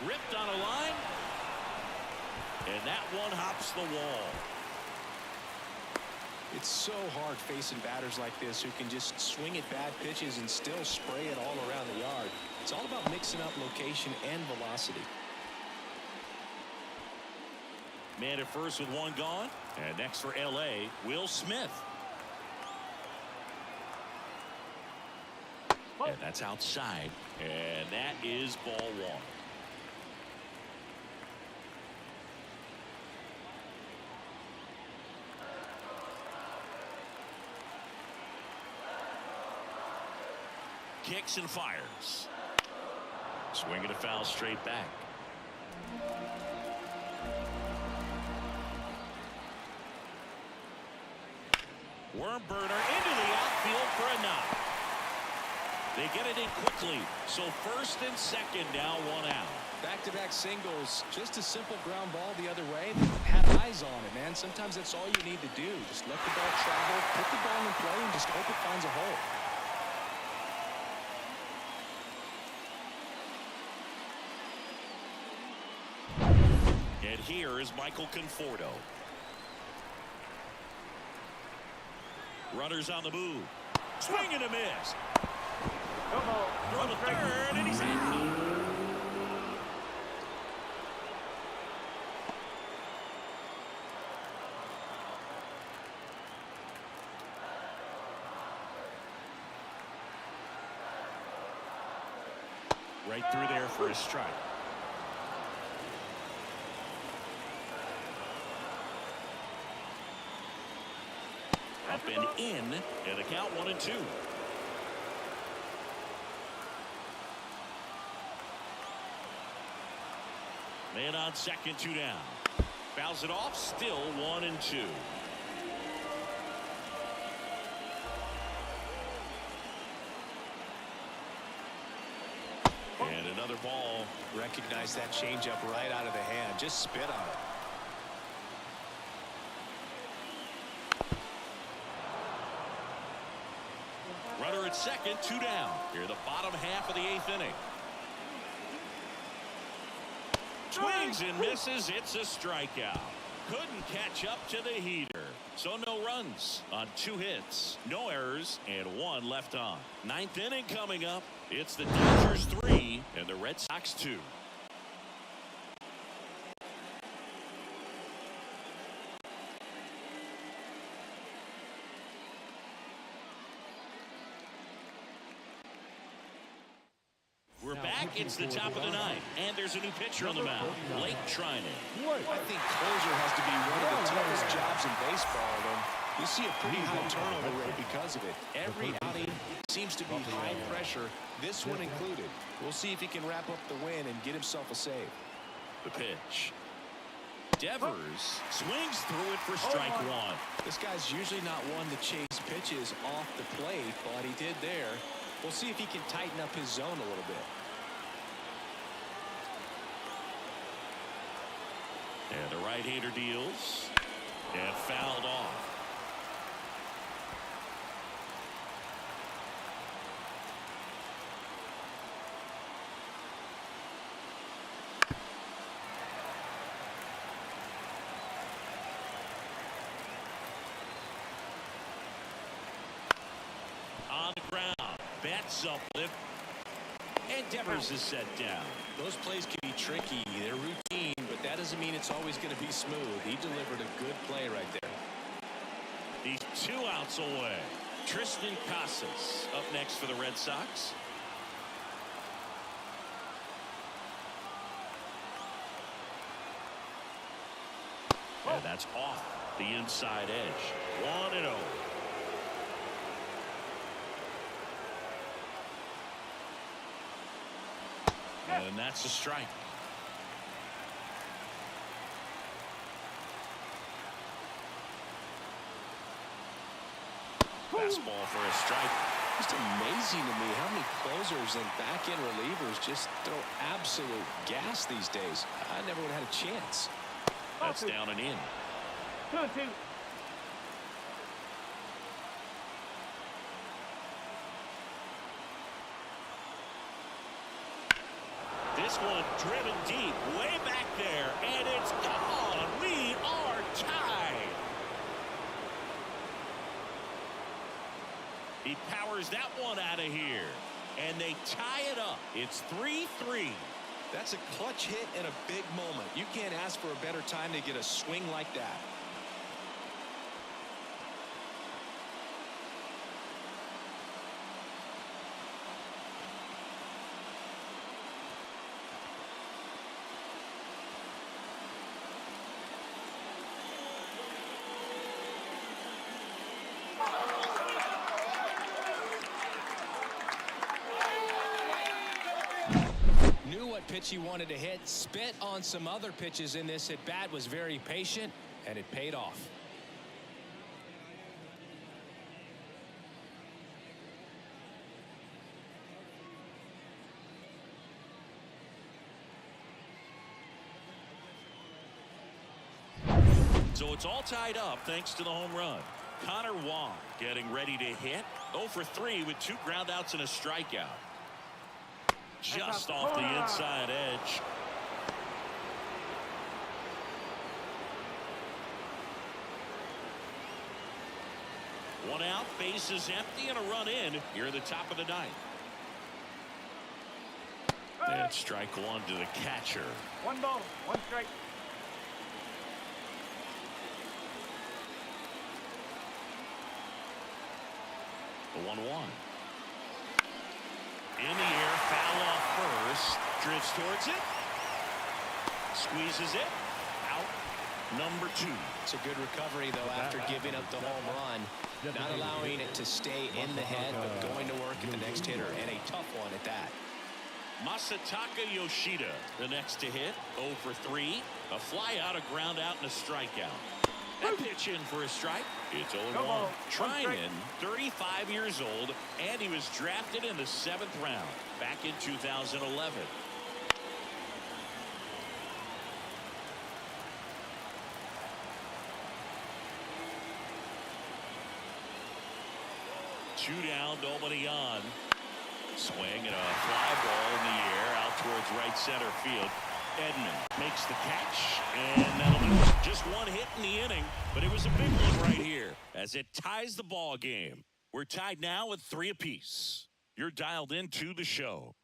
A: Ripped on a line, and that one hops the wall.
B: It's so hard facing batters like this who can just swing at bad pitches and still spray it all around the yard. It's all about mixing up location and velocity.
A: Man at first with 1 gone, and next for LA, Will Smith. And that's outside, and that is ball 1. Kicks and fires. Swinging a foul straight back. Worm burner into the outfield for a knock. They get it in quickly. So first and second now, 1 out.
B: Back-to-back singles. Just a simple ground ball the other way. Have eyes on it, man. Sometimes that's all you need to do. Just let the ball travel, put the ball in play, and just hope it finds a hole.
A: And here is Michael Conforto. Runners on the move. Swing and a miss. Throw to third, and he's out. Right through there for a strike. Up and in, and the count 1-2. Man on second, 2 down. Fouls it off, still 1-2. And another ball.
B: Recognize that changeup right out of the hand. Just spit on it.
A: at second, 2 down. Here the bottom half of the 8th inning. Swings and misses. It's a strikeout. Couldn't catch up to the heater. So no runs on 2 hits, no errors, and 1 left on. 9th inning coming up. It's the Dodgers 3 and the Red Sox 2. We're back. It's the top of the 9th, and there's a new pitcher on the mound, Blake Trinan.
B: I think closer has to be one of the toughest jobs in baseball, and you see a pretty high turnover rate because of it. Every outing seems to be high pressure, this one included. We'll see if he can wrap up the win and get himself a save.
A: The pitch. Devers swings through it for strike 1.
B: This guy's usually not one to chase pitches off the plate, but he did there. We'll see if he can tighten up his zone a little bit.
A: And the right-hander deals and fouled off. On the ground, bats up, and Devers is set down.
B: Those plays can be tricky. They're routine, but that doesn't mean it's always going to be smooth. He delivered a good play right there.
A: He's 2 outs away. Tristan Casas up next for the Red Sox. And that's off the inside edge. 1-0. And that's a strike. Fastball for a strike.
B: Just amazing to me how many closers and back-end relievers just throw absolute gas these days. I never would have had a chance.
A: That's down and in.
C: 2-2.
A: This one driven deep, way back there, and it's gone. We are tied. He powers that one out of here, and they tie it up. It's 3-3.
B: That's a clutch hit in a big moment. You can't ask for a better time to get a swing like that. Pitch he wanted to hit, spit on some other pitches in this at bat, was very patient, and it paid off.
A: So it's all tied up thanks to the home run. Connor Wong getting ready to hit. 0 for 3 with 2 groundouts and a strikeout. Just off the inside edge. One out, bases empty, and a run in. Here at the top of the 9th. And strike 1 to the catcher.
C: 1 ball, 1 strike.
A: The 1-1. In the air, foul off first. Drifts towards it. Squeezes it. Out. Number 2.
B: It's a good recovery, though, after giving up the home run. Not allowing it to stay in the head, but going to work at the next hitter, and a tough one at that.
A: Masataka Yoshida, the next to hit. 0 for 3. A fly out, a ground out, and a strikeout. That pitch in for a strike. It's 0-1. Trinan, 35 years old, and he was drafted in the 7th round back in 2011. 2 down, nobody on. Swing and a fly ball in the air out towards right center field. Edman makes the catch, and that'll be just 1 hit in the inning, but it was a big one right here as it ties the ball game. We're tied now at 3 apiece. You're dialed into the show.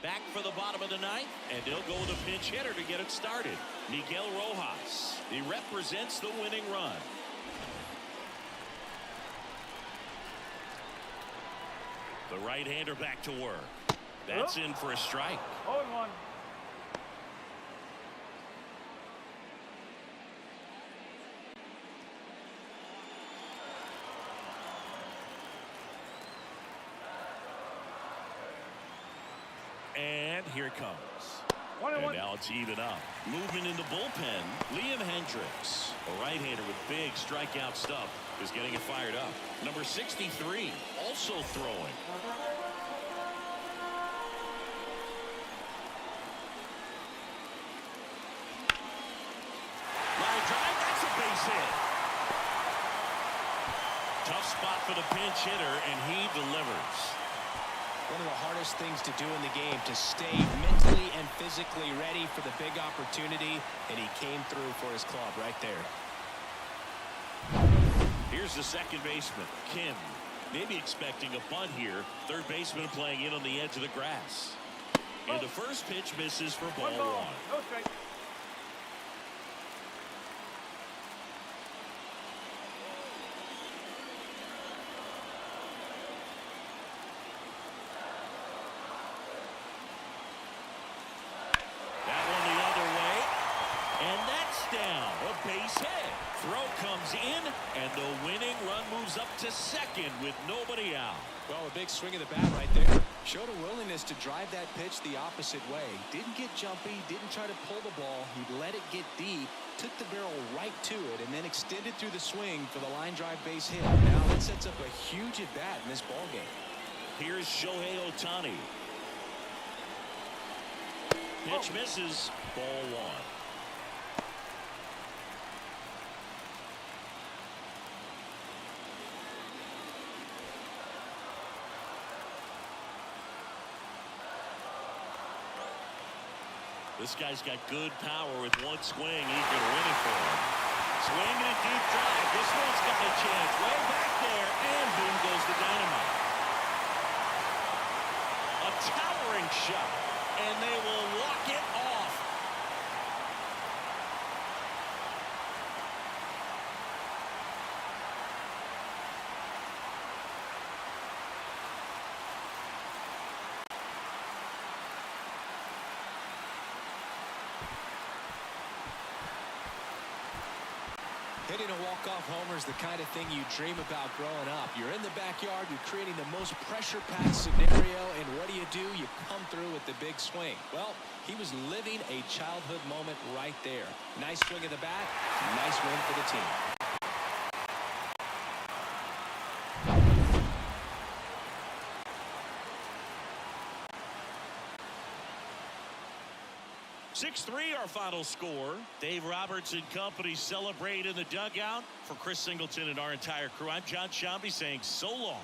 A: Back for the bottom of the 9th, and he'll go with a pinch hitter to get it started. Miguel Rojas. He represents the winning run. The right-hander back to work. That's in for a strike.
C: 0-1.
A: And here it comes.
C: 1-1.
A: And now it's even up. Movement in the bullpen. Liam Hendricks, a right-hander with big strikeout stuff, is getting it fired up. Number 63, also throwing. Line drive, that's a base hit. Tough spot for the pinch hitter, and he delivers.
B: One of the hardest things to do in the game, to stay mentally and physically ready for the big opportunity, and he came through for his club right there.
A: Here's the second baseman, Kim. Maybe expecting a bunt here. Third baseman playing in on the edge of the grass. And the first pitch misses for ball 1.
C: No strike.
A: That one the other way. And that's down. A base hit. Throw comes in, and the winning run moves up to second with nobody out.
B: Well, a big swing of the bat right there. Showed a willingness to drive that pitch the opposite way. Didn't get jumpy, didn't try to pull the ball. He let it get deep, took the barrel right to it, and then extended through the swing for the line drive base hit. Now that sets up a huge at-bat in this ball game.
A: Here's Shohei Ohtani. Pitch misses. Ball 1. This guy's got good power. With one swing, he's going to win it for him. Swing and a deep drive. This one's got a chance. Way back there, and boom goes the dynamite. A towering shot, and they will walk it off.
B: Hitting a walk-off homer is the kind of thing you dream about growing up. You're in the backyard, you're creating the most pressure-packed scenario, and what do? You come through with the big swing. Well, he was living a childhood moment right there. Nice swing of the bat, nice win for the team.
A: 6-3 our final score. Dave Roberts and company celebrate in the dugout. For Chris Singleton and our entire crew, I'm John Shambi saying so long.